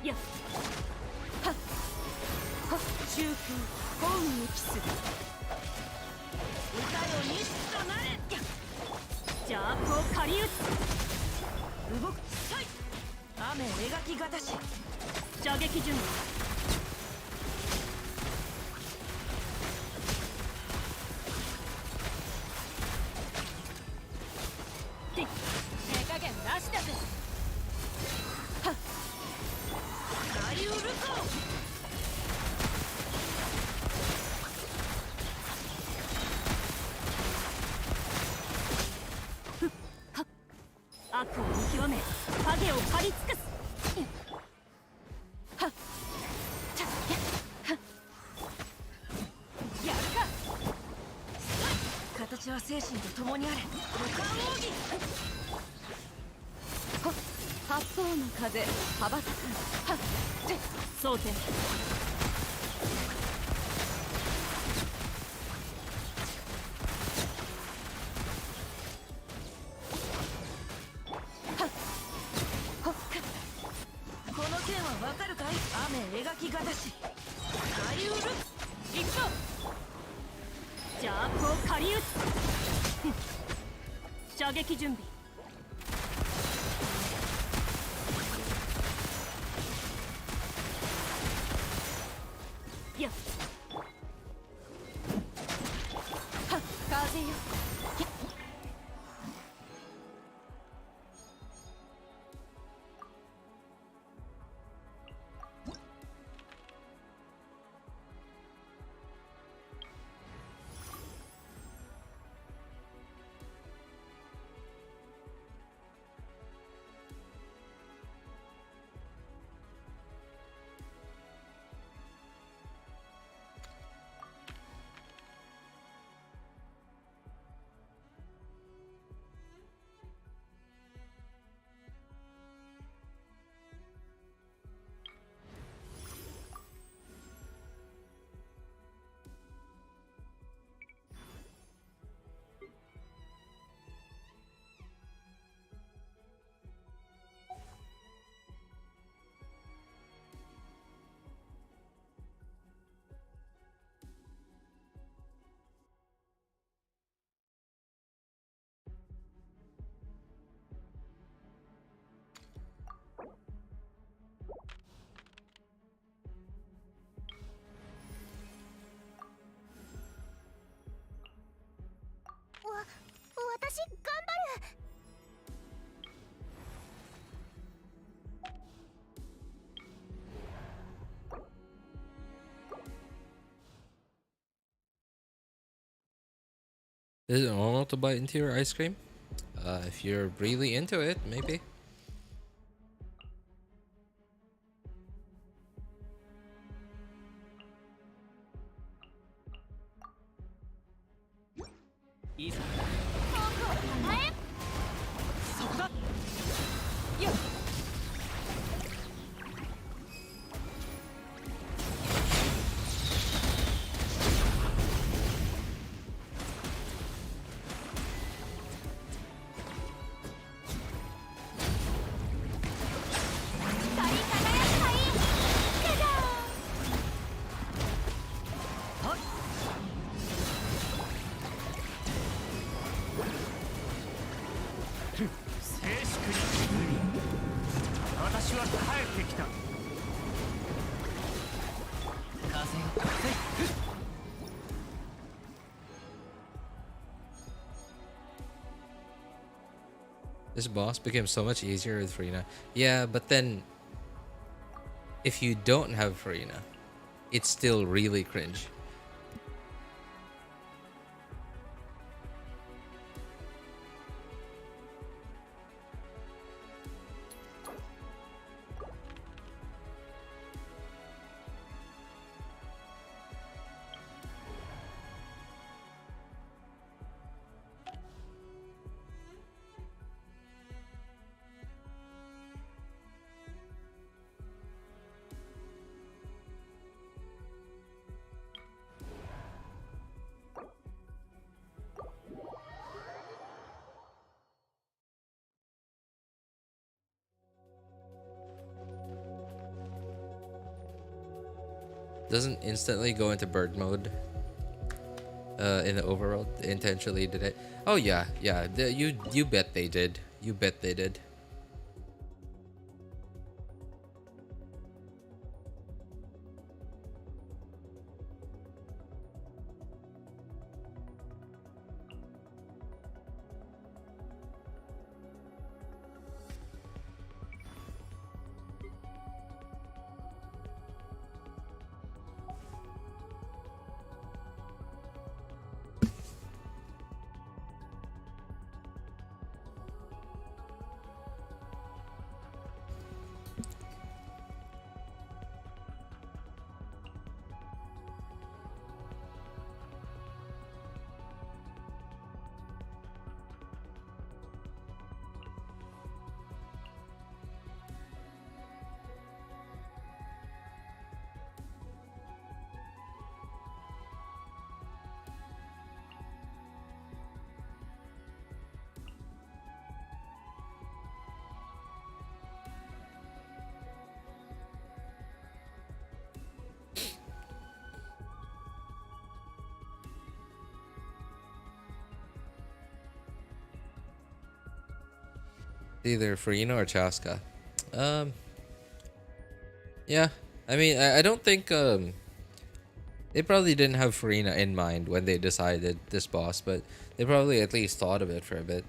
S2: やっ。はっ。はっ。中風幸運を期す。
S4: 歌よにしとなれ。
S2: 邪悪を狩り打つ。
S4: 動くさい。雨描きがたし。
S2: 射撃準備。手加減なしだぜ。はっ。
S4: 大ウルコ
S2: 悪を見極め影を狩り尽くす。はっ。やるか。
S4: 形は精神と共にあれ。無冠奥義。
S2: 八方の風羽ばたく。はっ。争点。
S4: 雨描きがたし。大ウル
S2: 行くぞ。邪悪を狩り打つ。射撃準備。やっ。はっ。風よ。
S1: Is it normal to bite into your ice cream? If you're really into it, maybe. This boss became so much easier with Furina. Yeah, but then if you don't have Furina, it's still really cringe. Doesn't instantly go into bird mode in the overworld. They intentionally did it. Oh yeah, yeah. You bet they did. You bet they did. Either Furina or Chaska. Yeah. I mean, I don't think they probably didn't have Furina in mind when they decided this boss, but they probably at least thought of it for a bit.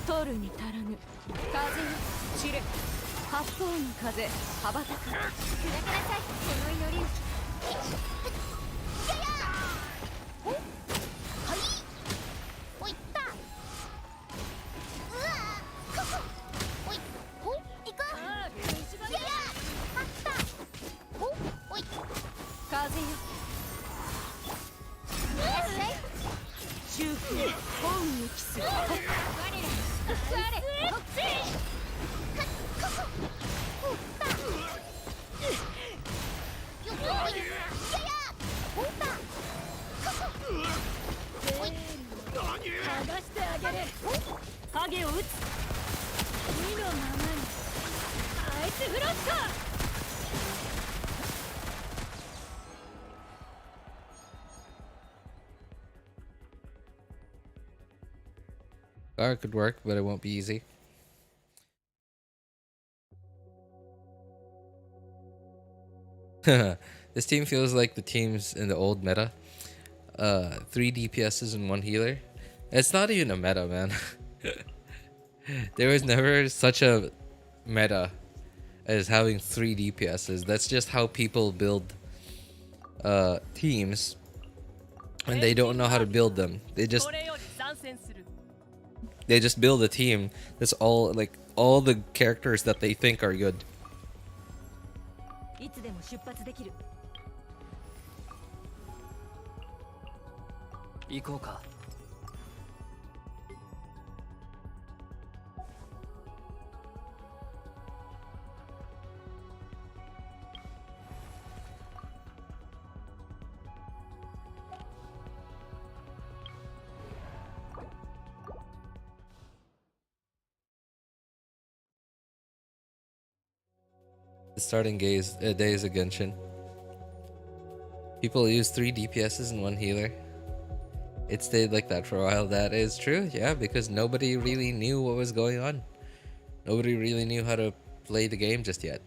S2: 取るに足らぬ風よ散れ八方の風羽ばたく砕けなさいその祈りをおはいおいったうわここおいお行こうややあったおい風よいらっしゃい修復本に帰す我ら我こっちここおったよっこいややおったここおい剥がしてあげる影を打つ意のままにアイスフロスト
S1: It could work, but it won't be easy. This team feels like the teams in the old meta. 3 DPSs and 1 healer. It's not even a meta, man. There was never such a meta as having 3 DPSs. That's just how people build teams when they don't know how to build them. They just build a team that's all like all the characters that they think are good. The starting days of Genshin. People use 3 DPSs and 1 healer. It stayed like that for a while. That is true, yeah, because nobody really knew what was going on. Nobody really knew how to play the game just yet.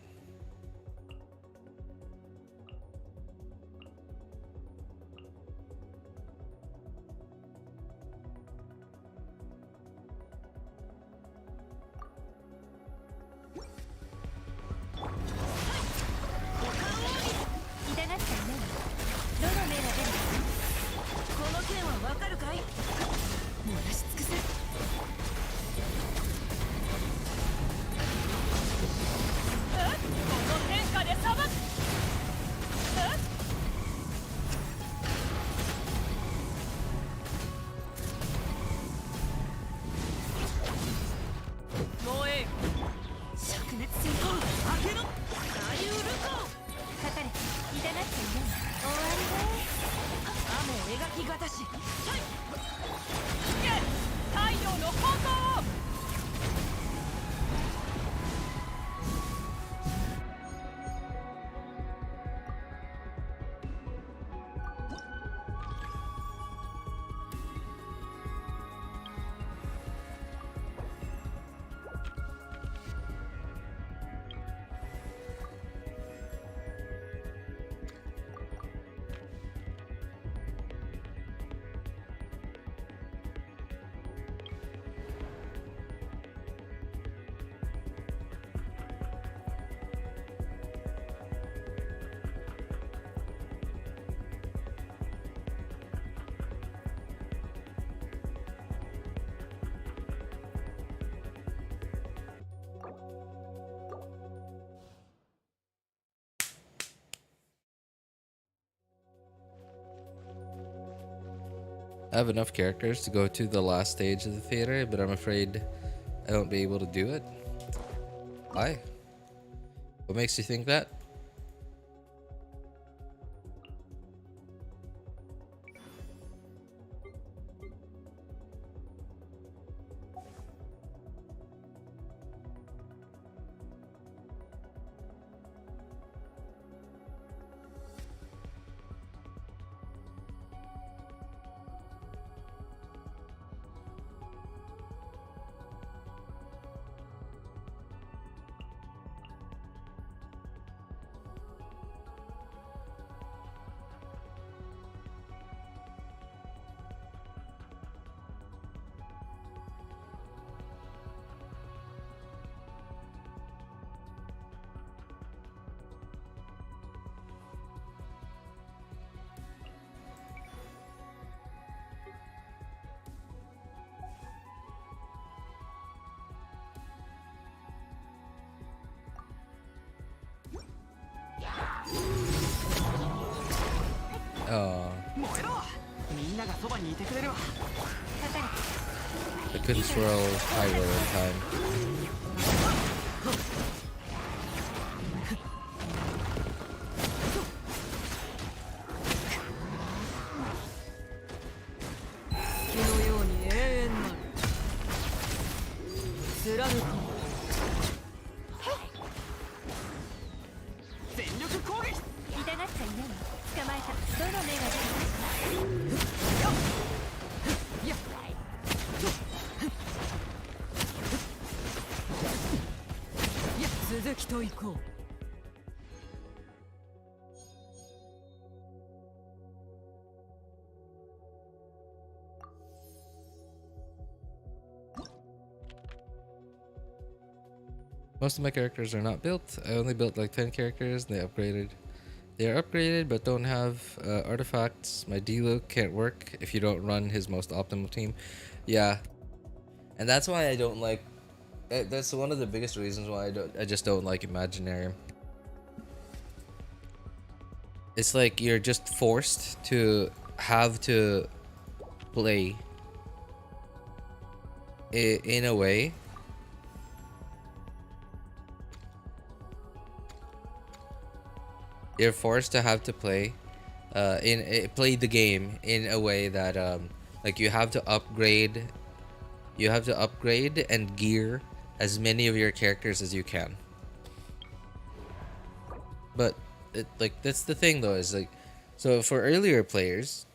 S1: I have enough characters to go to the last stage of the theater, but I'm afraid I won't be able to do it. Why? What makes you think that?
S3: がそばにいてくれるわ。
S1: I couldn't throw Pyro in time. Most of my characters are not built. I only built like 10 characters. They upgraded. They are upgraded but don't have artifacts. My D-Luke can't work if you don't run his most optimal team. Yeah. And that's why I don't like... That's one of the biggest reasons why I just don't like Imaginarium. It's like you're just forced to have to play in a way you're forced to have to play play the game in a way that like you have to upgrade and gear as many of your characters as you can. But like that's the thing though, is like, so for earlier players,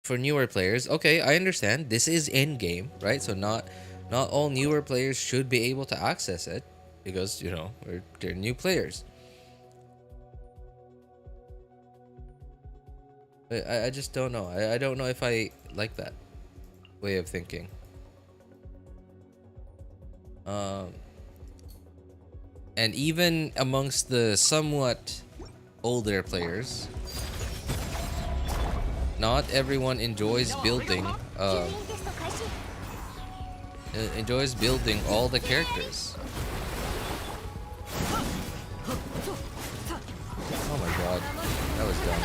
S1: for newer players, okay, I understand this is end game, right? So not all newer players should be able to access it because, you know, they're new players. But I just don't know. I don't know if I like that way of thinking. And even amongst the somewhat older players, not everyone enjoys building all the characters. Oh my god, that was dumb.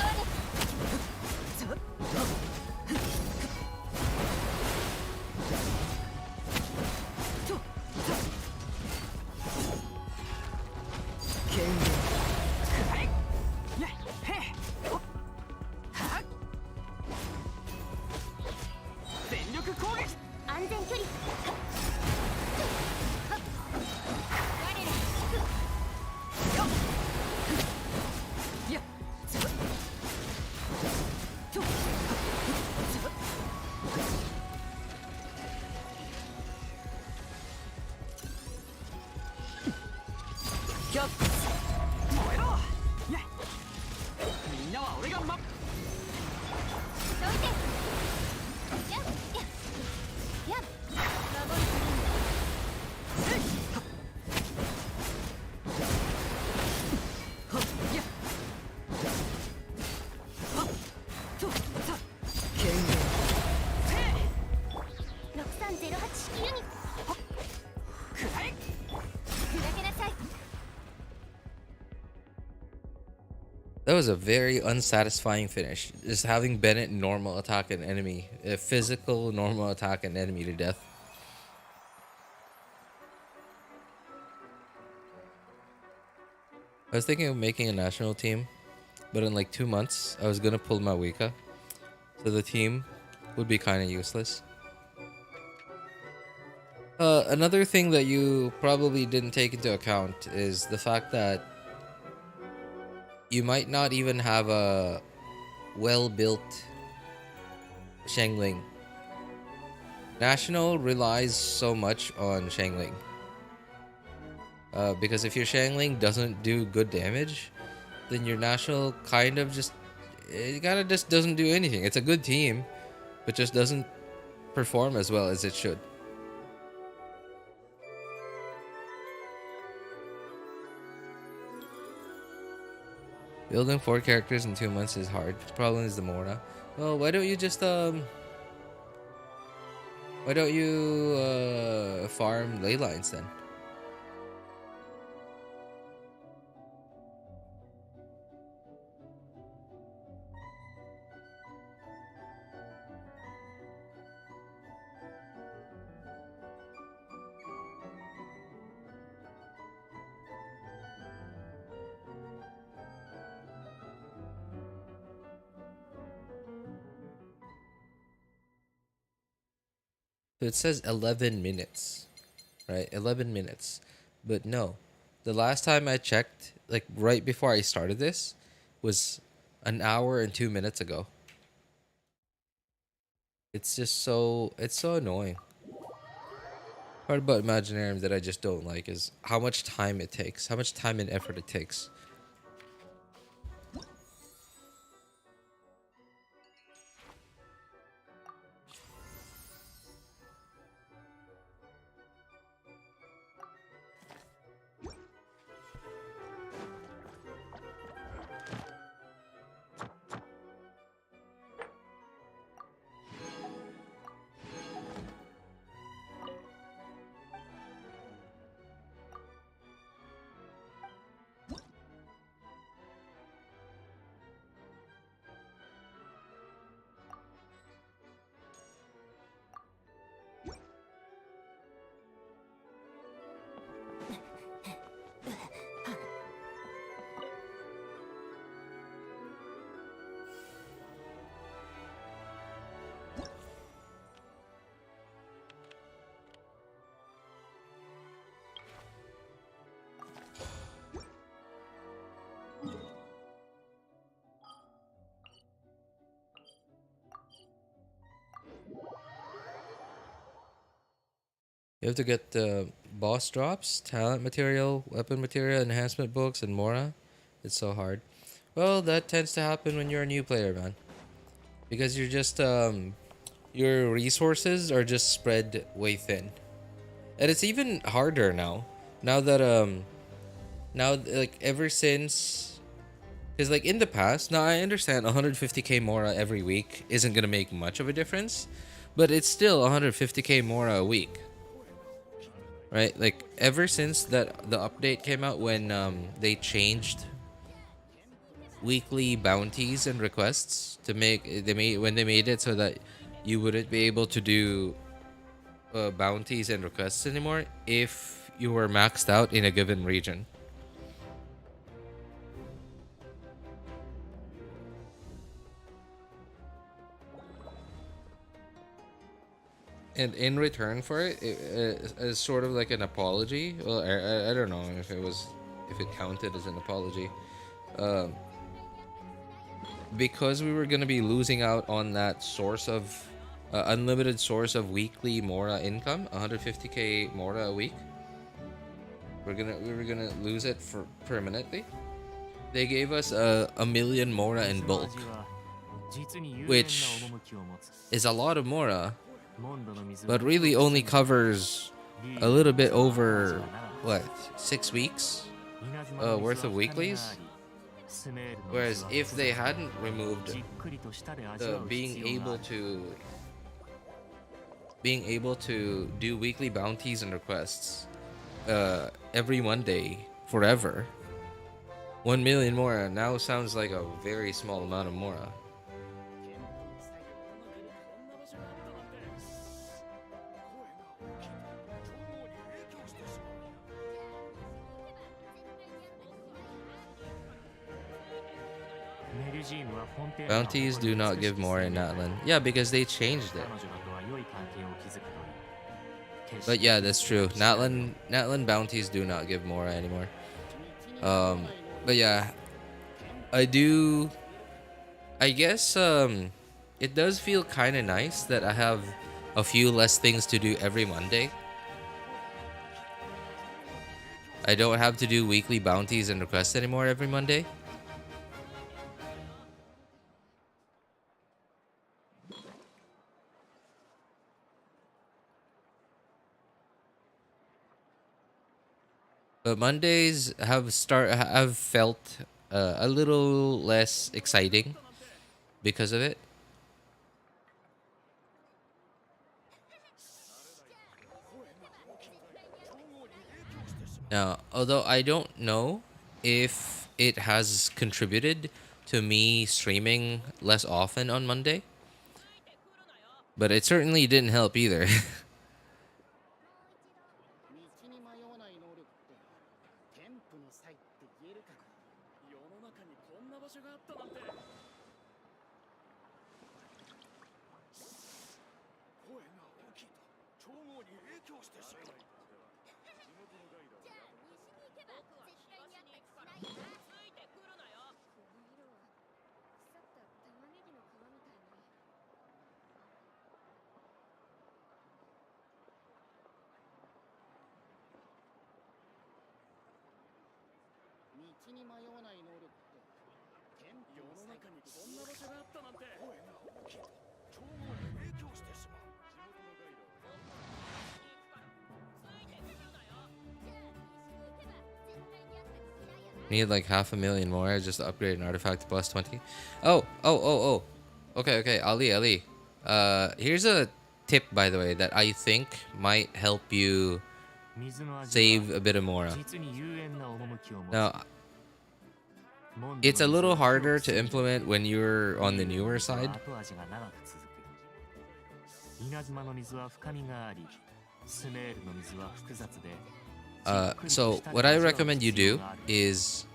S1: That was a very unsatisfying finish. Just having Bennett normal attack an enemy, a physical normal attack an enemy to death. I was thinking of making a national team, but in like 2 months, I was gonna pull Mavuika, so the team would be kind of useless. Another thing that you probably didn't take into account is the fact that you might not even have a well-built Xiangling. National relies so much on Xiangling. Because if your Xiangling doesn't do good damage, then your National kind of just doesn't do anything. It's a good team, but just doesn't perform as well as it should. Building 4 characters in 2 months is hard. The problem is the mora. Well, why don't you just farm ley lines then? So it says 11 minutes, right? 11 minutes. But no, the last time I checked, like right before I started this, was an hour and 2 minutes ago. It's just it's so annoying. Part about Imaginarium that I just don't like is how much time it takes, how much time and effort it takes. You have to get the boss drops, talent material, weapon material, enhancement books, and mora. It's so hard. Well, that tends to happen when you're a new player, man. Because you're just your resources are just spread way thin. And it's even harder now. Now that like ever since, because like in the past, now I understand 150k mora every week isn't gonna make much of a difference, but it's still 150k mora a week. Right, like ever since that the update came out when they changed weekly bounties and requests to make they made it so that you wouldn't be able to do bounties and requests anymore if you were maxed out in a given region. And in return for it, as sort of like an apology. Well, I don't know if it counted as an apology. Um, because we were gonna be losing out on that source of unlimited source of weekly mora income, 150k mora a week. We were gonna lose it for permanently. They gave us a million mora in bulk, which is a lot of mora, but really only covers a little bit over what 6 weeks worth of weeklies. Whereas if they hadn't removed the being able to do weekly bounties and requests every Monday forever, 1 million mora now sounds like a very small amount of mora. Bounties do not give more in Natlan. Yeah, because they changed it. But yeah, that's true. Natlan bounties do not give more anymore. But yeah, I guess it does feel kind of nice that I have a few less things to do every Monday. I don't have to do weekly bounties and requests anymore every Monday. But Mondays have felt a little less exciting because of it. Now, although I don't know if it has contributed to me streaming less often on Monday, but it certainly didn't help either.
S2: 道に迷わない能力って添付の際って言えるかな。世の中にこんな場所があったなんて。声が大きいと。
S1: Need like 500,000 more just to upgrade an artifact to plus 20. Oh. Okay, Ali. Here's a tip, by the way, that I think might help you save a bit of mora. Now, it's a little harder to implement when you're on the newer side. So what I recommend you do is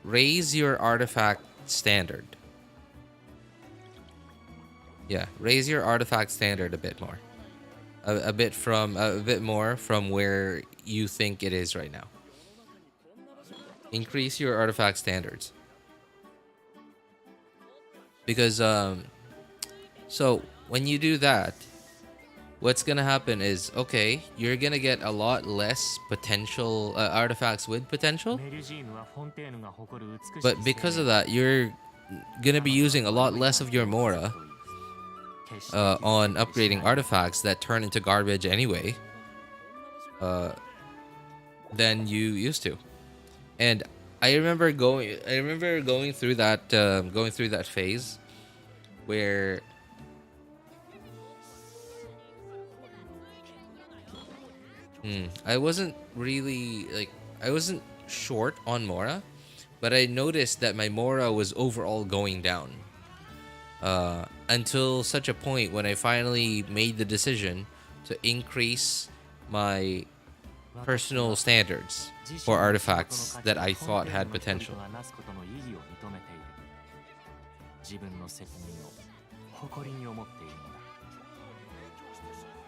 S1: raise your artifact standard. Yeah, raise your artifact standard a bit more. A bit more from where you think it is right now. Increase your artifact standards. Because so when you do that, what's gonna happen is, okay, you're gonna get a lot less potential artifacts with potential, but because of that, you're gonna be using a lot less of your mora on upgrading artifacts that turn into garbage anyway than you used to. And I remember going through that phase where I wasn't short on mora, but I noticed that my mora was overall going down until such a point when I finally made the decision to increase my personal standards for artifacts that I thought had potential.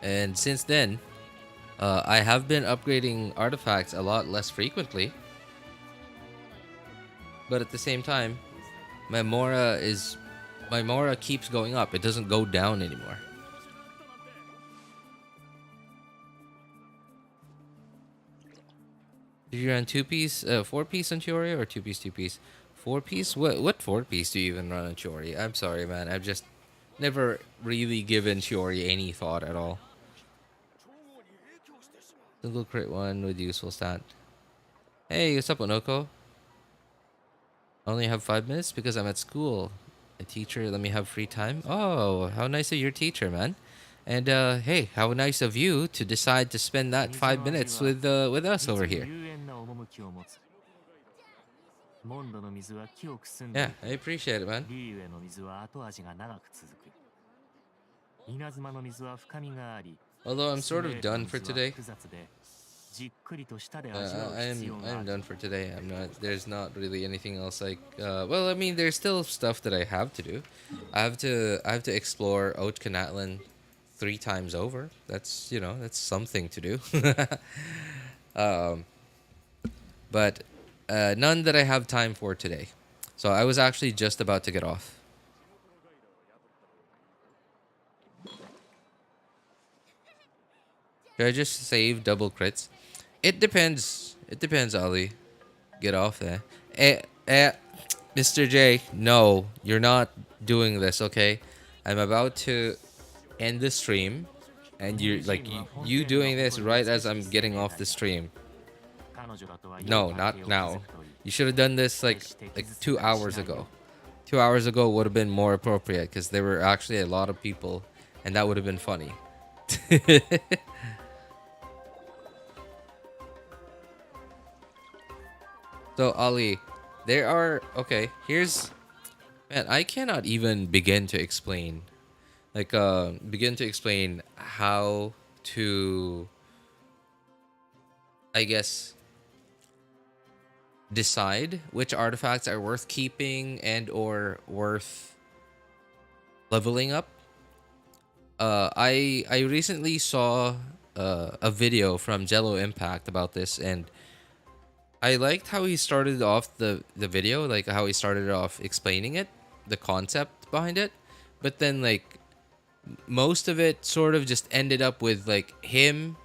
S1: And since then, I have been upgrading artifacts a lot less frequently, but at the same time, my mora keeps going up. It doesn't go down anymore. Did you run 2-piece, 4-piece on Chiori or 2-piece, 2-piece? 4-piece? What 4-piece do you even run on Chiori? I'm sorry, man. I've just never really given Chiori any thought at all. Single crit one with useful stat. Hey, what's up, Onoko? I only have 5 minutes because I'm at school. A teacher let me have free time. Oh, how nice of your teacher, man. And hey, how nice of you to decide to spend that 5 minutes with us over here. Yeah, I appreciate it, man. Although I'm sort of done for today. I'm done for today. There's not really anything else like. Well, I mean, there's still stuff that I have to do. I have to explore Oat Canatlan 3 times over. That's that's something to do. But none that I have time for today. So I was actually just about to get off. Should I just save double crits? It depends. It depends, Ali. Get off there. Mr. J, no, you're not doing this, okay? I'm about to end the stream, and you doing this right as I'm getting off the stream. No, not now. You should have done this like 2 hours ago. 2 hours ago would have been more appropriate because there were actually a lot of people, and that would have been funny. So Ali, there are man, I cannot even begin to explain how to, I guess, decide which artifacts are worth keeping and or worth leveling up. I recently saw a video from Jello Impact about this, and I liked how he started off the video, like how he started off explaining it, the concept behind it, but then like most of it sort of just ended up with like him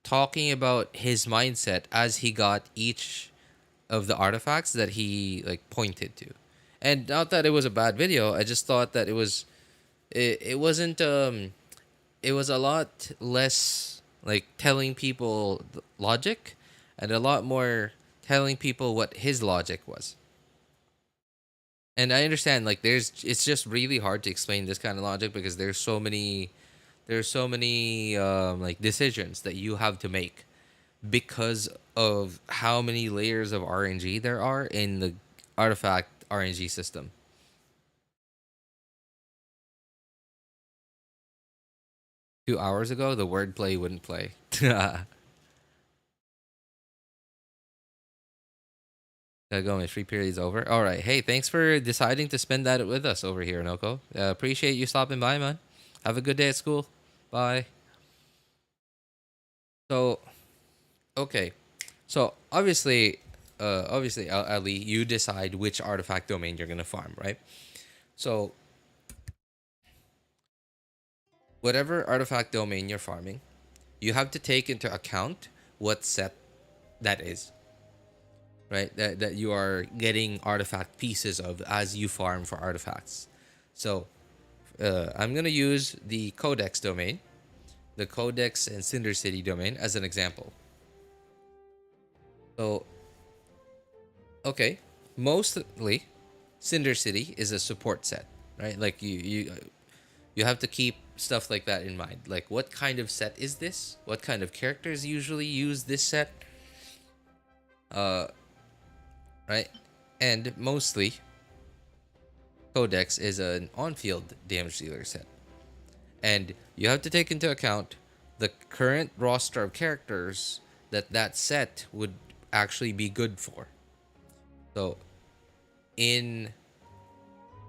S1: talking about his mindset as he got each of the artifacts that he like pointed to. And not that it was a bad video, I just thought that it wasn't it was a lot less like telling people logic and a lot more telling people what his logic was. And I understand like it's just really hard to explain this kind of logic because there's so many like decisions that you have to make because of how many layers of RNG there are in the artifact RNG system. Two hours ago, the wordplay wouldn't play. Gotta go. My free period's over. All right. Hey, thanks for deciding to spend that with us over here, Noko. Appreciate you stopping by, man. Have a good day at school. Bye. So, okay. So obviously, Ali, you decide which artifact domain you're gonna farm, right? So, whatever artifact domain you're farming, you have to take into account what set that is, right? That you are getting artifact pieces of as you farm for artifacts. So, I'm gonna use the Codex domain, the Codex and Cinder City domain as an example. So, okay, mostly Cinder City is a support set, right? Like you have to keep stuff like that in mind. Like what kind of set is this? What kind of characters usually use this set? Right? And mostly Codex is an on-field damage dealer set. And you have to take into account the current roster of characters that set would actually be good for. So in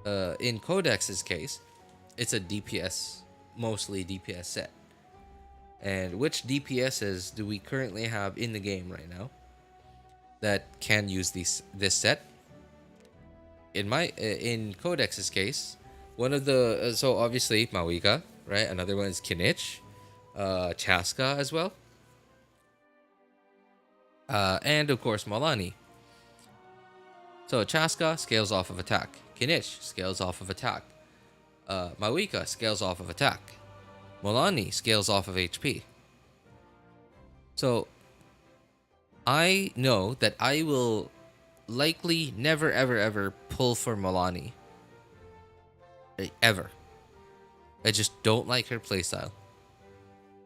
S1: Codex's case, it's a DPS, mostly DPS set. And which DPSs do we currently have in the game right now that can use this set? In Codex's case, one of the so obviously Mavuika, right? Another one is Kinich, Chaska as well, and of course Malani. So Chaska scales off of attack. Kinich scales off of attack. Mavuika scales off of attack. Malani scales off of HP. So I know that I will likely never ever pull for Malani. Ever. I just don't like her playstyle.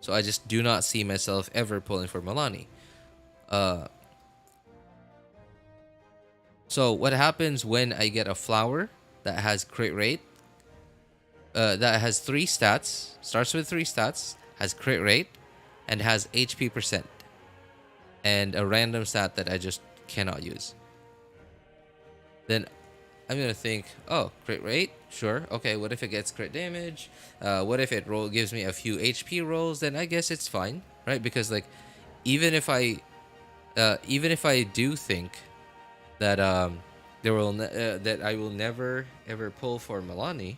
S1: So I just do not see myself ever pulling for Malani. So what happens when I get a flower that has crit rate, that has 3 stats, starts with 3 stats, has crit rate, and has HP percent, and a random stat that I just cannot use? Then I'm gonna think, oh, crit rate, sure, okay. What if it gets crit damage? What if it gives me a few HP rolls? Then I guess it's fine, right? Because like, even if I do think that that I will never ever pull for Malani,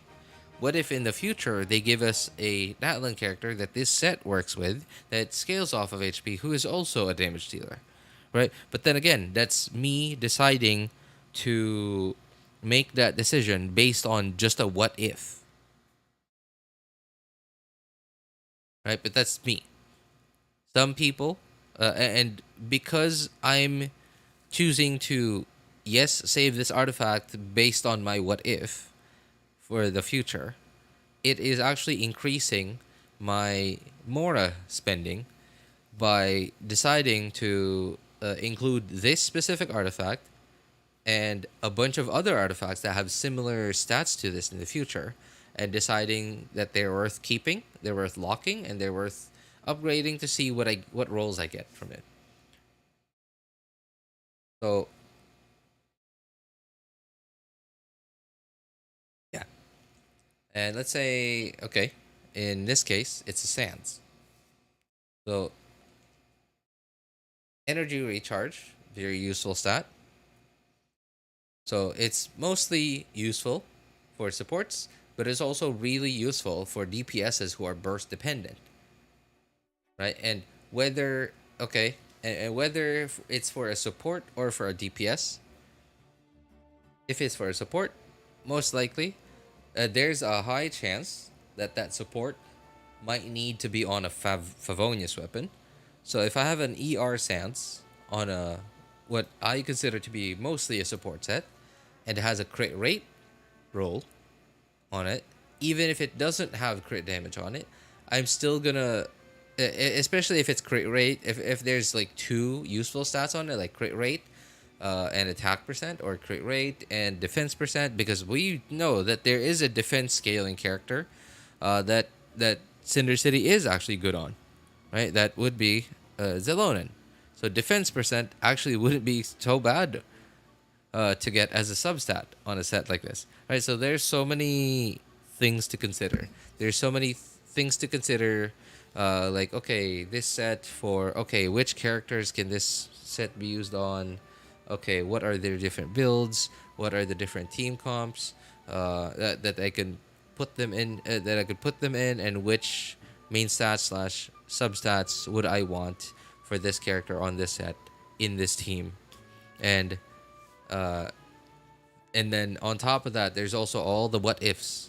S1: what if in the future they give us a Natlan character that this set works with that scales off of HP, who is also a damage dealer, right? But then again, that's me deciding to make that decision based on just a what if, right? But that's me. Some people, and because I'm choosing to, yes, save this artifact based on my what if for the future, it is actually increasing my mora spending by deciding to include this specific artifact and a bunch of other artifacts that have similar stats to this in the future, and deciding that they're worth keeping, they're worth locking, and they're worth upgrading to see what rolls I get from it. So yeah. And let's say, okay, in this case, it's a Sands. So, energy recharge, very useful stat. So, it's mostly useful for supports, but it's also really useful for DPSs who are burst dependent, right? And whether, okay, and whether it's for a support or for a DPS, if it's for a support, most likely, there's a high chance that that support might need to be on a Favonius weapon. So if I have an ER Sans on a what I consider to be mostly a support set, and it has a crit rate roll on it, even if it doesn't have crit damage on it, I'm still gonna, especially if it's crit rate, if there's like two useful stats on it, like crit rate and attack percent, or crit rate and defense percent, because we know that there is a defense scaling character that Cinder City is actually good on, right? That would be Zelonin. So defense percent actually wouldn't be so bad to get as a substat on a set like this, right? So there's so many things to consider. There's so many things to consider, like, okay, this set for, okay, which characters can this set be used on? Okay, what are their different builds? What are the different team comps that I can put them in? That I could put them in, and which main stats / substats would I want for this character on this set in this team? And then on top of that, there's also all the what ifs.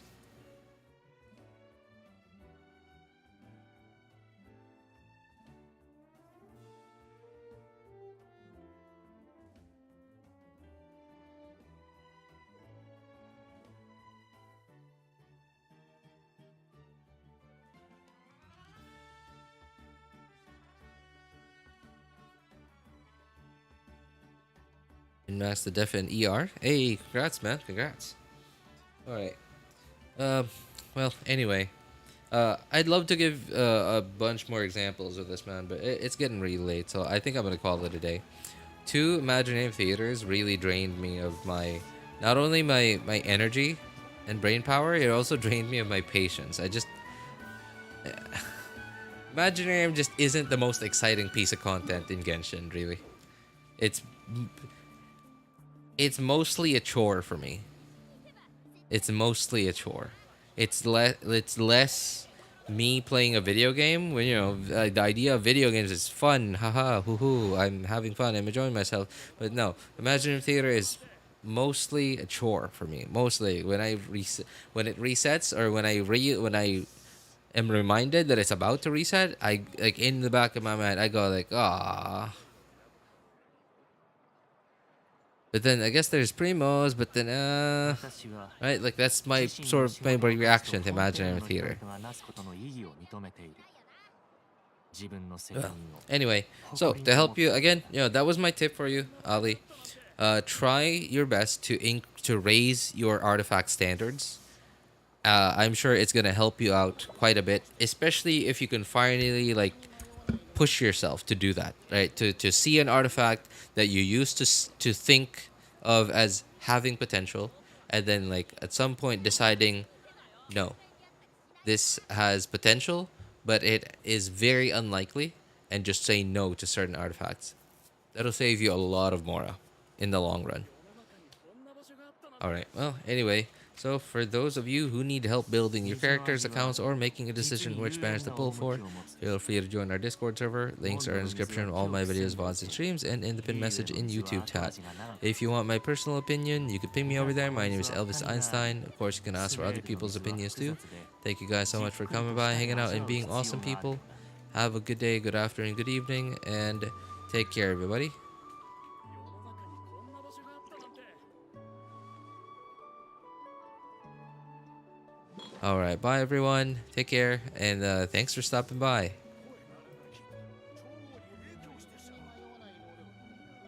S1: And max the def and ER. Hey, congrats, man. Congrats. All right. Well, anyway, I'd love to give a bunch more examples of this, man, but it's getting really late, so I think I'm gonna call it a day. 2 Imaginarium Theaters really drained me of my, not only my energy and brain power, it also drained me of my patience. I just Imaginarium just isn't the most exciting piece of content in Genshin, really. It's mostly a chore for me. It's mostly a chore. It's less me playing a video game when, you know, the idea of video games is fun, haha, hoo hoo, I'm having fun, I'm enjoying myself. But no, Imaginarium Theater is mostly a chore for me. Mostly when it resets, or when I am reminded that it's about to reset, I, like, in the back of my mind, I go like, ah. But then I guess there's Primos, but then right, like, that's my sort of my reaction to Imaginarium Theater. Anyway, so to help you again, you know, that was my tip for you, Ali. Try your best to raise your artifact standards. I'm sure it's gonna help you out quite a bit, especially if you can finally, like, push yourself to do that, right? To see an artifact that you used to think of as having potential, and then, like, at some point deciding, no, this has potential, but it is very unlikely, and just say no to certain artifacts. That'll save you a lot of mora in the long run. Alright, well, anyway, so for those of you who need help building your characters' accounts or making a decision which banners to pull for, feel free to join our Discord server. Links are in the description of all my videos, VODs, and streams, and in the pinned message in YouTube chat. If you want my personal opinion, you can ping me over there. My name is Elvis Einstein. Of course, you can ask for other people's opinions too. Thank you guys so much for coming by, hanging out, and being awesome people. Have a good day, good afternoon, good evening, and take care, everybody. Alright, bye everyone. Take care, and thanks for stopping by.